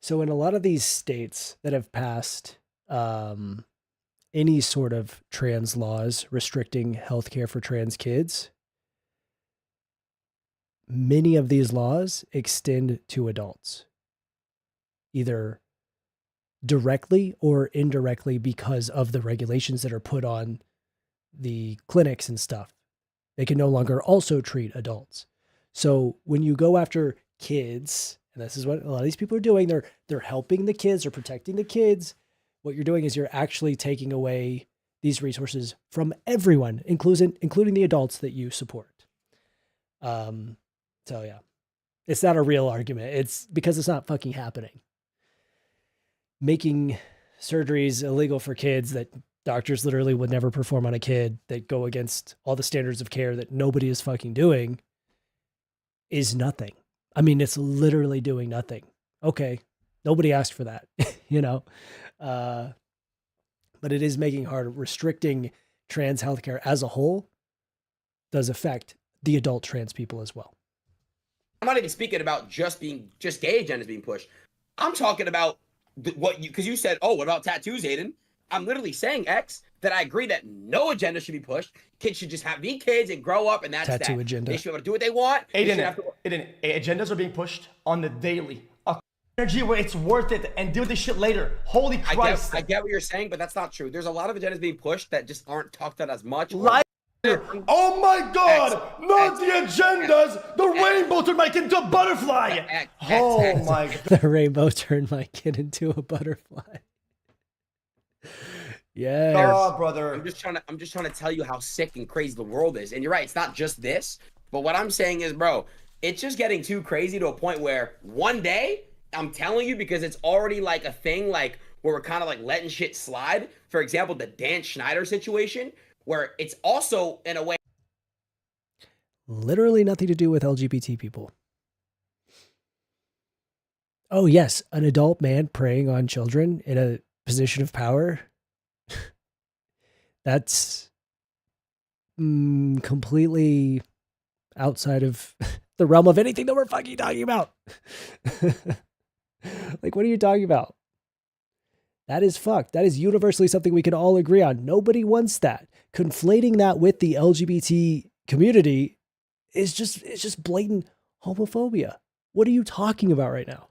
So in a lot of these states that have passed any sort of trans laws restricting healthcare for trans kids, many of these laws extend to adults, either directly or indirectly because of the regulations that are put on the clinics and stuff. They can no longer also treat adults. So when you go after kids, and this is what a lot of these people are doing, they're helping the kids or protecting the kids. What you're doing is you're actually taking away these resources from everyone, including the adults that you support. So yeah, it's not a real argument. It's because it's not fucking happening. Making surgeries illegal for kids that doctors literally would never perform on a kid, that go against all the standards of care that nobody is fucking doing, is nothing. I mean, it's literally doing nothing. Okay, nobody asked for that, you know? But it is making hard. Restricting trans healthcare as a whole does affect the adult trans people as well. I'm not even speaking about just gay agendas being pushed. I'm talking about because you said, oh, what about tattoos, Adin? I'm literally saying, X, that I agree that no agenda should be pushed. Kids should just be kids and grow up, and that's Tattoo that. agenda. They should be able to do what they want. They shouldn't have to- Agendas are being pushed on the daily. Energy where it's worth it, and do this shit later. Holy Christ. I get what you're saying, but that's not true. There's a lot of agendas being pushed that just aren't talked about as much. Oh my God! Not the agendas! The rainbow turned my kid into a butterfly! Oh my God. The rainbow turned my kid into a butterfly. Yeah. Oh, brother. I'm just trying to tell you how sick and crazy the world is. And you're right, it's not just this. But what I'm saying is, bro, it's just getting too crazy to a point where one day, I'm telling you, because it's already like a thing, like where we're kind of like letting shit slide. For example, the Dan Schneider situation, where it's also in a way literally nothing to do with LGBT people. Oh yes, an adult man preying on children in a position of power. That's completely outside of the realm of anything that we're fucking talking about. Like, what are you talking about? That is fucked. That is universally something we can all agree on. Nobody wants that. Conflating that with the LGBT community is just blatant homophobia. What are you talking about right now?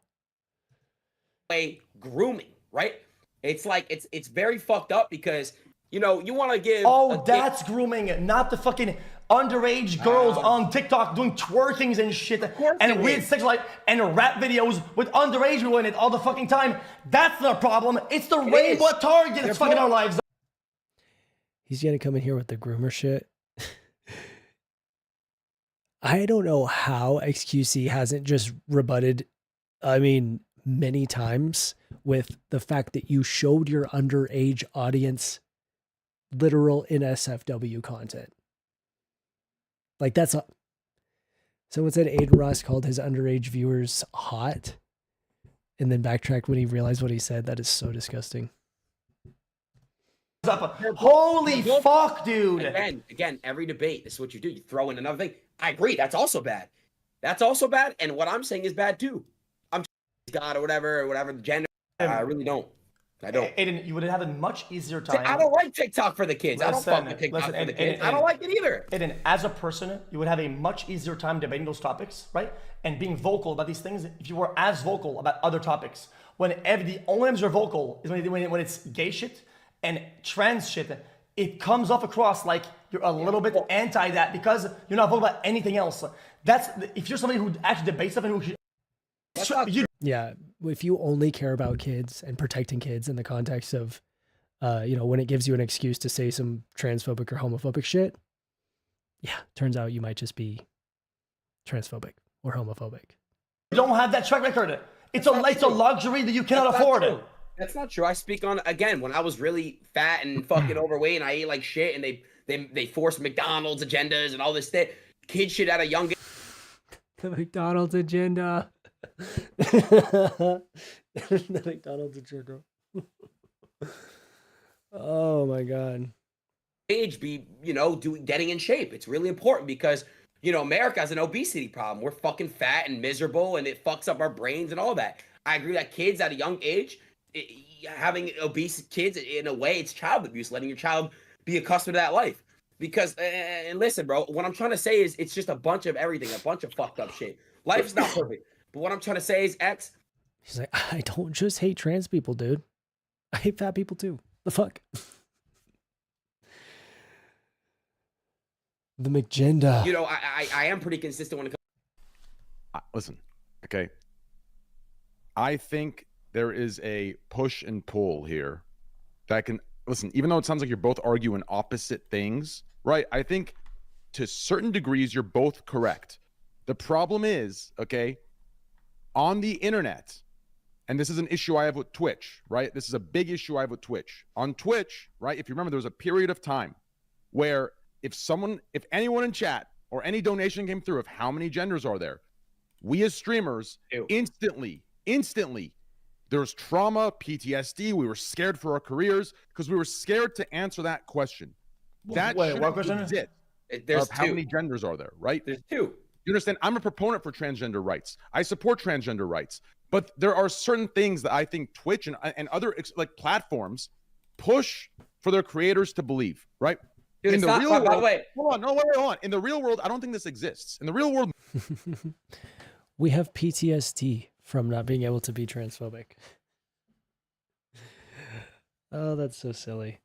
Grooming, right? It's like it's very fucked up because you want to give. Oh, that's grooming, not the fucking underage girls on TikTok doing twerkings and shit and weird sexual and rap videos with underage people in it all the fucking time. That's the problem. It's the rainbow target that's fucking our lives. He's gonna come in here with the groomer shit. I don't know how xQc hasn't just rebutted, many times with the fact that you showed your underage audience literal NSFW content. Like someone said Aiden Ross called his underage viewers hot and then backtracked when he realized what he said. That is so disgusting. Holy fuck, dude. Again, every debate, this is what you do. You throw in another thing. I agree. That's also bad. And what I'm saying is bad too. I'm God or whatever the gender. I really don't. I don't. Aiden, you would have a much easier time. I don't like TikTok for the kids. I don't fuck with TikTok for the kids. I don't like it either. Aiden, as a person, you would have a much easier time debating those topics, right? And being vocal about these things if you were as vocal about other topics. Whenever the only times you're vocal is when it's gay shit and trans shit. It comes off across like you're a little bit anti that because you're not vocal about anything else. That's if you're somebody who actually debates something who yeah, if you only care about kids and protecting kids in the context of, when it gives you an excuse to say some transphobic or homophobic shit, yeah, turns out you might just be transphobic or homophobic. You don't have that track record. It's a luxury that you cannot afford. That's not true. I speak on, again, when I was really fat and fucking overweight and I ate like shit and they forced McDonald's agendas and all this shit. Kid shit at a young age. The McDonald's agenda. The McDonald's agenda. Oh my God. Age be, getting in shape. It's really important because, America has an obesity problem. We're fucking fat and miserable and it fucks up our brains and all that. I agree that kids at a young age, having obese kids, in a way, it's child abuse, letting your child be accustomed to that life. Because, and listen, bro, what I'm trying to say is it's just a bunch of everything, a bunch of fucked up shit. Life is not perfect. But what I'm trying to say is, X. He's like, I don't just hate trans people, dude. I hate fat people too. The fuck? The McGenda. I am pretty consistent when it comes. Listen, okay. I think there is a push and pull here that can, listen, even though it sounds like you're both arguing opposite things, right? I think to certain degrees, you're both correct. The problem is, okay, on the internet, and this is an issue I have with Twitch, right? This is a big issue I have with Twitch. On Twitch, right? If you remember, there was a period of time where if anyone in chat or any donation came through of how many genders are there, we as streamers instantly, there was trauma, PTSD. We were scared for our careers because we were scared to answer that question. That what question? There's how many genders are there, right? There's two. You understand? I'm a proponent for transgender rights. I support transgender rights. But there are certain things that I think Twitch and other like platforms push for their creators to believe, right? Dude, In it's the not, real by the world, way, hold on. In the real world, I don't think this exists. In the real world, We have PTSD from not being able to be transphobic. Oh, that's so silly.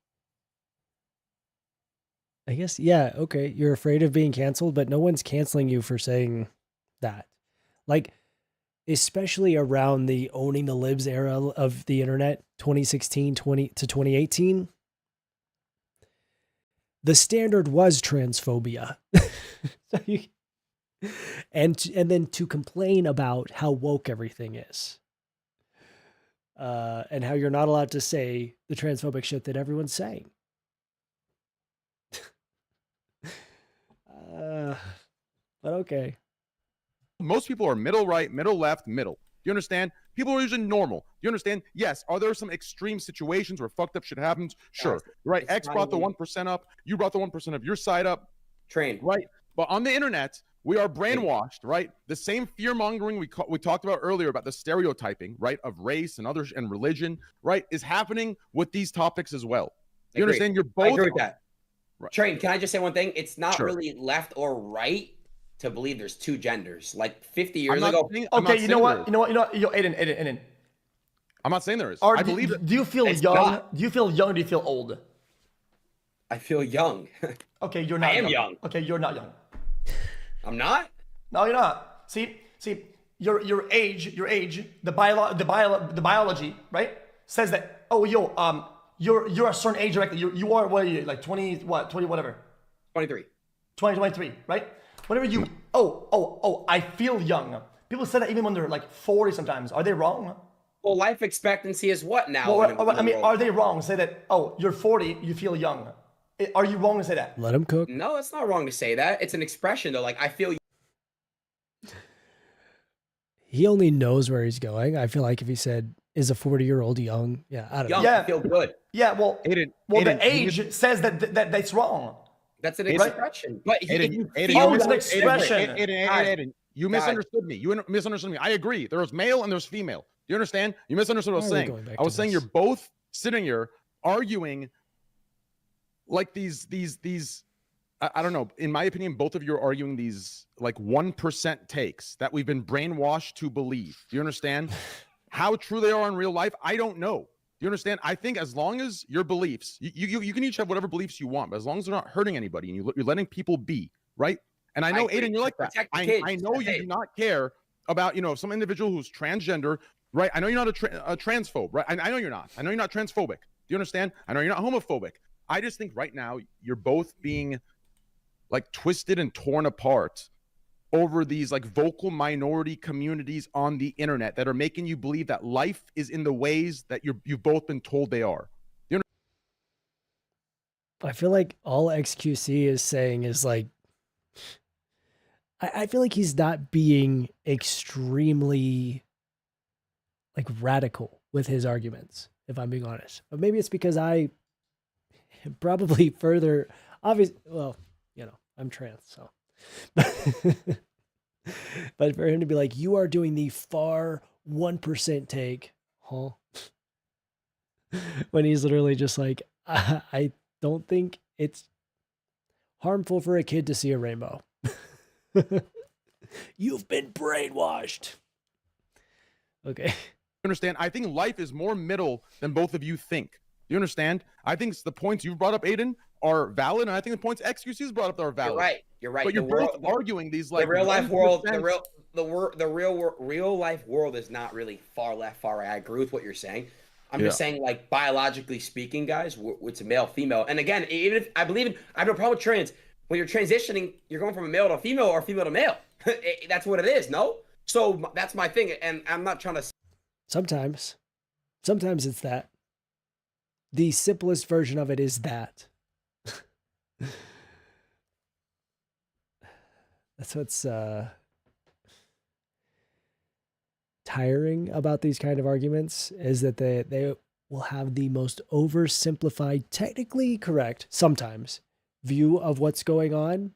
I guess, yeah, okay, you're afraid of being canceled, but no one's canceling you for saying that. Like, especially around the owning the libs era of the internet, 2016 to 2018, the standard was transphobia. So and then to complain about how woke everything is. And how you're not allowed to say the transphobic shit that everyone's saying. But okay. most people are middle right, middle left, middle. You understand? People are usually normal. You understand? Yes. Are there some extreme situations where fucked up shit happens? Sure. Right. X brought the 1% up. You brought the 1% of your side up. Train. Right. But on the internet, we are brainwashed, right? The same fear mongering we talked about earlier about the stereotyping, right, of race and others and religion, right, is happening with these topics as well. You understand? You're both. I agree with that. Right. Train, can I just say one thing? It's not Sure. really left or right to believe there's two genders. Like 50 I'm years not ago. saying- I'm not Okay, you know saying what? there You know what? You know what? Yo, Adin. I'm not saying there is. Or I do, believe do, that. do you feel It's young? not. Do you feel young or do you feel old? I feel young. Okay, you're not I am young. Okay, you're not young. I'm not? No, you're not. See, your age, the biology, right, says that. Oh, you're a certain age, right? You are what are you like 20 whatever. 23. 2023, right? Whenever you I feel young. People say that even when they're like 40 sometimes. Are they wrong? Well, life expectancy is what now? Well, I mean, are they wrong? Say that, oh, you're 40, you feel young. Are you wrong to say that? Let him cook. No, it's not wrong to say that. It's an expression though. Like I feel He only knows where he's going. I feel like if he said, is a 40-year-old young? Yeah, I don't know. young. Yeah. I feel good. Yeah, well, Aiden, the age says that that's wrong. That's an expression. But if you Aiden, feel Oh, it's an good- expression. Aiden, you misunderstood me. You misunderstood me. I agree. There was male and there's female. Do you understand? You misunderstood what I was Why are we saying. going back I was to saying this? you're both sitting here arguing like these I don't know. In my opinion, both of you are arguing these like 1% takes that we've been brainwashed to believe. Do you understand? How true they are in real life, I don't know. Do you understand? I think as long as your beliefs, you can each have whatever beliefs you want, but as long as they're not hurting anybody and you're letting people be, right? And I know, agree. Aiden, you're like that. Protect the I kids. know you do not care about, some individual who's transgender, right? I know you're not a transphobe, right? I know you're not. I know you're not transphobic. Do you understand? I know you're not homophobic. I just think right now you're both being like twisted and torn apart over these like vocal minority communities on the internet that are making you believe that life is in the ways that you've both been told they are. I feel like all XQC is saying is like, I feel like he's not being extremely like radical with his arguments, if I'm being honest. But maybe it's because I am probably further obvious. Well, I'm trans, so. But for him to be like, you are doing the far 1% take, huh? When he's literally just like, I don't think it's harmful for a kid to see a rainbow. You've been brainwashed. Okay. Understand? I think life is more middle than both of you think. Do you understand? I think the points you brought up, Aiden, are valid, and I think the points XQC's brought up are valid. You're right. But you're both arguing these like the real life world, 1%. the real life world is not really far left, far right. I agree with what you're saying. I'm just saying, like biologically speaking, guys, it's a male, female. And again, even if I have no problem with trans. When you're transitioning, you're going from a male to a female or a female to male. That's what it is, no? So that's my thing, and I'm not trying to. Sometimes it's that. The simplest version of it is that. That's what's tiring about these kind of arguments, is that they will have the most oversimplified, technically correct, sometimes, view of what's going on.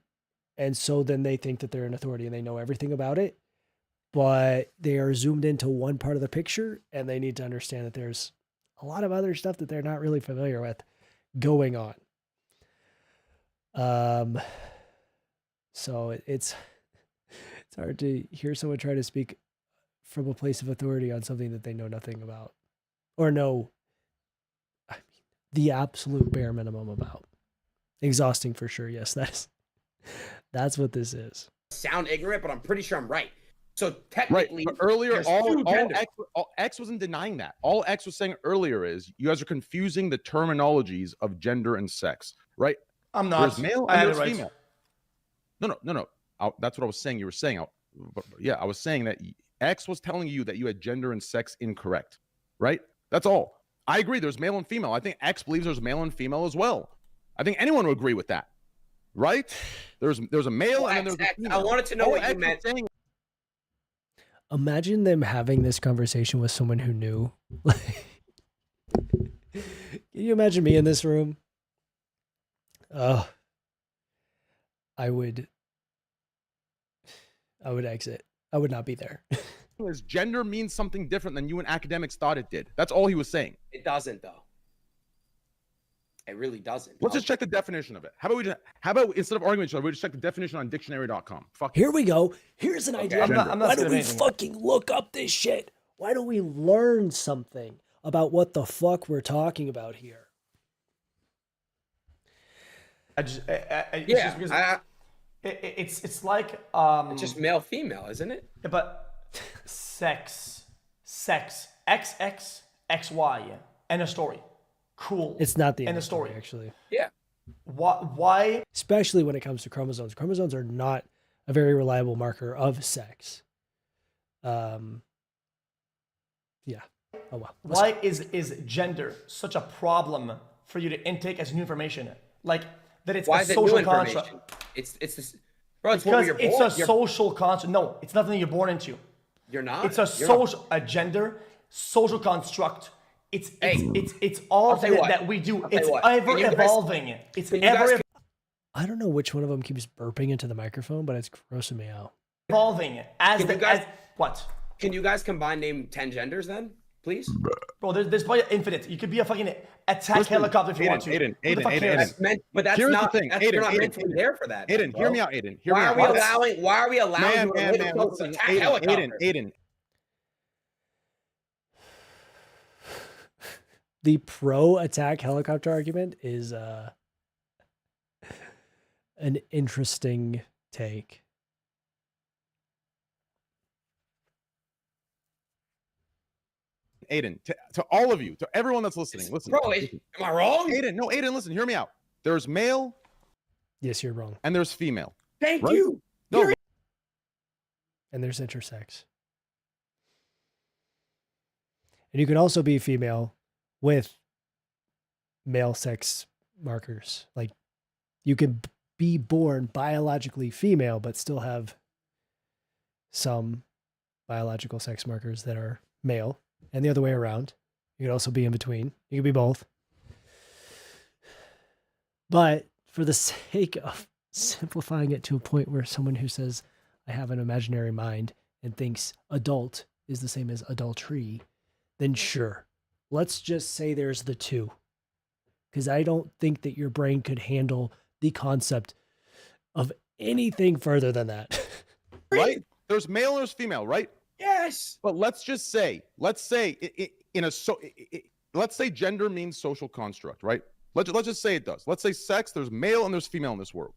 And so then they think that they're an authority and they know everything about it. but they are zoomed into one part of the picture and they need to understand that there's a lot of other stuff that they're not really familiar with going on. So it's hard to hear someone try to speak from a place of authority on something that they know nothing about or know the absolute bare minimum about. Exhausting for sure. Yes, that's what this is. Sound ignorant, but I'm pretty sure I'm right. So technically, Right. But earlier, all genders. X wasn't denying that. All X was saying earlier is you guys are confusing the terminologies of gender and sex, right? I'm not. There's male I and had it there's right. female. No. That's what I was saying. You were saying, I was saying that X was telling you that you had gender and sex incorrect, right? That's all. I agree. There's male and female. I think X believes there's male and female as well. I think anyone would agree with that, right? There's a male Well, and then there's a female. I wanted to know All what you X was meant. saying. Imagine them having this conversation with someone who knew. Can you imagine me in this room? Oh, I would exit. I would not be there. Is gender means something different than you and academics thought it did. That's all he was saying. It doesn't, though. It really doesn't. Let's just check the definition of it. How about instead of arguing with each other, we just check the definition on dictionary.com. Fuck. Here we go. Here's an idea. I'm not Why scared don't of we anything. fucking look up this shit? Why don't we learn something about what the fuck we're talking about here? It's like It's just male female, isn't it? yeah, but sex, XX, XY, and a story. Cool. It's not the end end of story. actually. Yeah. Why? Especially when it comes to chromosomes. Chromosomes are not a very reliable marker of sex. Yeah. Oh well. Why is gender such a problem for you to intake as new information? Like that it's Why a is it new social information? construct. It's this, bro. It's what Because you're it's born. a social construct. No, it's nothing you're born into. You're not. It's a You're not. social, a gender, social construct. It's I'll all tell you what. that we do. I'll tell It's you what. ever Can you guys- evolving. It's can you guys- ever I don't know which one of them keeps burping into the microphone, but it's grossing me out. evolving. As Can the you guys- as, what? Can you guys combine name 10 genders then, please? Bro, there's probably infinite. You could be a fucking attack helicopter if you want to. Aiden, Who the fuck Aiden, cares? Aiden. But that's Here's the not. thing. That's, Aiden, you're not Aiden, meant to be there for that. Aiden, bro. hear me out, Aiden. Hear me Why out. are we allowing you to Man, listen, listen, attack Aiden, helicopter? Aiden. The pro attack helicopter argument is an interesting take. Aiden, to all of you, to everyone that's listening, listen. Bro, am I wrong? Aiden, listen, hear me out. There's male Yes, you're wrong. and there's female. Thank Right? you. No, And there's intersex. And you can also be female with male sex markers. Like you can be born biologically female, but still have some biological sex markers that are male, and the other way around. You could also be in between. You could be both. But for the sake of simplifying it to a point where someone who says, I have an imaginary mind and thinks adult is the same as adultery, then sure, let's just say there's the two. Because I don't think that your brain could handle the concept of anything further than that. right? There's male and there's female, right? Yes. But let's say gender means social construct, right? Let's just say it does. Let's say sex, there's male and there's female in this world.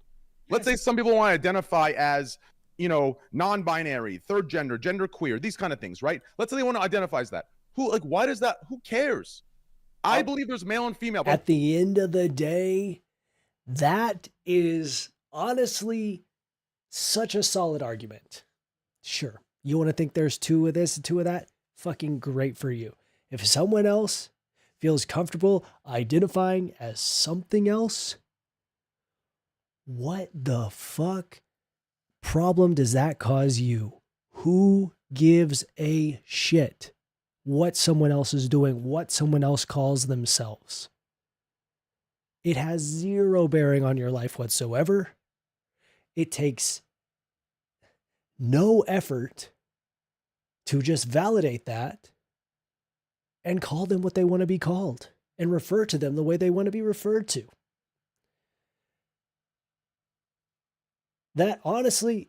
Let's say some people want to identify as, non-binary, third gender, gender queer, these kind of things, right? Let's say they want to identify as that. Why does that? Who cares? I believe there's male and female. At the end of the day, that is honestly such a solid argument. Sure. You want to think there's two of this and two of that? Fucking great for you. If someone else feels comfortable identifying as something else, what the fuck problem does that cause you? Who gives a shit what someone else is doing, what someone else calls themselves? It has zero bearing on your life whatsoever. It takes no effort to just validate that and call them what they want to be called and refer to them the way they want to be referred to. That honestly,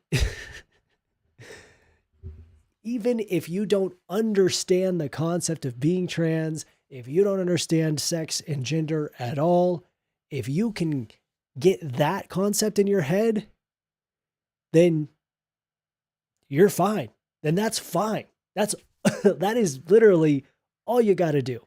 even if you don't understand the concept of being trans, if you don't understand sex and gender at all, if you can get that concept in your head, then you're fine. Then that's fine. That is literally all you got to do.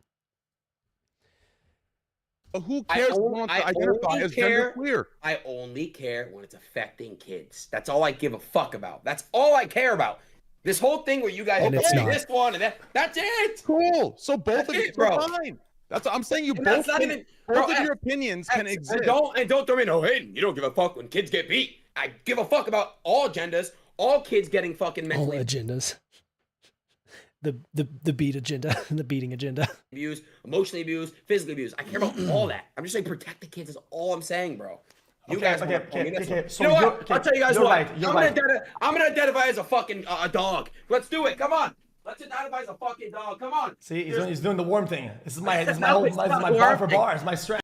But who cares if you want to identify as genderqueer? I only care when it's affecting kids. That's all I give a fuck about. That's all I care about. This whole thing where you guys And it's not. this one and that's it. Cool. So both of you bro. are fine. That's what I'm saying. You And both that's not can, even both bro, of your opinions can exist. And don't throw me no Hayden. You don't give a fuck when kids get beat. I give a fuck about all genders, all kids getting fucking All mentally agendas. The beat agenda, the beating agenda. abused, emotionally abused, physically abused. I care about all that. I'm just saying protect the kids is all I'm saying, bro. You guys okay. So you know what? you're- I'll tell you guys you're what. right, you're right. I'm gonna identify as a fucking a dog. Let's do it. Come on. Let's identify as a fucking dog. Come on. See, he's doing the worm thing. This is my It's whole not my worm bar for thing. bar. It's my strat.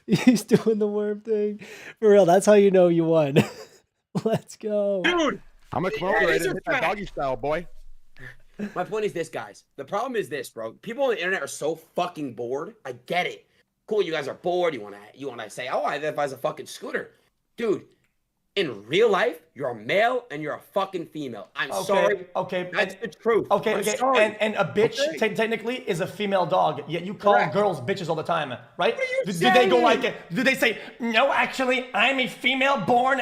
He's doing the worm thing. For real, that's how you know you won. Let's go. Dude. I'm a Yeah, closer these and are hit that facts. doggy style, boy. My point is this, guys. The problem is this, bro. People on the internet are so fucking bored. I get it. Cool, you guys are bored. You wanna say, oh, I identify as a fucking scooter. Dude, in real life, you're a male and you're a fucking female. I'm sorry. Okay. That's the truth. Okay. I'm sorry. And a bitch Okay. technically is a female dog. Yet you call Correct. girls bitches all the time, right? What are you do they go saying? like? Do they say no? Actually, I'm a female born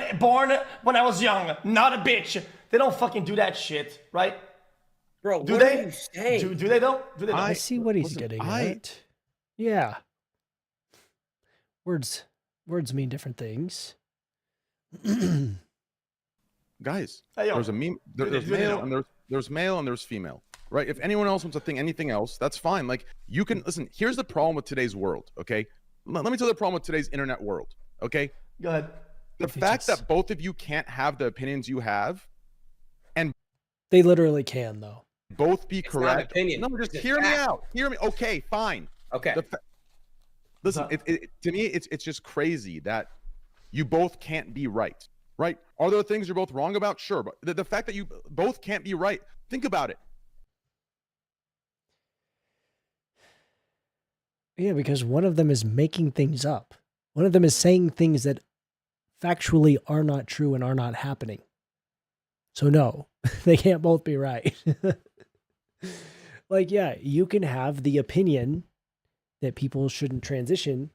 when I was young, not a bitch. They don't fucking do that shit, right? Bro, Do what they? are you saying? Do they though? Do they? I Don't? see what he's listen, getting I- at. Yeah. Words mean different things. Guys, Hey, yo. there's a meme. There's Do they male know? and there's male and there's female, right? If anyone else wants to think anything else, that's fine. Like you can listen. Here's the problem with today's world. Okay, let me tell you the problem with today's internet world. Okay, Go ahead. the fact that both of you can't have the opinions you have, They literally can, though. both be It's not an correct. opinion. No, just It's a hear me fact. out. Hear me. Okay, fine. Okay. Listen, to me, it's just crazy that you both can't be right. Right? Are there things you're both wrong about? Sure, but the fact that you both can't be right. Think about it. Yeah, because one of them is making things up. One of them is saying things that factually are not true and are not happening. So no, they can't both be right. Like, yeah, you can have the opinion that people shouldn't transition.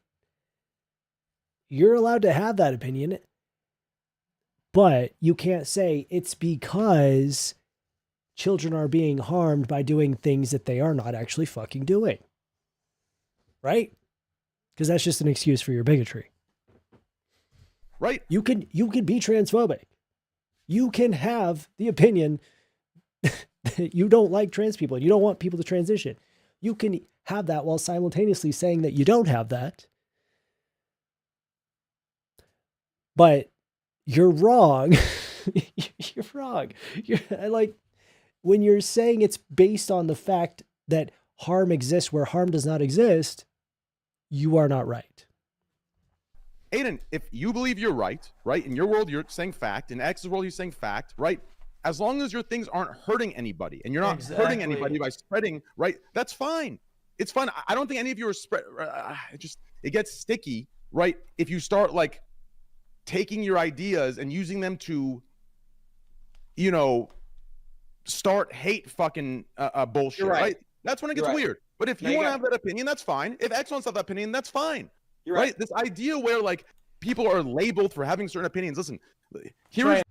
You're allowed to have that opinion, but you can't say it's because children are being harmed by doing things that they are not actually fucking doing. Right? Because that's just an excuse for your bigotry. Right? You can be transphobic. You can have the opinion that you don't like trans people and you don't want people to transition. You can have that while simultaneously saying that you don't have that. But you're wrong. You're wrong. When you're saying it's based on the fact that harm exists where harm does not exist, you are not right. Adin, if you believe you're right, in your world, you're saying fact. In X's world, you're saying fact, right? As long as your things aren't hurting anybody and you're not hurting anybody by spreading, right? That's fine. It's fine. I don't think any of you are spread. It gets sticky, right? If you start like taking your ideas and using them to, start hate fucking bullshit, You're right. right? That's when it gets You're right. weird. But if No, you you want to got- have that opinion, that's fine. If X wants to have that opinion, that's fine. You're Right? right. This idea where like people are labeled for having certain opinions. Listen, here is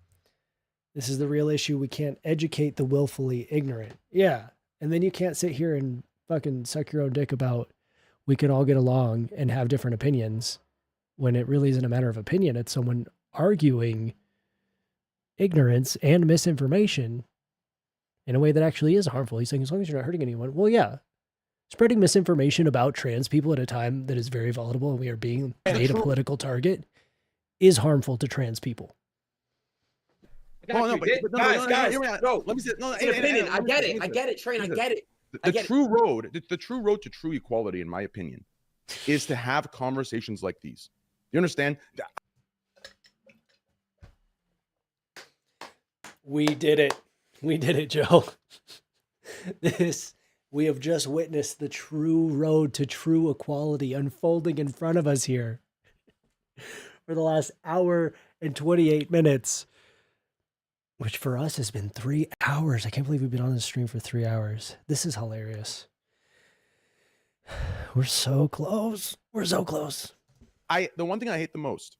This is the real issue. We can't educate the willfully ignorant. Yeah. And then you can't sit here and fucking suck your own dick about we can all get along and have different opinions when it really isn't a matter of opinion. It's someone arguing ignorance and misinformation in a way that actually is harmful. He's saying, as long as you're not hurting anyone. Well, yeah. Spreading misinformation about trans people at a time that is very volatile and we are being made a political target is harmful to trans people. Got no, you. but no, guys, hear me out. no. Let me say, no, It's an opinion. I get it. I get it, Train. I get it. The true road to true equality, in my opinion, is to have conversations like these. You understand? We did it. We did it, Joe. We have just witnessed the true road to true equality unfolding in front of us here for the last hour and 28 minutes, which for us has been 3 hours. I can't believe we've been on the stream for 3 hours. This is hilarious. We're so close. We're so close. The one thing I hate the most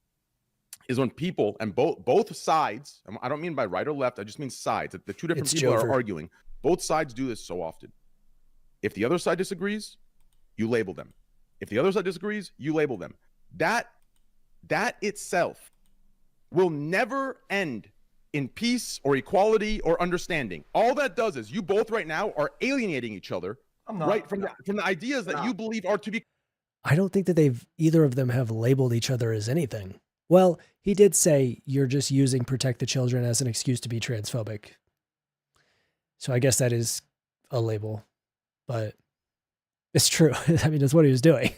is when people, and both sides, I don't mean by right or left, I just mean sides. The two different people are arguing. Both sides do this so often. If the other side disagrees, you label them. If the other side disagrees, you label them. That itself will never end in peace or equality or understanding. All that does is you both right now are alienating each other, right, from the ideas that you believe are to be. I don't think that either of them have labeled each other as anything. Well, he did say you're just using protect the children as an excuse to be transphobic. So I guess that is a label, but it's true. I mean, that's what he was doing.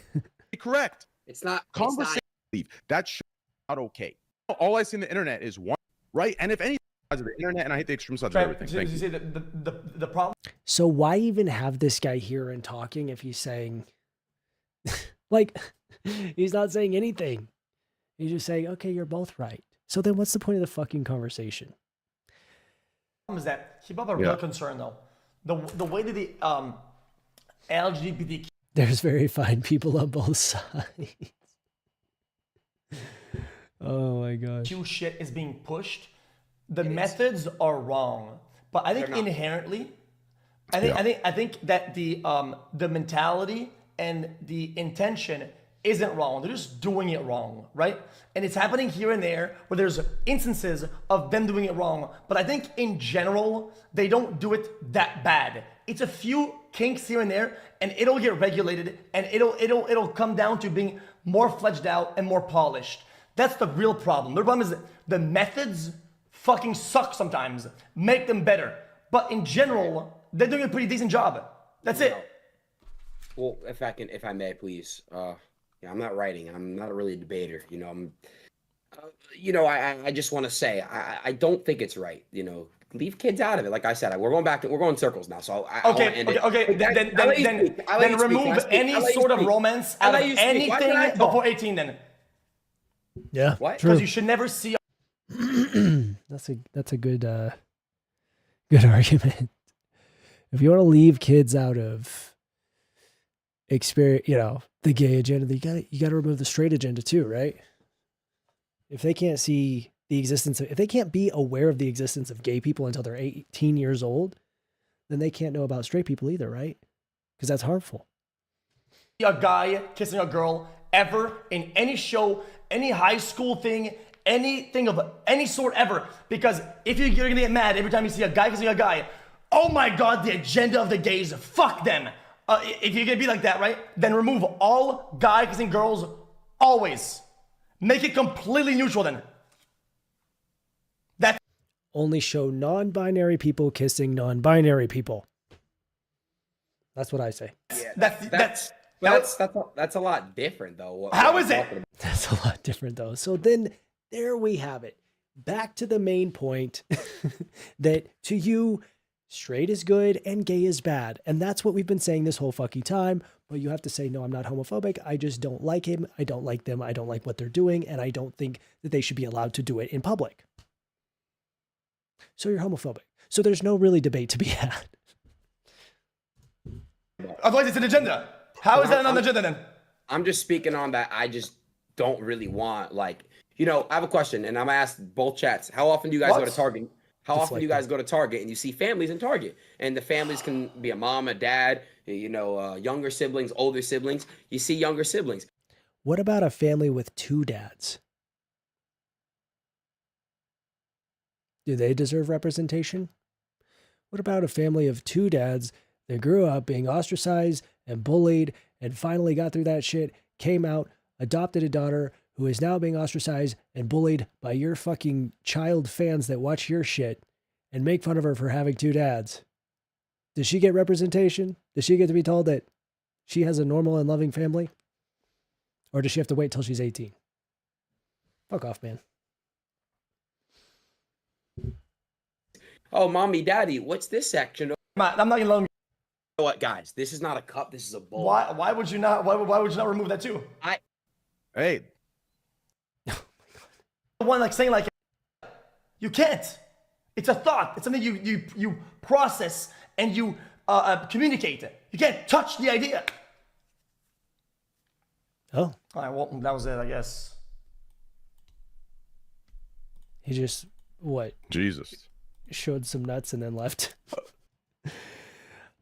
Correct. It's not conversation. That's not okay. All I see on the internet is one, right? And if any sides of the internet, and I hate the extreme sides of everything. Did you say the problem? So why even have this guy here and talking if he's saying, like, he's not saying anything. He's just saying, okay, you're both right. So then what's the point of the fucking conversation? Is that he brought up a real concern though. The way that the LGBTQ there's very fine people on both sides. Oh my god. shit is being pushed. The methods are wrong, but I think inherently, I think that the mentality and the intention isn't wrong. They're just doing it wrong, right? And it's happening here and there where there's instances of them doing it wrong. But I think in general, they don't do it that bad. It's a few kinks here and there, and it'll get regulated, and it'll come down to being more fledged out and more polished. That's the real problem. The problem is that the methods fucking suck sometimes. Make them better. But in general, they're doing a pretty decent job. That's it. Well, if I may, please. Yeah, I'm not writing. I'm not really a debater. I just want to say I don't think it's right. Leave kids out of it. Like I said, we're going circles now. So okay. Then remove any sort of romance out of anything before 18. Then. Yeah. What? Because you should never see. That's a good argument. If you want to leave kids out of experience, the gay agenda, you got to remove the straight agenda too, right? If they can't see the existence of, if they can't be aware of the existence of gay people until they're 18 years old, then they can't know about straight people either, right? Because that's harmful. A guy kissing a girl ever in any show, any high school thing, anything of any sort ever. Because if you're gonna get mad every time you see a guy kissing a guy, oh my God, the agenda of the gays, fuck them. If you're gonna be like that, right? Then remove all guy kissing girls always. Make it completely neutral then. That only show non-binary people kissing non-binary people. That's what I say. Yeah, that's a lot different though. How is it? That's a lot different though. So then there we have it. Back to the main point that to you, straight is good and gay is bad. And that's what we've been saying this whole fucking time. But you have to say, no, I'm not homophobic. I just don't like him. I don't like them. I don't like what they're doing. And I don't think that they should be allowed to do it in public. So you're homophobic. So there's no really debate to be had. Otherwise it's an agenda. How is that an agenda then? I'm just speaking on that. I just don't really want, I have a question, and I'm gonna ask both chats. How often do you guys go to Target? How often do you guys go to Target and you see families in Target? And the families can be a mom, a dad, younger siblings, older siblings. You see younger siblings. What about a family with two dads? Do they deserve representation? What about a family of two dads that grew up being ostracized and bullied and finally got through that shit, came out, adopted a daughter, who is now being ostracized and bullied by your fucking child fans that watch your shit and make fun of her for having 2 dads. Does she get representation? Does she get to be told that she has a normal and loving family? Or does she have to wait till she's 18? Fuck off, man. Oh, mommy, daddy, what's this section? I'm not gonna let him. You know what, guys? This is not a cup. This is a bowl. Why would you not? Why would you not remove that too? Hey, The one like saying like, you can't. It's a thought. It's something you process and you communicate it. You can't touch the idea. Oh, All right, well, that was it, I guess. he just, what, Jesus. showed some nuts and then left.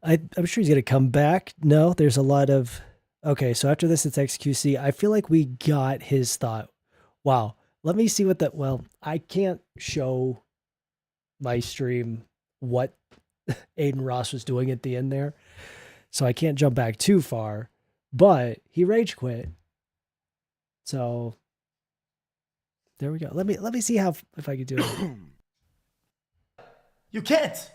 I'm sure he's going to come back. No, there's a lot of... Okay, so after this, it's xQc. I feel like we got his thought. Wow. Let me see what that... Well, I can't show my stream what Adin Ross was doing at the end there, so I can't jump back too far, but he rage quit. So there we go. Let me see how if I can do it. You can't.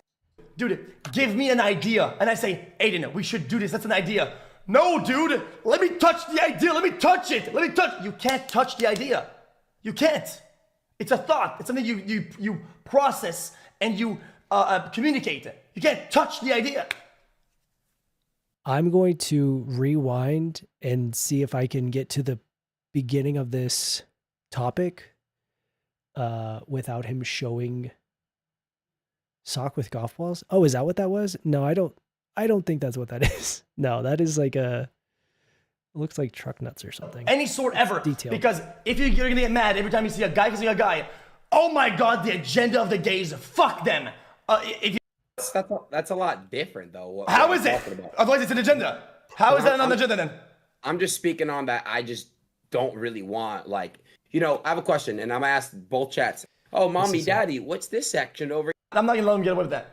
Dude, give me an idea. And I say, Adin, we should do this. That's an idea. No, dude. Let me touch the idea. Let me touch it. Let me touch. You can't touch the idea. You can't. It's a thought. It's something you process and you communicate it. You can't touch the idea. I'm going to rewind and see if I can get to the beginning of this topic without him showing sock with golf balls. Oh, is that what that was? No, I don't think that's what that is. No, that is like it looks like truck nuts or something. Any sort ever. Detail. Because if you're gonna get mad every time you see a guy kissing a guy, oh my god, the agenda of the gays, fuck them. If you, That's a lot different, though. how is it? Otherwise, it's an agenda. How is that not an agenda then? I'm just speaking on that. I just don't really want, like, I have a question, and I'm gonna ask both chats. Oh, mommy, daddy, what's this section over? I'm not gonna let him get away with that.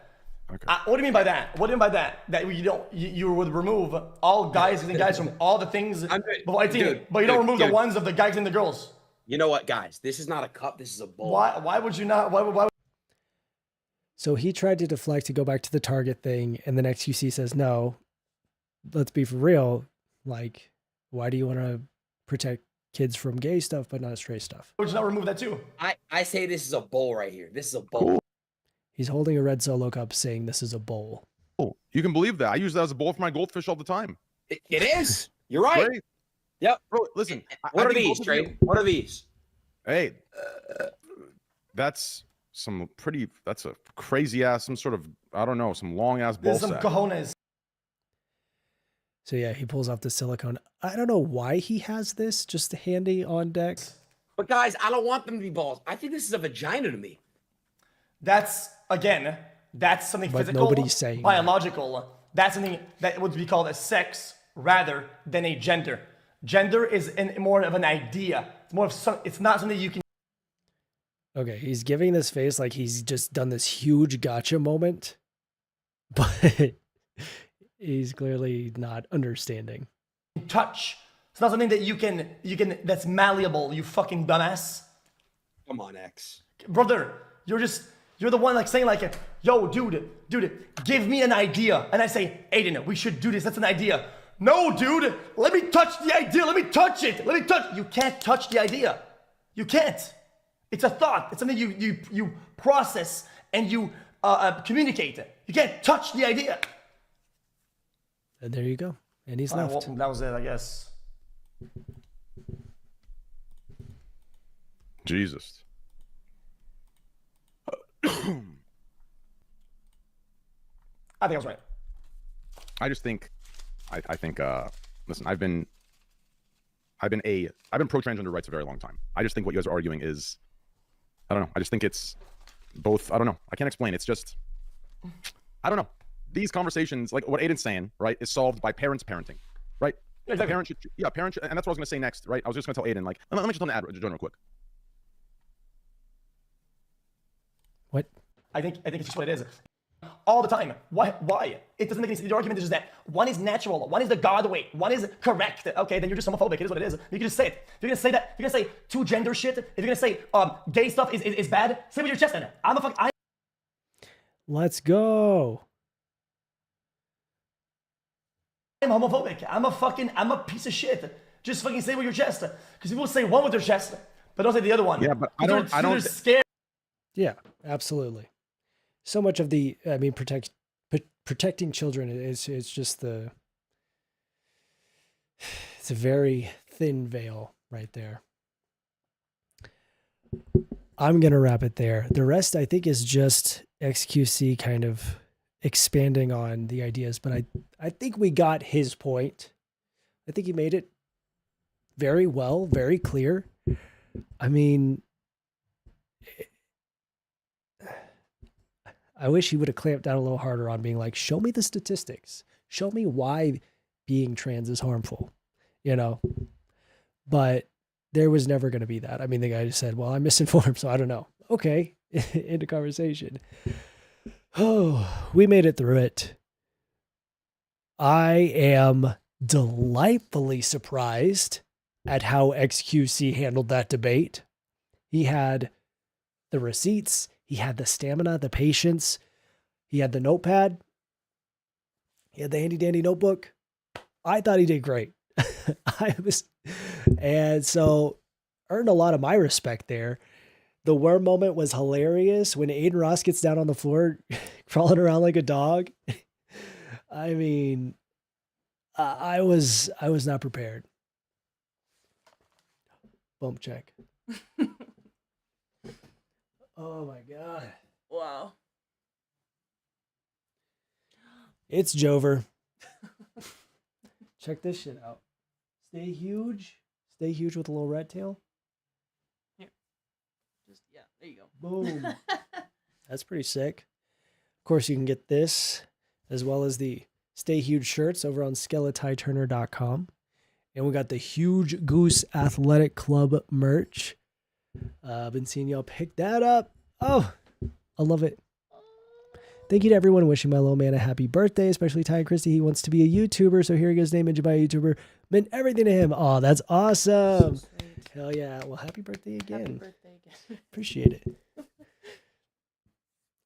Okay. What do you mean by that? What do you mean by that? That you would remove all guys and guys from all the things before 18, but you don't remove the ones of the guys and the girls. You know what, guys? This is not a cup. This is a bowl. Why would you not? Why So he tried to deflect to go back to the target thing, and then xQc says, no, let's be for real. Like, why do you want to protect kids from gay stuff but not straight stuff? would you not remove that too? I say this is a bowl right here. This is a bowl. He's holding a red solo cup saying this is a bowl. Oh, you can believe that. I use that as a bowl for my goldfish all the time. It is. You're right. Great. Yep. Bro, listen. What I are think these, both of Trey? you- What are these? Hey, that's that's a crazy ass, some sort of, I don't know, some long ass ball There's some sack. cojones. So yeah, he pulls off the silicone. I don't know why he has this just handy on deck. But guys, I don't want them to be balls. I think this is a vagina to me. That's something But physical, nobody's saying that. biological. That's something that would be called a sex rather than a gender. Gender is more of an idea. It's more of it's not something you can. Okay, he's giving this face like he's just done this huge gotcha moment, but he's clearly not understanding. touch. It's not something that you can that's malleable, you fucking dumbass. Come on, X. Brother, you're the one like saying like, yo, dude, give me an idea. And I say, Adin, we should do this. That's an idea. No, dude, let me touch the idea. Let me touch it. Let me touch. You can't touch the idea. You can't. It's a thought. It's something you process and you communicate it. You can't touch the idea. And there you go. And he's left. Well, that was it, I guess. Jesus. I think I was right. I just think, I think, listen, I've been pro transgender rights a very long time. I just think what you guys are arguing is, I don't know. I just think it's both. I don't know. I can't explain. It's just, I don't know. These conversations, like what Adin's saying, right, is solved by parents parenting, right? Yeah, exactly. Parents should, parents, and that's what I was going to say next, right? I was just going to tell Adin, like, let me just tell an ad join real quick. What? I think it's just what it is. all the time. Why? It doesn't make any sense. The argument is just that one is natural, one is the God way, one is correct. Okay, then you're just homophobic. It is what it is. You can just say it. If you're gonna say that, if you're gonna say two gender shit, if you're gonna say gay stuff is bad, say with your chest then. Let's go. I'm homophobic. I'm a piece of shit. Just fucking say with your chest. Because people say one with their chest, but don't say the other one. Yeah, but I don't. Scared. Yeah, absolutely. So much of the, I mean, protecting children is just it's a very thin veil right there. I'm going to wrap it there. The rest, I think, is just xQc kind of expanding on the ideas, but I think we got his point. I think he made it very well, very clear. I mean, I wish he would have clamped down a little harder on being like, show me the statistics. Show me why being trans is harmful, you know? But there was never going to be that. I mean, the guy just said, well, I'm misinformed, so I don't know. Okay, into conversation. Oh, we made it through it. I am delightfully surprised at how xQc handled that debate. He had the receipts, he had the stamina, the patience, he had the notepad, he had the handy dandy notebook. I thought he did great. And so earned a lot of my respect there. The worm moment was hilarious when Adin Ross gets down on the floor, crawling around like a dog. I mean, I was not prepared. Bump check. Oh my God. Wow. It's Jover. Check this shit out. Stay huge. Stay huge with a little red tail. Yeah, there you go. Boom. That's pretty sick. Of course, you can get this as well as the Stay Huge shirts over on skeletiturner.com. And we got the Huge Goose Athletic Club merch. I've been seeing y'all pick that up. Oh, I love it. Thank you to everyone wishing my little man a happy birthday, especially Ty Christie. He wants to be a YouTuber, so here he goes, name mentioned by a YouTuber. Meant everything to him. Oh, that's awesome. Hell yeah. Well, happy birthday again. Happy birthday again. Appreciate it.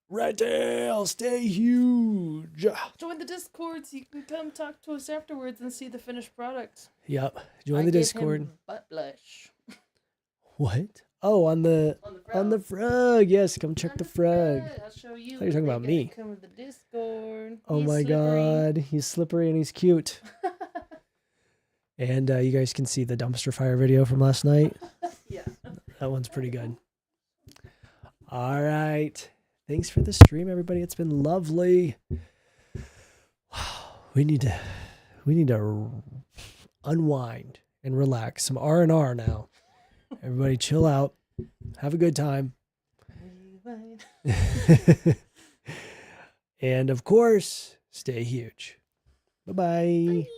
Red tail, stay huge. Join the Discord so you can come talk to us afterwards and see the finished product. Yep. Join the gave Discord. him butt blush. What? Oh, on the frog. Yes, come check the frog. I'll show you. I thought you were talking about me. Come to the Discord. Oh He's my slippery. God. He's slippery and he's cute. And you guys can see the dumpster fire video from last night. Yeah. That one's pretty good. All right. Thanks for the stream, everybody. It's been lovely. We need to unwind and relax. Some R&R now. Everybody chill out. Have a good time. And of course, stay huge. Bye-bye. Bye.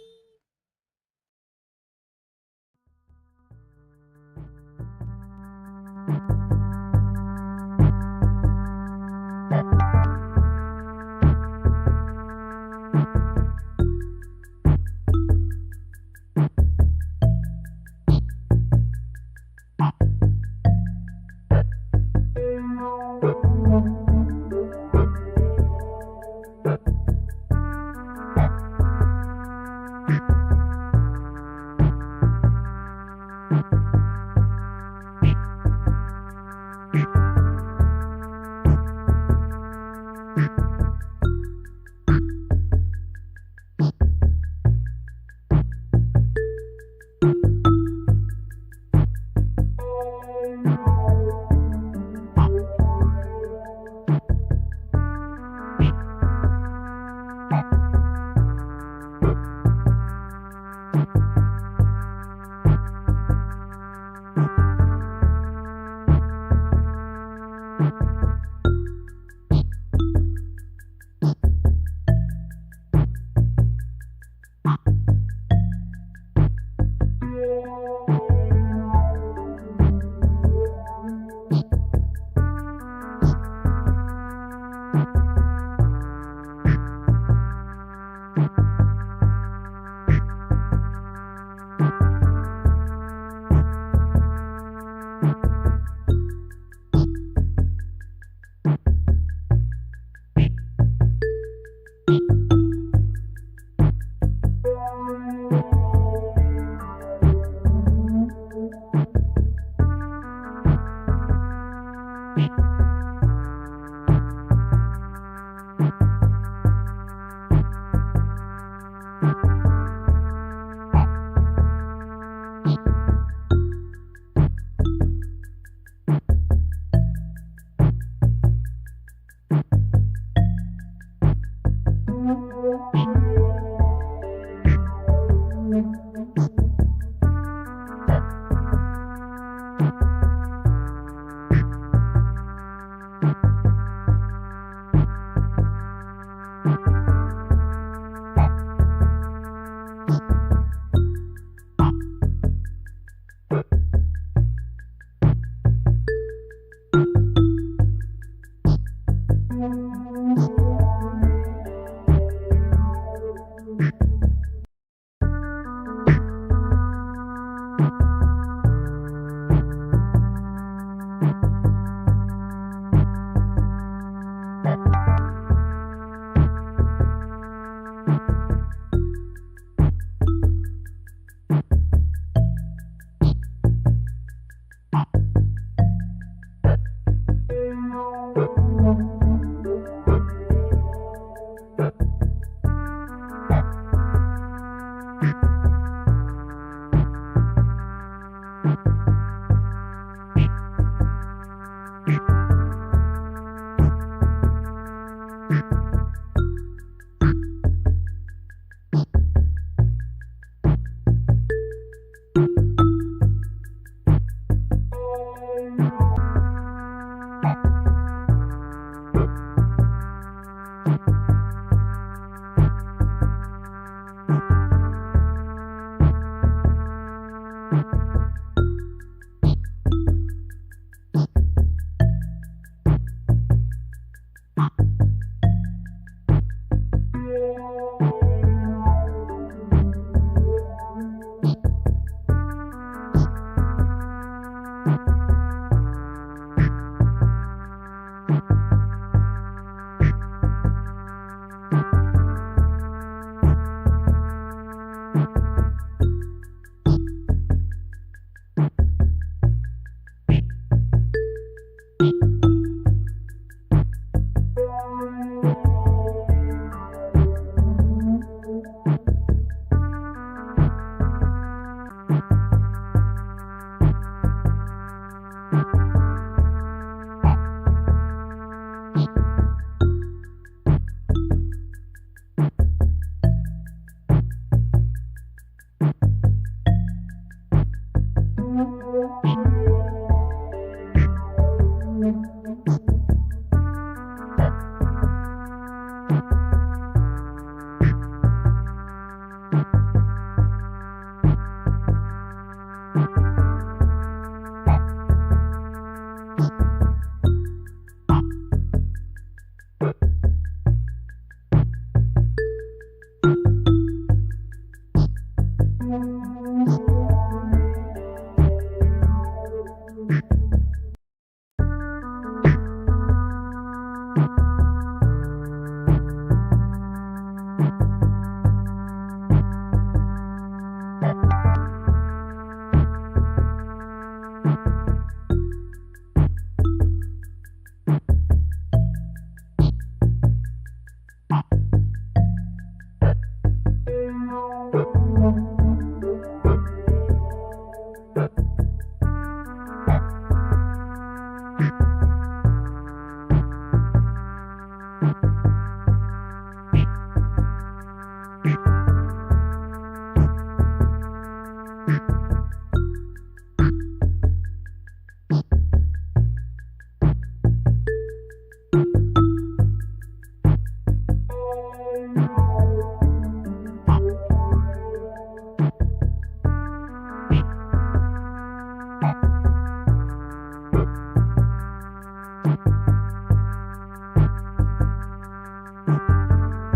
you